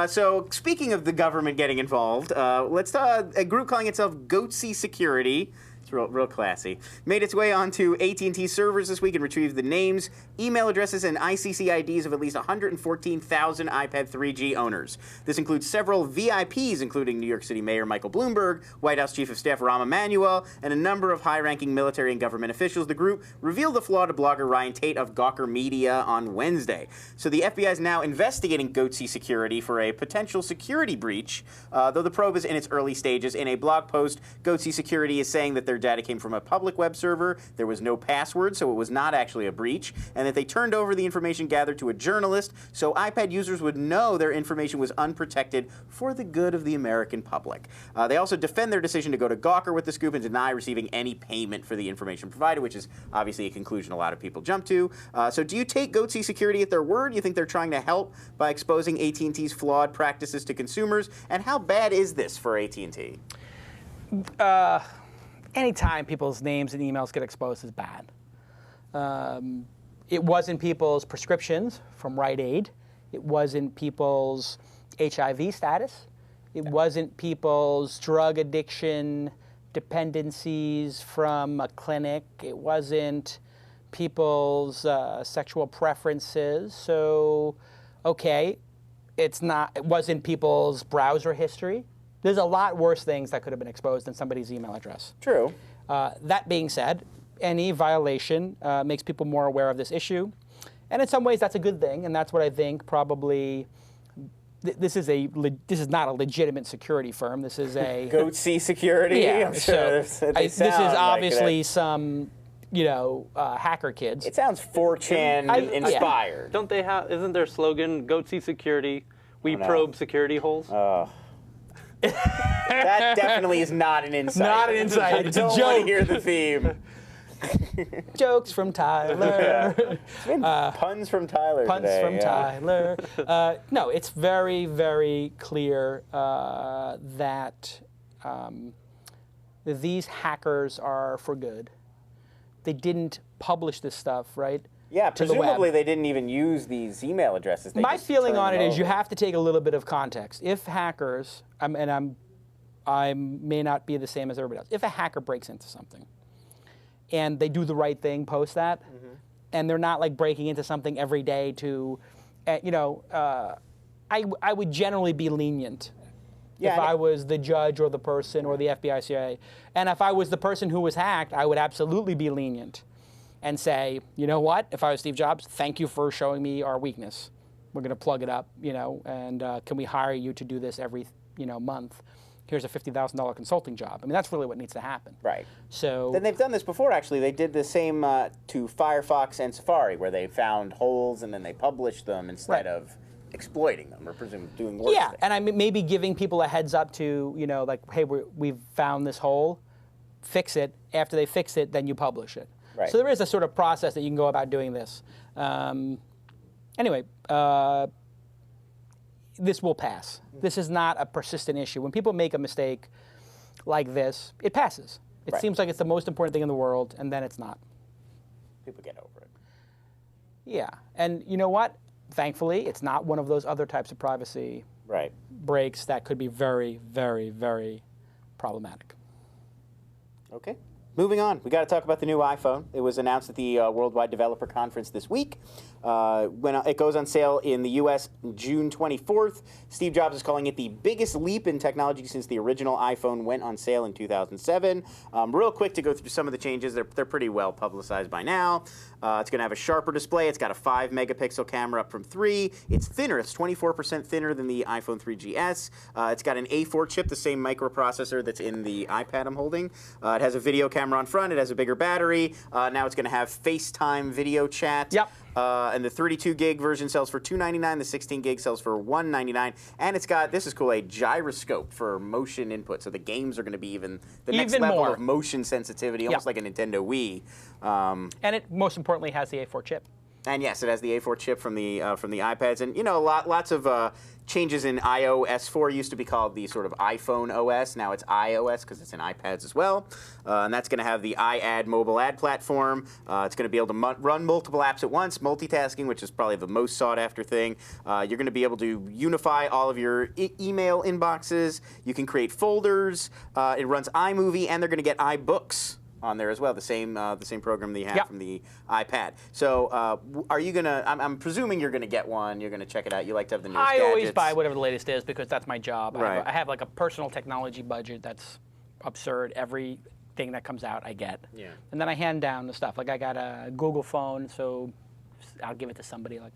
S3: So speaking of the government getting involved, let's a group calling itself Goatsy Security. It's real classy. Made its way onto AT&T servers this week and retrieved the names, email addresses, and ICC IDs of at least 114,000 iPad 3G owners. This includes several VIPs, including New York City Mayor Michael Bloomberg, White House Chief of Staff Rahm Emanuel, and a number of high-ranking military and government officials. The group revealed the flaw to blogger Ryan Tate of Gawker Media on Wednesday. So the FBI is now investigating Goatsy Security for a potential security breach, though the probe is in its early stages. In a blog post, Goatsy Security is saying that their data came from a public web server, there was no password, so it was not actually a breach, and that they turned over the information gathered to a journalist so iPad users would know their information was unprotected for the good of the American public. They also defend their decision to go to Gawker with the scoop and deny receiving any payment for the information provided, which is obviously a conclusion a lot of people jump to. So do you take Goatsy Security at their word? You think they're trying to help by exposing AT&T's flawed practices to consumers? And how bad is this for AT&T?
S2: Anytime people's names and emails get exposed is bad. It wasn't people's prescriptions from Rite Aid. It wasn't people's HIV status. It wasn't people's drug addiction dependencies from a clinic. It wasn't people's sexual preferences. So, okay, it wasn't people's browser history. There's a lot worse things that could have been exposed than somebody's email address.
S3: True.
S2: That being said, any violation makes people more aware of this issue. And in some ways, that's a good thing. And that's what I think probably, this is not a legitimate security firm. This is a...
S3: Goatsy Security?
S2: Yeah.
S3: I'm sure
S2: This is obviously some, hacker kids.
S3: It sounds 4chan inspired.
S4: Don't they have, isn't their slogan, Goatsy Security, We probe security holes.
S3: Oh. That definitely is not an insight.
S2: Not an insight. It's a
S3: don't
S2: joke.
S3: want to hear the theme.
S2: Jokes from Tyler.
S3: Puns from Tyler
S2: Puns
S3: today.
S2: from Tyler. No, it's very, very clear that these hackers are for good. They didn't publish this stuff, right?
S3: Yeah,
S2: to the web.
S3: presumably they didn't even use these email addresses. They
S2: My
S3: just
S2: feeling
S3: turned
S2: on it
S3: them
S2: is you
S3: over.
S2: have to take a little bit of context. If hackers, I may not be the same as everybody else. If a hacker breaks into something and they do the right thing, post that, and they're not like breaking into something every day to, I would generally be lenient.
S3: Yeah,
S2: if I was the judge or the person or the FBI, CIA. And if I was the person who was hacked, I would absolutely be lenient and say, you know what, if I was Steve Jobs, thank you for showing me our weakness. We're going to plug it up, and can we hire you to do this every, month? Here's a $50,000 consulting job. I mean, that's really what needs to happen.
S3: Right.
S2: So
S3: then they've done this before, actually. They did the same to Firefox and Safari, where they found holes and then they published them instead of exploiting them or presumably doing worse things.
S2: And maybe giving people a heads up to, like, hey, we've found this hole, fix it. After they fix it, then you publish it.
S3: Right.
S2: So there is a sort of process that you can go about doing this. Anyway, this will pass. This is not a persistent issue. When people make a mistake like this, it passes. It seems like it's the most important thing in the world, and then it's not.
S3: People get over it.
S2: Yeah, and you know what? Thankfully, it's not one of those other types of privacy breaks that could be very, very, very problematic.
S3: Okay. Moving on, we got to talk about the new iPhone. It was announced at the Worldwide Developer Conference this week. When it goes on sale in the U.S. June 24th, Steve Jobs is calling it the biggest leap in technology since the original iPhone went on sale in 2007. Real quick to go through some of the changes. They're pretty well publicized by now. It's going to have a sharper display. It's got a 5-megapixel camera up from 3. It's thinner. It's 24% thinner than the iPhone 3GS. It's got an A4 chip, the same microprocessor that's in the iPad I'm holding. It has a video camera on front. It has a bigger battery. Now it's going to have FaceTime video chat.
S2: Yep.
S3: And the 32 gig version sells for $299. The 16 gig sells for $199. And it's got, this is cool, a gyroscope for motion input. So the games are going to be even the next level
S2: more
S3: of motion sensitivity, almost like a Nintendo Wii.
S2: And it most importantly has the A4 chip.
S3: And yes, it has the A4 chip from the iPads, and lots of changes in iOS 4. Used to be called the sort of iPhone OS. Now it's iOS because it's in iPads as well. And that's going to have the iAd mobile ad platform. It's going to be able to run multiple apps at once, multitasking, which is probably the most sought after thing. You're going to be able to unify all of your email inboxes. You can create folders. It runs iMovie, and they're going to get iBooks on there as well, the same program that you have from the iPad. So are you going to, I'm presuming you're going to get one, you're going to check it out, you like to have the newest gadgets.
S2: I always buy whatever the latest is because that's my job.
S3: Right.
S2: I have like a personal technology budget that's absurd. Everything that comes out I get.
S3: Yeah.
S2: And then I hand down the stuff. Like I got a Google phone, so I'll give it to somebody like,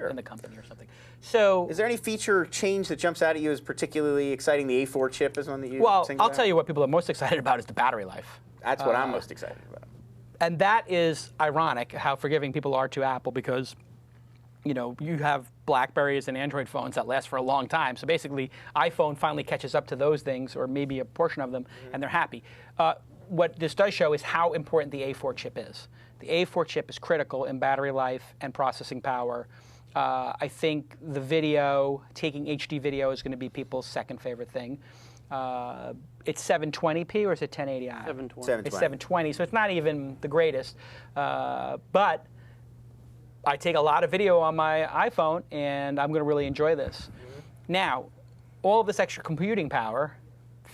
S2: in the company or something. So
S3: is there any feature change that jumps out at you as particularly exciting? The A4 chip is one that you
S2: Well,
S3: singled
S2: I'll
S3: out?
S2: tell you what people are most excited about is the battery life.
S3: That's what I'm most excited about.
S2: And that is ironic how forgiving people are to Apple because, you have BlackBerries and Android phones that last for a long time. So basically, iPhone finally catches up to those things, or maybe a portion of them, and they're happy. What this does show is how important the A4 chip is. The A4 chip is critical in battery life and processing power. I think the video, taking HD video, is going to be people's second favorite thing. It's 720p or is it 1080i?
S4: 720.
S2: It's 720, so it's not even the greatest. But I take a lot of video on my iPhone, and I'm going to really enjoy this. Now, all of this extra computing power,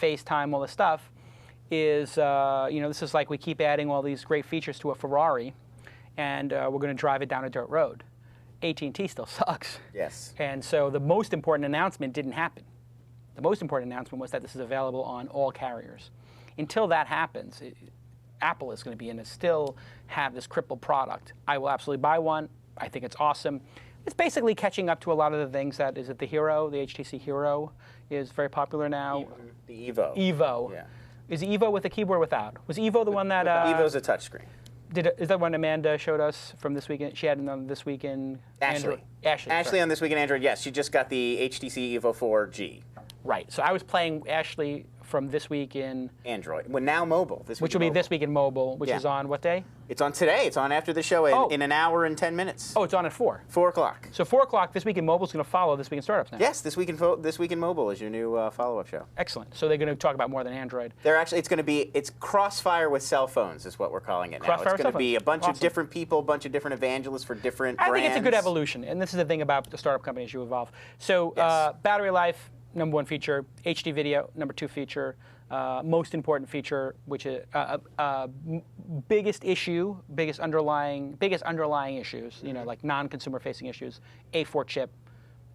S2: FaceTime, all this stuff, is, this is like we keep adding all these great features to a Ferrari, and we're going to drive it down a dirt road. AT&T still sucks.
S3: Yes.
S2: And so the most important announcement didn't happen. The most important announcement was that this is available on all carriers. Until that happens, Apple is going to be in still have this crippled product. I will absolutely buy one. I think it's awesome. It's basically catching up to a lot of the things that, is it the Hero? The HTC Hero is very popular now.
S3: The Evo.
S2: Evo.
S3: Yeah.
S2: Is Evo with a keyboard or without? Was Evo the one that...
S3: Evo's a touchscreen.
S2: Is that one Amanda showed us from this weekend? She had it on This Week in
S3: Ashley.
S2: Ashley
S3: Ashley on This Week in Android, yes. She just got the HTC Evo 4G.
S2: Right. So I was playing Ashley from This Week in
S3: Android. Well, now mobile.
S2: Which will be This Week in Mobile, which is on what day?
S3: It's on today. It's on after the show in an hour and 10 minutes.
S2: Oh, it's on at 4.
S3: 4 o'clock.
S2: So 4 o'clock, This Week in Mobile is going to follow This Week in Startups now.
S3: Yes, This Week in Mobile is your new follow-up show.
S2: Excellent. So they're going to talk about more than Android.
S3: It's crossfire with cell phones is what we're calling it now.
S2: Crossfire
S3: it's going to be a bunch
S2: awesome.
S3: of different people, a bunch of different evangelists for different brands.
S2: I think it's a good evolution, and this is the thing about the startup companies you evolve. So battery life, number 1 feature. HD video, number 2 feature. Most important feature, which is biggest underlying issues, like non-consumer facing issues. A4 chip,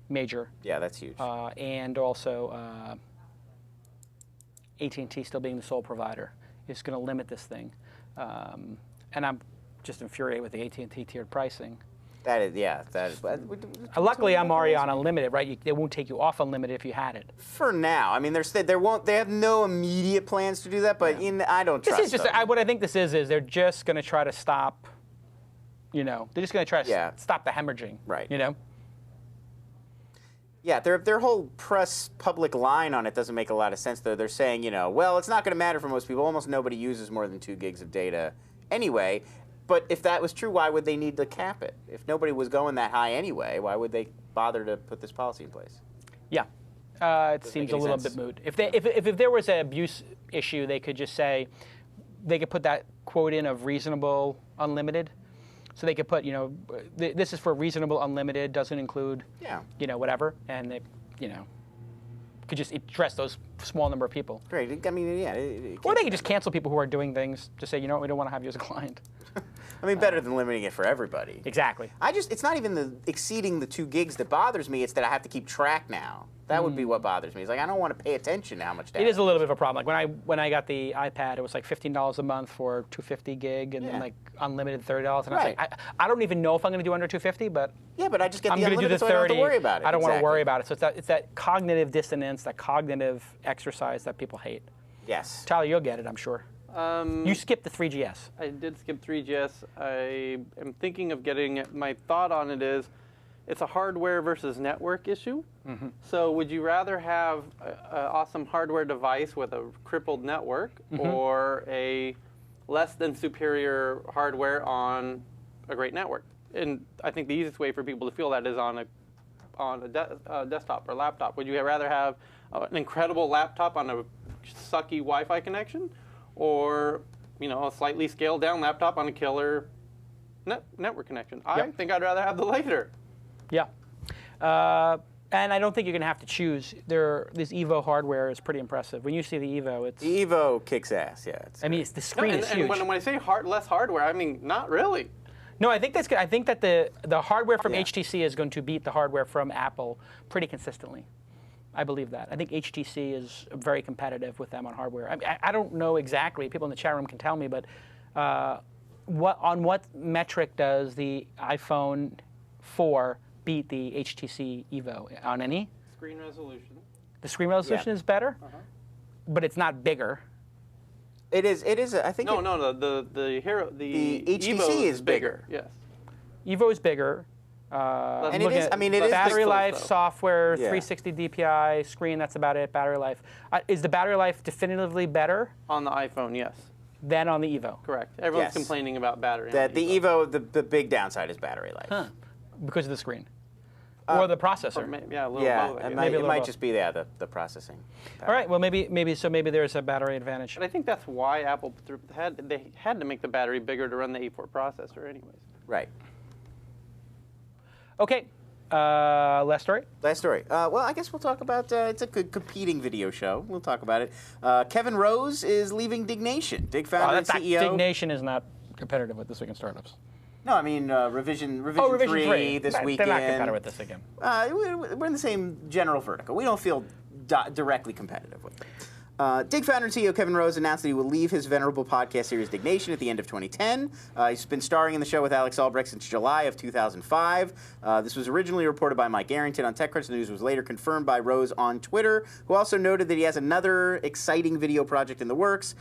S2: major.
S3: Yeah, that's huge.
S2: And also AT&T still being the sole provider is going to limit this thing. And I'm just infuriated with the AT&T tiered pricing.
S3: That is, yeah.
S2: Luckily, I'm already on unlimited, right? They won't take you off unlimited if you had it.
S3: For now, I mean, they have no immediate plans to do that, but I don't trust.
S2: This is just what I think this is they're just going to try to stop. They're just going to try to stop the hemorrhaging,
S3: right? Yeah, their whole press public line on it doesn't make a lot of sense, though. They're saying, well, it's not going to matter for most people. Almost nobody uses more than 2 gigs of data anyway. But if that was true, why would they need to cap it? If nobody was going that high anyway, why would they bother to put this policy in place?
S2: Yeah, it seems a little bit moot. If there was an abuse issue, they could just say, they could put that quote in of reasonable unlimited. So they could put, this is for reasonable unlimited, doesn't include, whatever, and they, could just address those small number of people.
S3: Great. I mean, yeah.
S2: Or they could just cancel people who are doing things to say, we don't want to have you as a client.
S3: I mean, better than limiting it for everybody.
S2: Exactly.
S3: It's not even the exceeding the 2 gigs that bothers me. It's that I have to keep track now. That would be what bothers me. It's like I don't want to pay attention to how much data.
S2: It is a little bit of a problem. Like when I got the iPad, it was like $15 a month for 250 gig, and then like unlimited $30. And I was like, I don't even know if I'm going to do under 250, but
S3: but I just get the
S2: unlimited,
S3: do the 30. So I don't have to worry about it.
S2: I don't want to worry about it. So it's that cognitive dissonance, that cognitive exercise that people hate.
S3: Yes.
S2: Tyler, you'll get it, I'm sure. You skipped the 3GS.
S4: I did skip 3GS. I am thinking of getting it. My thought on it is, it's a hardware versus network issue.
S2: Mm-hmm.
S4: So would you rather have an awesome hardware device with a crippled network or a less than superior hardware on a great network? And I think the easiest way for people to feel that is on a desktop or laptop. Would you rather have an incredible laptop on a sucky Wi-Fi connection, or a slightly scaled down laptop on a killer network connection? I think I'd rather have the later.
S2: Yeah. And I don't think you're going to have to choose. This Evo hardware is pretty impressive. When you see the Evo, it's...
S3: The Evo kicks ass, yeah.
S2: The screen is huge.
S4: And when I say less hardware, I mean not really.
S2: No, I think that's good. I think that the hardware from HTC is going to beat the hardware from Apple pretty consistently. I believe that. I think HTC is very competitive with them on hardware. I don't know exactly. People in the chat room can tell me, but on what metric does the iPhone 4 beat the HTC Evo? On any?
S4: Screen resolution.
S2: The screen resolution is better, but it's not bigger.
S3: It is. I think.
S4: No. The
S3: HTC
S4: Evo
S3: is bigger.
S4: Yes.
S2: Evo is bigger.
S3: And it is. I mean, it is
S2: battery life,
S4: though.
S2: software, 360 DPI, screen. That's about it. Battery life. Is the battery life definitively better
S4: on the iPhone? Yes.
S2: Than on the Evo.
S4: Correct. Everyone's complaining about battery.
S3: The Evo, the big downside is battery life.
S2: Huh. Because of the screen. Or the processor.
S4: Yeah, a little both.
S3: It might just be the processing.
S2: All right. Well, maybe there's a battery advantage.
S4: And I think that's why Apple had to make the battery bigger to run the A4 processor, anyways.
S3: Right.
S2: Okay. Last story?
S3: Last story. Well, I guess we'll talk about, it's a good competing video show. We'll talk about it. Kevin Rose is leaving Diggnation. Dig founder and CEO.
S2: Diggnation is not competitive with This Week in Startups.
S3: No, I mean, revision 3 this weekend.
S2: They're not competitive with this again.
S3: We're in the same general vertical. We don't feel directly competitive with it. Dig founder and CEO Kevin Rose announced that he will leave his venerable podcast series Diggnation at the end of 2010. He's been starring in the show with Alex Albrecht since July of 2005. This was originally reported by Mike Arrington on TechCrunch. The news was later confirmed by Rose on Twitter, who also noted that he has another exciting video project in the works.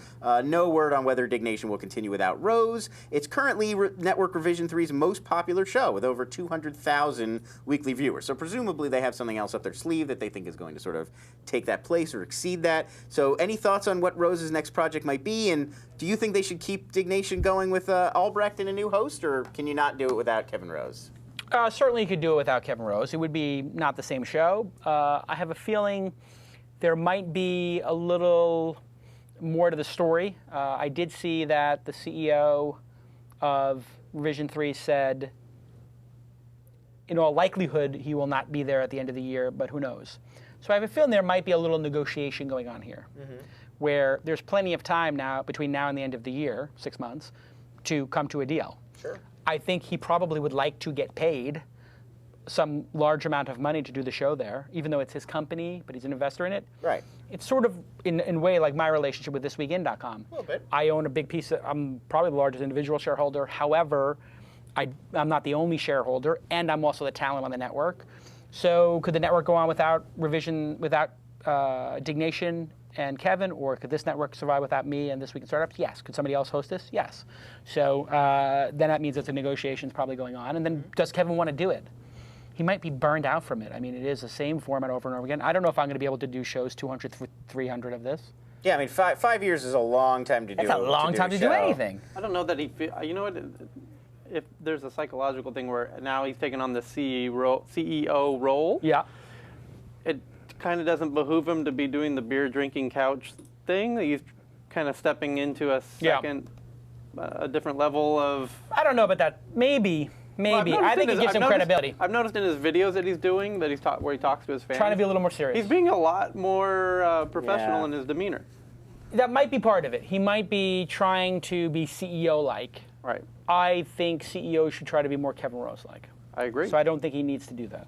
S3: No word on whether Diggnation will continue without Rose. It's currently Network Revision 3's most popular show with over 200,000 weekly viewers. So presumably they have something else up their sleeve that they think is going to sort of take that place or exceed that. So any thoughts on what Rose's next project might be? And do you think they should keep Diggnation going with Albrecht and a new host, or can you not do it without Kevin Rose?
S2: Certainly you could do it without Kevin Rose. It would be not the same show. I have a feeling there might be a little more to the story. I did see that the CEO of Revision 3 said, in all likelihood, he will not be there at the end of the year, but who knows? So I have a feeling there might be a little negotiation going on here, where there's plenty of time now, between now and the end of the year, 6 months, to come to a deal.
S3: Sure.
S2: I think he probably would like to get paid some large amount of money to do the show there, even though it's his company, but he's an investor in it.
S3: Right.
S2: It's sort of, in a way, like my relationship with ThisWeekIn.com.
S3: A little bit.
S2: I own a big piece I'm probably the largest individual shareholder. However, I'm not the only shareholder, and I'm also the talent on the network. So could the network go on without Diggnation and Kevin, or could this network survive without me and This Week in Startups? Yes. Could somebody else host this? Yes. So then that means that the negotiation's probably going on. And then does Kevin want to do it? He might be burned out from it. I mean, it is the same format over and over again. I don't know if I'm going to be able to do shows 200, 300 of this.
S3: Yeah, I mean, 5 years is a long time to do.
S2: It's a long time to do anything.
S4: I don't know that you know what? If there's a psychological thing where now he's taking on the CEO role,
S2: yeah,
S4: it kind of doesn't behoove him to be doing the beer drinking couch thing. He's kind of stepping into a second, a different level of.
S2: I don't know about that. Maybe. I think it gives him credibility.
S4: I've noticed in his videos that he's doing that where he talks to his fans.
S2: Trying to be a little more serious.
S4: He's being a lot more professional in his demeanor.
S2: That might be part of it. He might be trying to be CEO-like.
S4: Right.
S2: I think CEOs should try to be more Kevin Rose-like.
S4: I agree.
S2: So I don't think he needs to do that.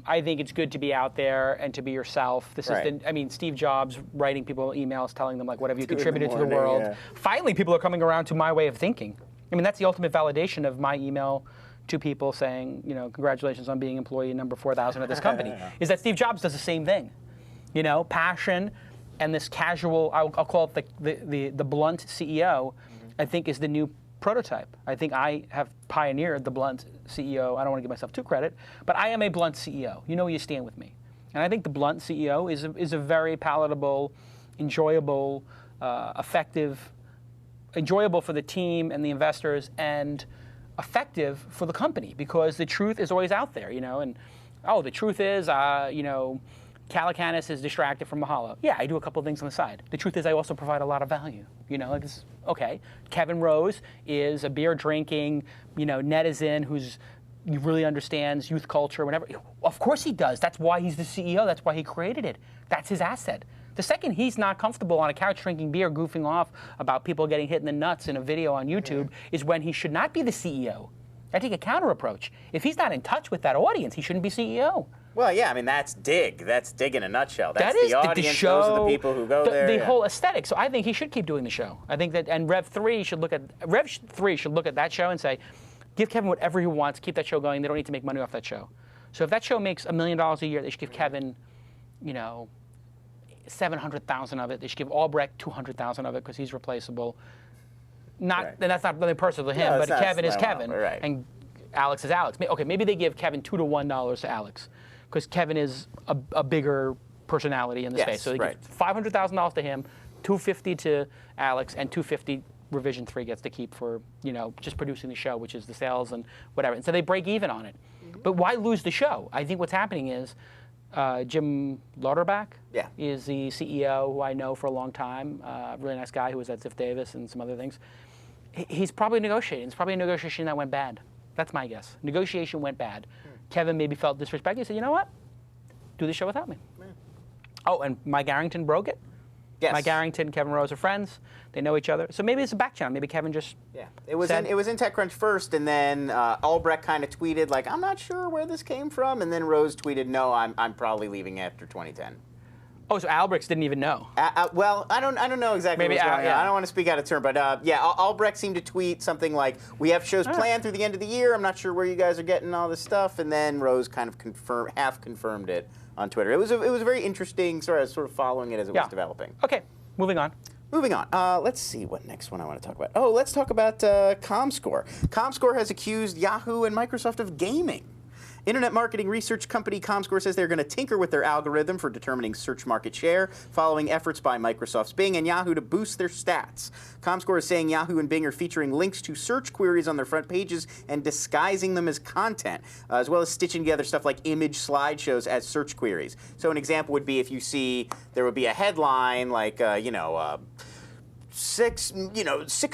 S2: I think it's good to be out there and to be yourself. This is Steve Jobs writing people emails telling them, like, what have you contributed to the world? Yeah. Finally, people are coming around to my way of thinking. I mean, that's the ultimate validation of my email to people saying, you know, congratulations on being employee number 4,000 at this company, is that Steve Jobs does the same thing. You know, passion and this casual, I'll call it the blunt CEO, I think is the new prototype. I think I have pioneered the blunt CEO. I don't want to give myself too credit, but I am a blunt CEO. You know where you stand with me. And I think the blunt CEO is a very palatable, enjoyable, effective, enjoyable for the team and the investors, and effective for the company, because the truth is always out there, you know. And the truth is, you know, Calacanis is distracted from Mahalo. Yeah, I do a couple of things on the side. The truth is, I also provide a lot of value. You know, like this, okay. Kevin Rose is a beer drinking, you know, netizen who's really understands youth culture, whatever. Of course he does. That's why he's the CEO. That's why he created it. That's his asset. The second he's not comfortable on a couch drinking beer, goofing off about people getting hit in the nuts in a video on YouTube, is when he should not be the CEO. I take a counter approach. If he's not in touch with that audience, he shouldn't be CEO.
S3: Well, yeah, I mean, that's Dig. That's Dig in a nutshell. That's
S2: the
S3: audience.
S2: The show,
S3: those are the people who go there.
S2: The whole aesthetic. So I think he should keep doing the show. I think that, and Rev 3 should look at that show and say, give Kevin whatever he wants, keep that show going. They don't need to make money off that show. So if that show makes $1 million a year, they should give Kevin, you know, 700,000 of it. They should give Albrecht 200,000 of it because he's replaceable. And that's not really personal to him, but Kevin is Kevin, and Alex is Alex. Okay, maybe they give Kevin $2 to $1 to Alex, because Kevin is a bigger personality in the space. So they give $500,000 to him, $250 to Alex, and $250 Revision 3 gets to keep for, you know, just producing the show, which is the sales and whatever. And so they break even on it. But why lose the show? I think what's happening is Jim Lauterbach is the CEO who I know for a long time, really nice guy who was at Ziff Davis and some other things. He's probably negotiating. It's probably a negotiation that went bad. That's my guess. Negotiation went bad. Kevin maybe felt disrespected. He said, you know what? Do the show without me. Oh, and Mike Arrington broke it? Yes. Mike Arrington and Kevin Rose are friends. They know each other. So maybe it's a back channel. Maybe Kevin just
S3: it was in TechCrunch first, and then Albrecht kind of tweeted, like, I'm not sure where this came from. And then Rose tweeted, no, I'm probably leaving after 2010.
S2: Oh, so Albrecht didn't even know.
S3: Well, I don't know exactly
S2: Maybe
S3: what's going on.
S2: yeah.
S3: I don't want to speak out of turn, but yeah, Albrecht seemed to tweet something like, "We have shows planned through the end of the year. I'm not sure where you guys are getting all this stuff." And then Rose kind of half confirmed it on Twitter. It was a very interesting sort of following it as it was developing.
S2: Okay, moving on.
S3: Moving on. Let's see what next one I want to talk about. Oh, let's talk about comScore. comScore has accused Yahoo and Microsoft of gaming. Internet marketing research company comScore says they're going to tinker with their algorithm for determining search market share following efforts by Microsoft's Bing and Yahoo to boost their stats. comScore is saying Yahoo and Bing are featuring links to search queries on their front pages and disguising them as content, as well as stitching together stuff like image slideshows as search queries. So an example would be if you see there would be a headline like, six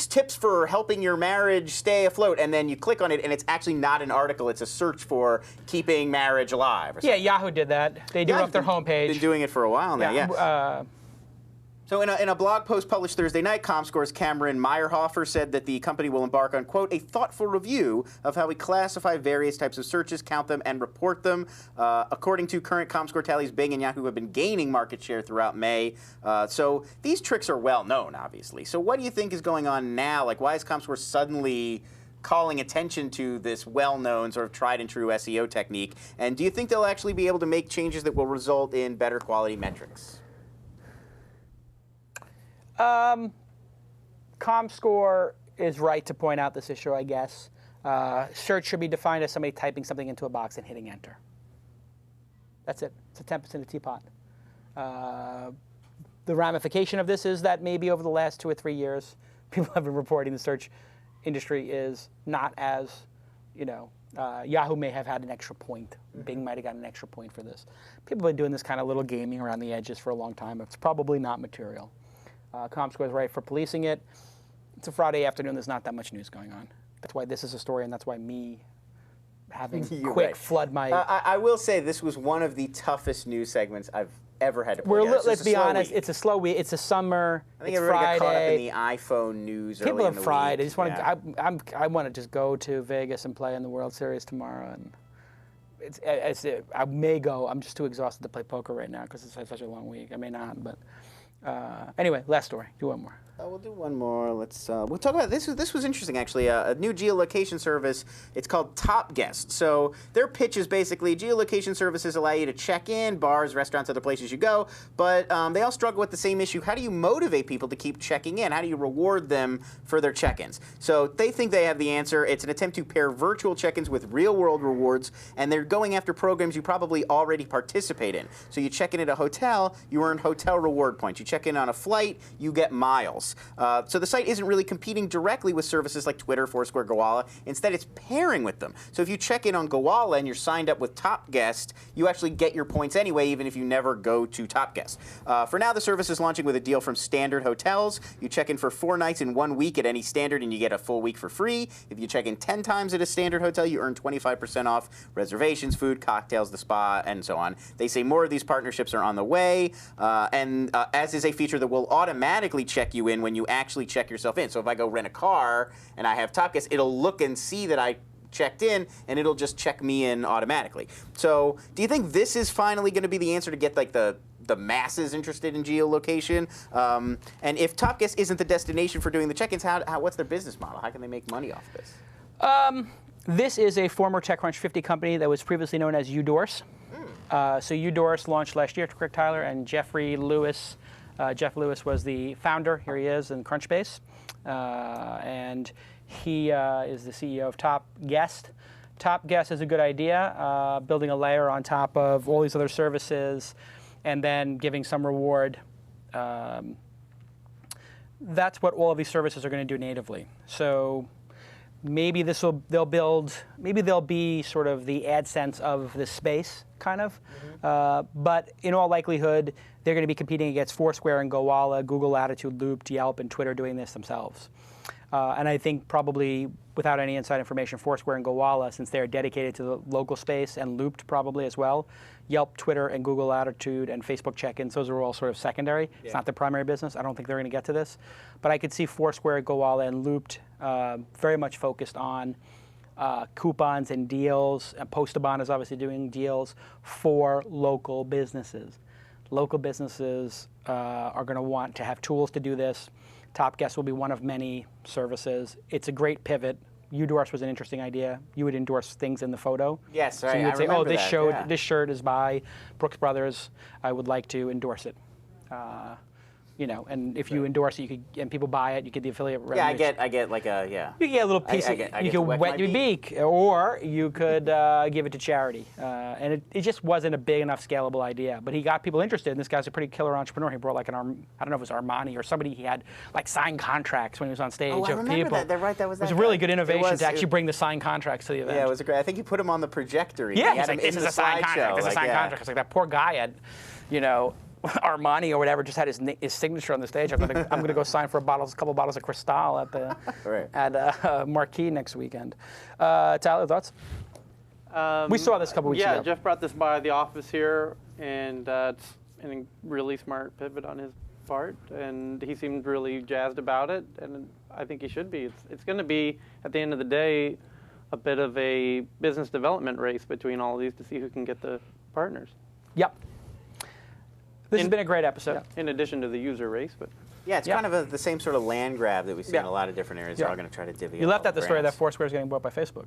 S3: tips for helping your marriage stay afloat, and then you click on it, and it's actually not an article. It's a search for keeping marriage alive. Or something.
S2: Yeah, Yahoo did that. They do it off their homepage.
S3: Been doing it for a while now. So in a blog post published Thursday night, comScore's Cameron Meyerhofer said that the company will embark on, quote, a thoughtful review of how we classify various types of searches, count them, and report them. According to current comScore tallies, Bing and Yahoo have been gaining market share throughout May. So these tricks are well known, obviously. So what do you think is going on now? Like, why is comScore suddenly calling attention to this well-known sort of tried-and-true SEO technique? And do you think they'll actually be able to make changes that will result in better quality metrics?
S2: comScore is right to point out this issue, I guess. Search should be defined as somebody typing something into a box and hitting enter. That's it. It's a tempest in a teapot. The ramification of this is that maybe over the last 2 or 3 years, people have been reporting the search industry is not as, Yahoo may have had an extra point. Bing might have gotten an extra point for this. People have been doing this kind of little gaming around the edges for a long time. It's probably not material. comScore is right for policing it. It's a Friday afternoon. There's not that much news going on. That's why this is a story, and that's why me having flood my...
S3: I will say this was one of the toughest news segments I've ever had to play.
S2: Let's be honest. It's a slow week. It's a summer.
S3: I think
S2: it's
S3: everybody
S2: Friday.
S3: got caught up in the iPhone news.
S2: People
S3: early
S2: are
S3: in the
S2: fried.
S3: week.
S2: I just want to. I want to just go to Vegas and play in the World Series tomorrow, and I may go. I'm just too exhausted to play poker right now because it's such a long week. I may not, but anyway, last story. Do one more.
S3: We'll do one more. We'll talk about this. This was interesting, actually. A new geolocation service. It's called Topguest. So their pitch is basically geolocation services allow you to check in, bars, restaurants, other places you go. But they all struggle with the same issue. How do you motivate people to keep checking in? How do you reward them for their check-ins? So they think they have the answer. It's an attempt to pair virtual check-ins with real-world rewards, and they're going after programs you probably already participate in. So you check in at a hotel, you earn hotel reward points. You check in on a flight, you get miles. So the site isn't really competing directly with services like Twitter, Foursquare, Gowalla. Instead, it's pairing with them. So if you check in on Gowalla and you're signed up with Topguest, you actually get your points anyway, even if you never go to Topguest. For now, the service is launching with a deal from Standard Hotels. You check in for 4 nights in 1 week at any Standard, and you get a full week for free. If you check in 10 times at a Standard hotel, you earn 25% off reservations, food, cocktails, the spa, and so on. They say more of these partnerships are on the way, and as is a feature that will automatically check you in when you actually check yourself in. So if I go rent a car and I have Topguest, it'll look and see that I checked in, and it'll just check me in automatically. So do you think this is finally going to be the answer to get like the masses interested in geolocation? And if Topguest isn't the destination for doing the check-ins, what's their business model? How can they make money off this?
S2: This is a former TechCrunch 50 company that was previously known as Udorse. So Udorse launched last year to Crick Tyler, and Jeff Lewis was the founder. Here he is in Crunchbase. And he is the CEO of Topguest. Topguest is a good idea, building a layer on top of all these other services and then giving some reward. That's what all of these services are going to do natively. So maybe they'll be sort of the AdSense of this space, kind of. But in all likelihood, they're going to be competing against Foursquare and Gowalla, Google Attitude Looped, Yelp, and Twitter doing this themselves. And I think probably without any inside information, Foursquare and Gowalla, since they're dedicated to the local space, and Looped probably as well, Yelp, Twitter, and Google Attitude, and Facebook Checkins, those are all sort of secondary. Yeah. It's not their primary business. I don't think they're going to get to this. But I could see Foursquare, Gowalla, and Looped very much focused on coupons and deals. Postabon is obviously doing deals for local businesses. local businesses are going to want to have tools to do this. Topguest will be one of many services. It's a great pivot. Udorse was an interesting idea. You would endorse things in the photo.
S3: Yes, right.
S2: So you would
S3: I
S2: say, oh,
S3: remember
S2: this
S3: that,
S2: this shirt is by Brooks Brothers. I would like to endorse it. You know, and if you endorse it, you could, and people buy it, you get the affiliate revenue.
S3: Yeah, I get like a, yeah.
S2: You get a little piece. You could wet your beak, or you could give it to charity. And it just wasn't a big enough scalable idea. But he got people interested. And this guy's a pretty killer entrepreneur. He brought like I don't know if it was Armani or somebody. He had like signed contracts when he was on stage.
S3: Oh, I remember
S2: people.
S3: that. They're right. That was.
S2: It was a really good innovation to actually bring the signed contracts to the event.
S3: Yeah, it was great. I think you put him on the projector.
S2: Yeah, he's like, this is a signed contract. This is a signed contract. It's like that poor guy had, you know, Armani or whatever just had his signature on the stage. I'm gonna go sign for a couple bottles of Cristal at the at Marquee next weekend. Tyler, thoughts? We saw this a couple weeks ago.
S4: Yeah, Jeff brought this by the office here, and it's a really smart pivot on his part, and he seemed really jazzed about it, and I think he should be. It's going to be, at the end of the day, a bit of a business development race between all of these to see who can get the partners.
S2: Yep. This has been a great episode.
S4: In addition to the user race, but
S3: yeah, it's kind of the same sort of land grab that we see in a lot of different areas. They're all going to try to divvy up.
S2: You left out the story that Foursquare is getting bought by Facebook.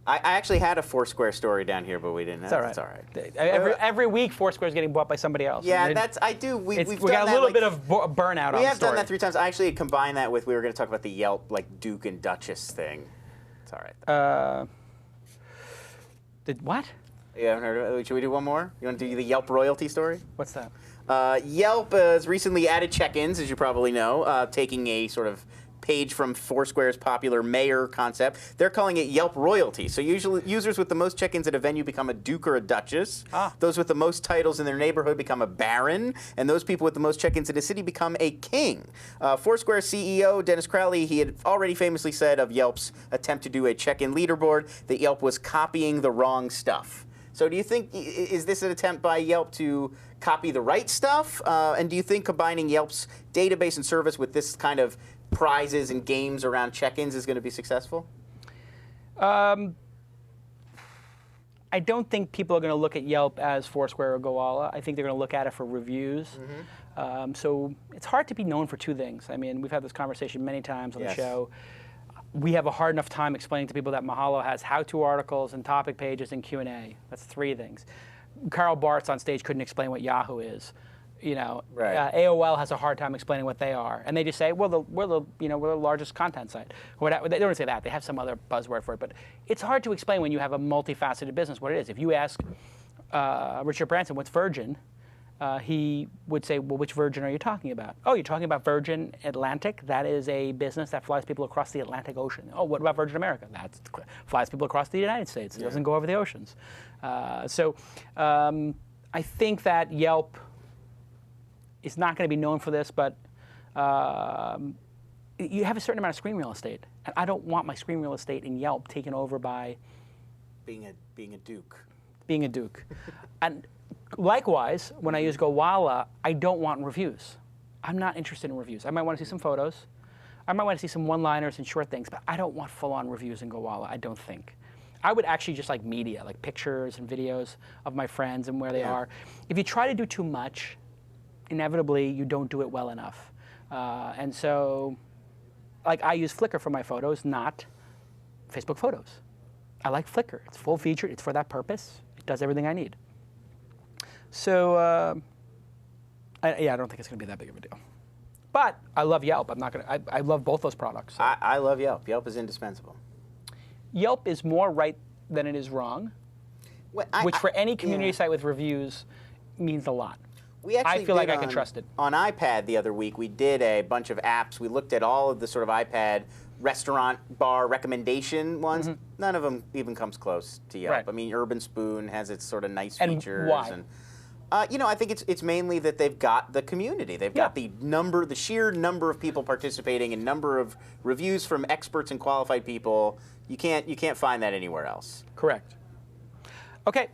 S3: I actually had a Foursquare story down here, but we didn't.
S2: It's all right.
S3: It's all right.
S2: Every week, Foursquare is getting bought by somebody else.
S3: Yeah, I do. We
S2: got a little bit of burnout on the story.
S3: We have done that 3 times. I actually combined that with, we were going to talk about the Yelp, like, Duke and Duchess thing. It's all right.
S2: Did what?
S3: You haven't heard of it? Should we do one more? You want to do the Yelp royalty story?
S2: What's that?
S3: Yelp has recently added check-ins, as you probably know, taking a sort of page from Foursquare's popular mayor concept. They're calling it Yelp royalty. So usually users with the most check-ins at a venue become a duke or a duchess. Those with the most titles in their neighborhood become a baron. And those people with the most check-ins in a city become a king. Foursquare CEO Dennis Crowley, he had already famously said of Yelp's attempt to do a check-in leaderboard that Yelp was copying the wrong stuff. So do you think, is this an attempt by Yelp to copy the right stuff? And do you think combining Yelp's database and service with this kind of prizes and games around check-ins is going to be successful?
S2: I don't think people are going to look at Yelp as Foursquare or Gowalla. I think they're going to look at it for reviews. So it's hard to be known for 2 things. I mean, we've had this conversation many times on the show. We have a hard enough time explaining to people that Mahalo has how-to articles and topic pages and Q&A. That's 3 things. Carl Bartz on stage couldn't explain what Yahoo is. You know, AOL has a hard time explaining what they are, and they just say, "Well, we're the largest content site." They don't say that; they have some other buzzword for it. But it's hard to explain when you have a multifaceted business what it is. If you ask Richard Branson, "What's Virgin?" He would say, "Well, which Virgin are you talking about?" "Oh, you're talking about Virgin Atlantic. That is a business that flies people across the Atlantic Ocean." "Oh, what about Virgin America?" "That flies people across the United States. It doesn't go over the oceans." So I think that Yelp is not going to be known for this, but you have a certain amount of screen real estate, and I don't want my screen real estate in Yelp taken over by
S3: being a duke.
S2: Being a duke. And likewise, when I use Gowalla, I don't want reviews. I'm not interested in reviews. I might want to see some photos. I might want to see some one-liners and short things, but I don't want full-on reviews in Gowalla, I don't think. I would actually just like media, like pictures and videos of my friends and where they are. If you try to do too much, inevitably you don't do it well enough. And so, like, I use Flickr for my photos, not Facebook Photos. I like Flickr. It's full-featured. It's for that purpose. It does everything I need. So, I don't think it's going to be that big of a deal. But I love Yelp. I love both those products. So.
S3: I love Yelp. Yelp is indispensable.
S2: Yelp is more right than it is wrong, which for any community site with reviews means a lot. I feel like I can trust it.
S3: On iPad the other week, we did a bunch of apps. We looked at all of the sort of iPad restaurant bar recommendation ones. None of them even comes close to Yelp. I mean, Urban Spoon has its sort of nice features.
S2: Why?
S3: And I think it's mainly that they've got the community. They've got the sheer number of people participating and number of reviews from experts and qualified people. You can't find that anywhere else.
S2: Correct. Okay.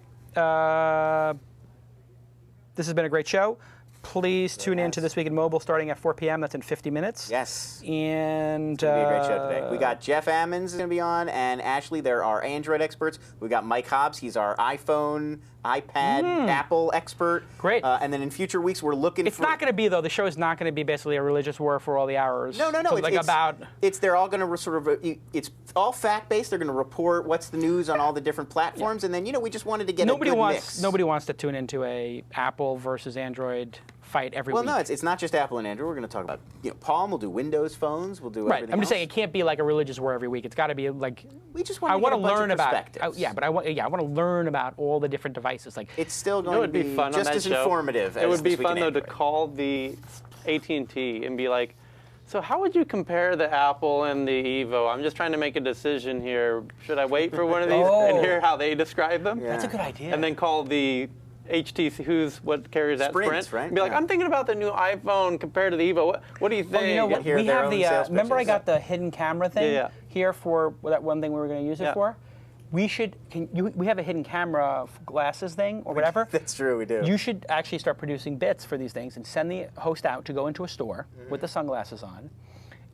S2: This has been a great show. Please tune in to This Week in Mobile starting at 4 p.m. That's in 50 minutes.
S3: Yes.
S2: And
S3: it's going to be a great show today. We got Jeff Ammons going to be on, and Ashley, they're our Android experts. We got Mike Hobbs. He's our iPhone iPad Apple expert.
S2: Great.
S3: And then in future weeks, we're looking
S2: It's not going to be, though, the show is not going to be basically a religious war for all the hours.
S3: No.
S2: So
S3: They're all going to it's all fact-based. They're going to report what's the news on all the different platforms. And then, we just wanted to get a good mix.
S2: Nobody wants to tune into a Apple versus Android fight every week.
S3: Well, no, it's not just Apple and Android. We're going to talk about, Palm will do Windows phones. We'll do everything
S2: I'm just
S3: else.
S2: saying it can't be like a religious war every week. It's got to be like
S3: we just want
S2: to
S3: get a bunch
S2: learn
S3: of
S2: about.
S3: perspectives.
S2: I want to learn about all the different devices. Like
S3: it's still going to be
S4: fun
S3: just
S4: on that
S3: as
S4: show.
S3: informative.
S4: It would be fun though to
S3: Android.
S4: call the AT&T and be like, so how would you compare the Apple and the Evo? I'm just trying to make a decision here. Should I wait for one of these and hear how they describe them?
S3: Yeah.
S2: That's a good idea.
S4: And then call the HTC, what carries that?
S3: Sprint, right?
S4: And be like, I'm thinking about the new iPhone compared to the Evo. What do you think?
S2: Oh, you know what?
S3: Hear
S2: We
S3: their
S2: have
S3: own
S2: the.
S3: sales
S2: Remember, I
S3: pitches.
S2: got the hidden camera thing
S4: Yeah.
S2: here for that one thing we were going to use it
S4: Yeah.
S2: for. We should. We have a hidden camera glasses thing or whatever.
S3: That's true, we do.
S2: You should actually start producing bits for these things and send the host out to go into a store with the sunglasses on,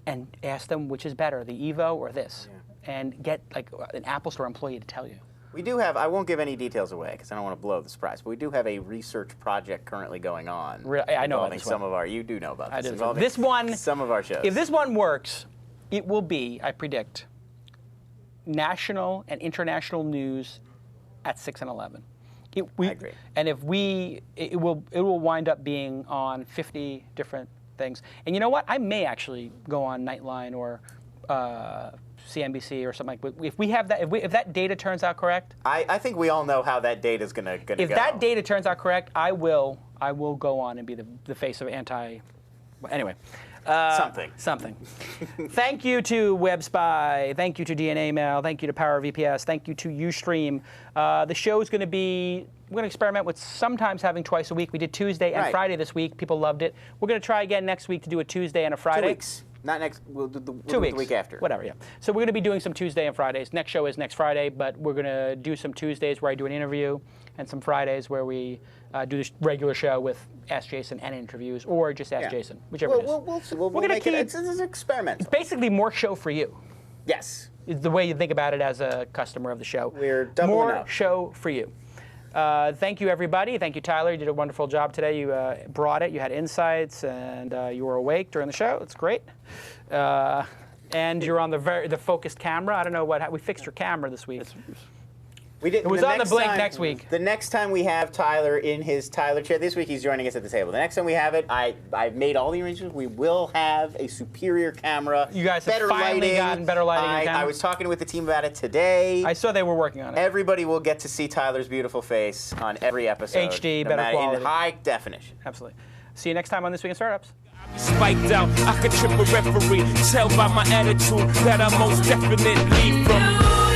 S2: and ask them which is better, the Evo or this, and get like an Apple Store employee to tell you.
S3: We do have, I won't give any details away because I don't want to blow the surprise, but we do have a research project currently going on.
S2: I know about
S3: involving
S2: this
S3: some
S2: one.
S3: of our, you do know about
S2: I
S3: this.
S2: did.
S3: Involving
S2: This one,
S3: some of our shows.
S2: If this one works, it will be, I predict, national and international news at 6 and 11. I
S3: agree.
S2: And if it will wind up being on 50 different things. And you know what? I may actually go on Nightline or CNBC or something like that. If we have that, if that data turns out correct,
S3: I think we all know how that data is going to go.
S2: if that data turns out correct, I will go on and be the face of anti. Anyway. Something. Thank you to WebSpy. Thank you to DNA Mail. Thank you to Power VPS. Thank you to Ustream. The show is going to be. We're going to experiment with sometimes having twice a week. We did Tuesday and Friday this week. People loved it. We're going to try again next week to do a Tuesday and a Friday.
S3: 2 weeks. Not next. We'll do the
S2: 2 weeks.
S3: The week after.
S2: Whatever. Yeah. So we're going to be doing some Tuesday and Fridays. Next show is next Friday, but we're going to do some Tuesdays where I do an interview, and some Fridays where we do this regular show with Ask Jason and interviews, or just Ask Jason, whichever it is.
S3: We'll see. We'll
S2: We're gonna
S3: make
S2: keep,
S3: it's an experiment.
S2: It's basically more show for you.
S3: Yes.
S2: Is the way you think about it as a customer of the show.
S3: We're doubling
S2: more
S3: up.
S2: show for you. Thank you, everybody. Thank you, Tyler. You did a wonderful job today. You brought it. You had insights, and you were awake during the show. It's great. And you're on the focused camera. I don't know we fixed your camera this week.
S3: We did.
S2: It was on the blink next week.
S3: The next time we have Tyler in his Tyler chair, this week he's joining us at the table. The next time we have it, I've made all the arrangements. We will have a superior camera.
S2: You guys have
S3: better
S2: finally
S3: lighting.
S2: gotten better lighting on camera?
S3: I was talking with the team about it today.
S2: I saw they were working on it.
S3: Everybody will get to see Tyler's beautiful face on every episode.
S2: HD,
S3: no
S2: better
S3: matter,
S2: quality.
S3: in high definition.
S2: Absolutely. See you next time on This Week in Startups.
S12: Spiked out, I could trip a referee. Tell by my attitude that I most definitely from.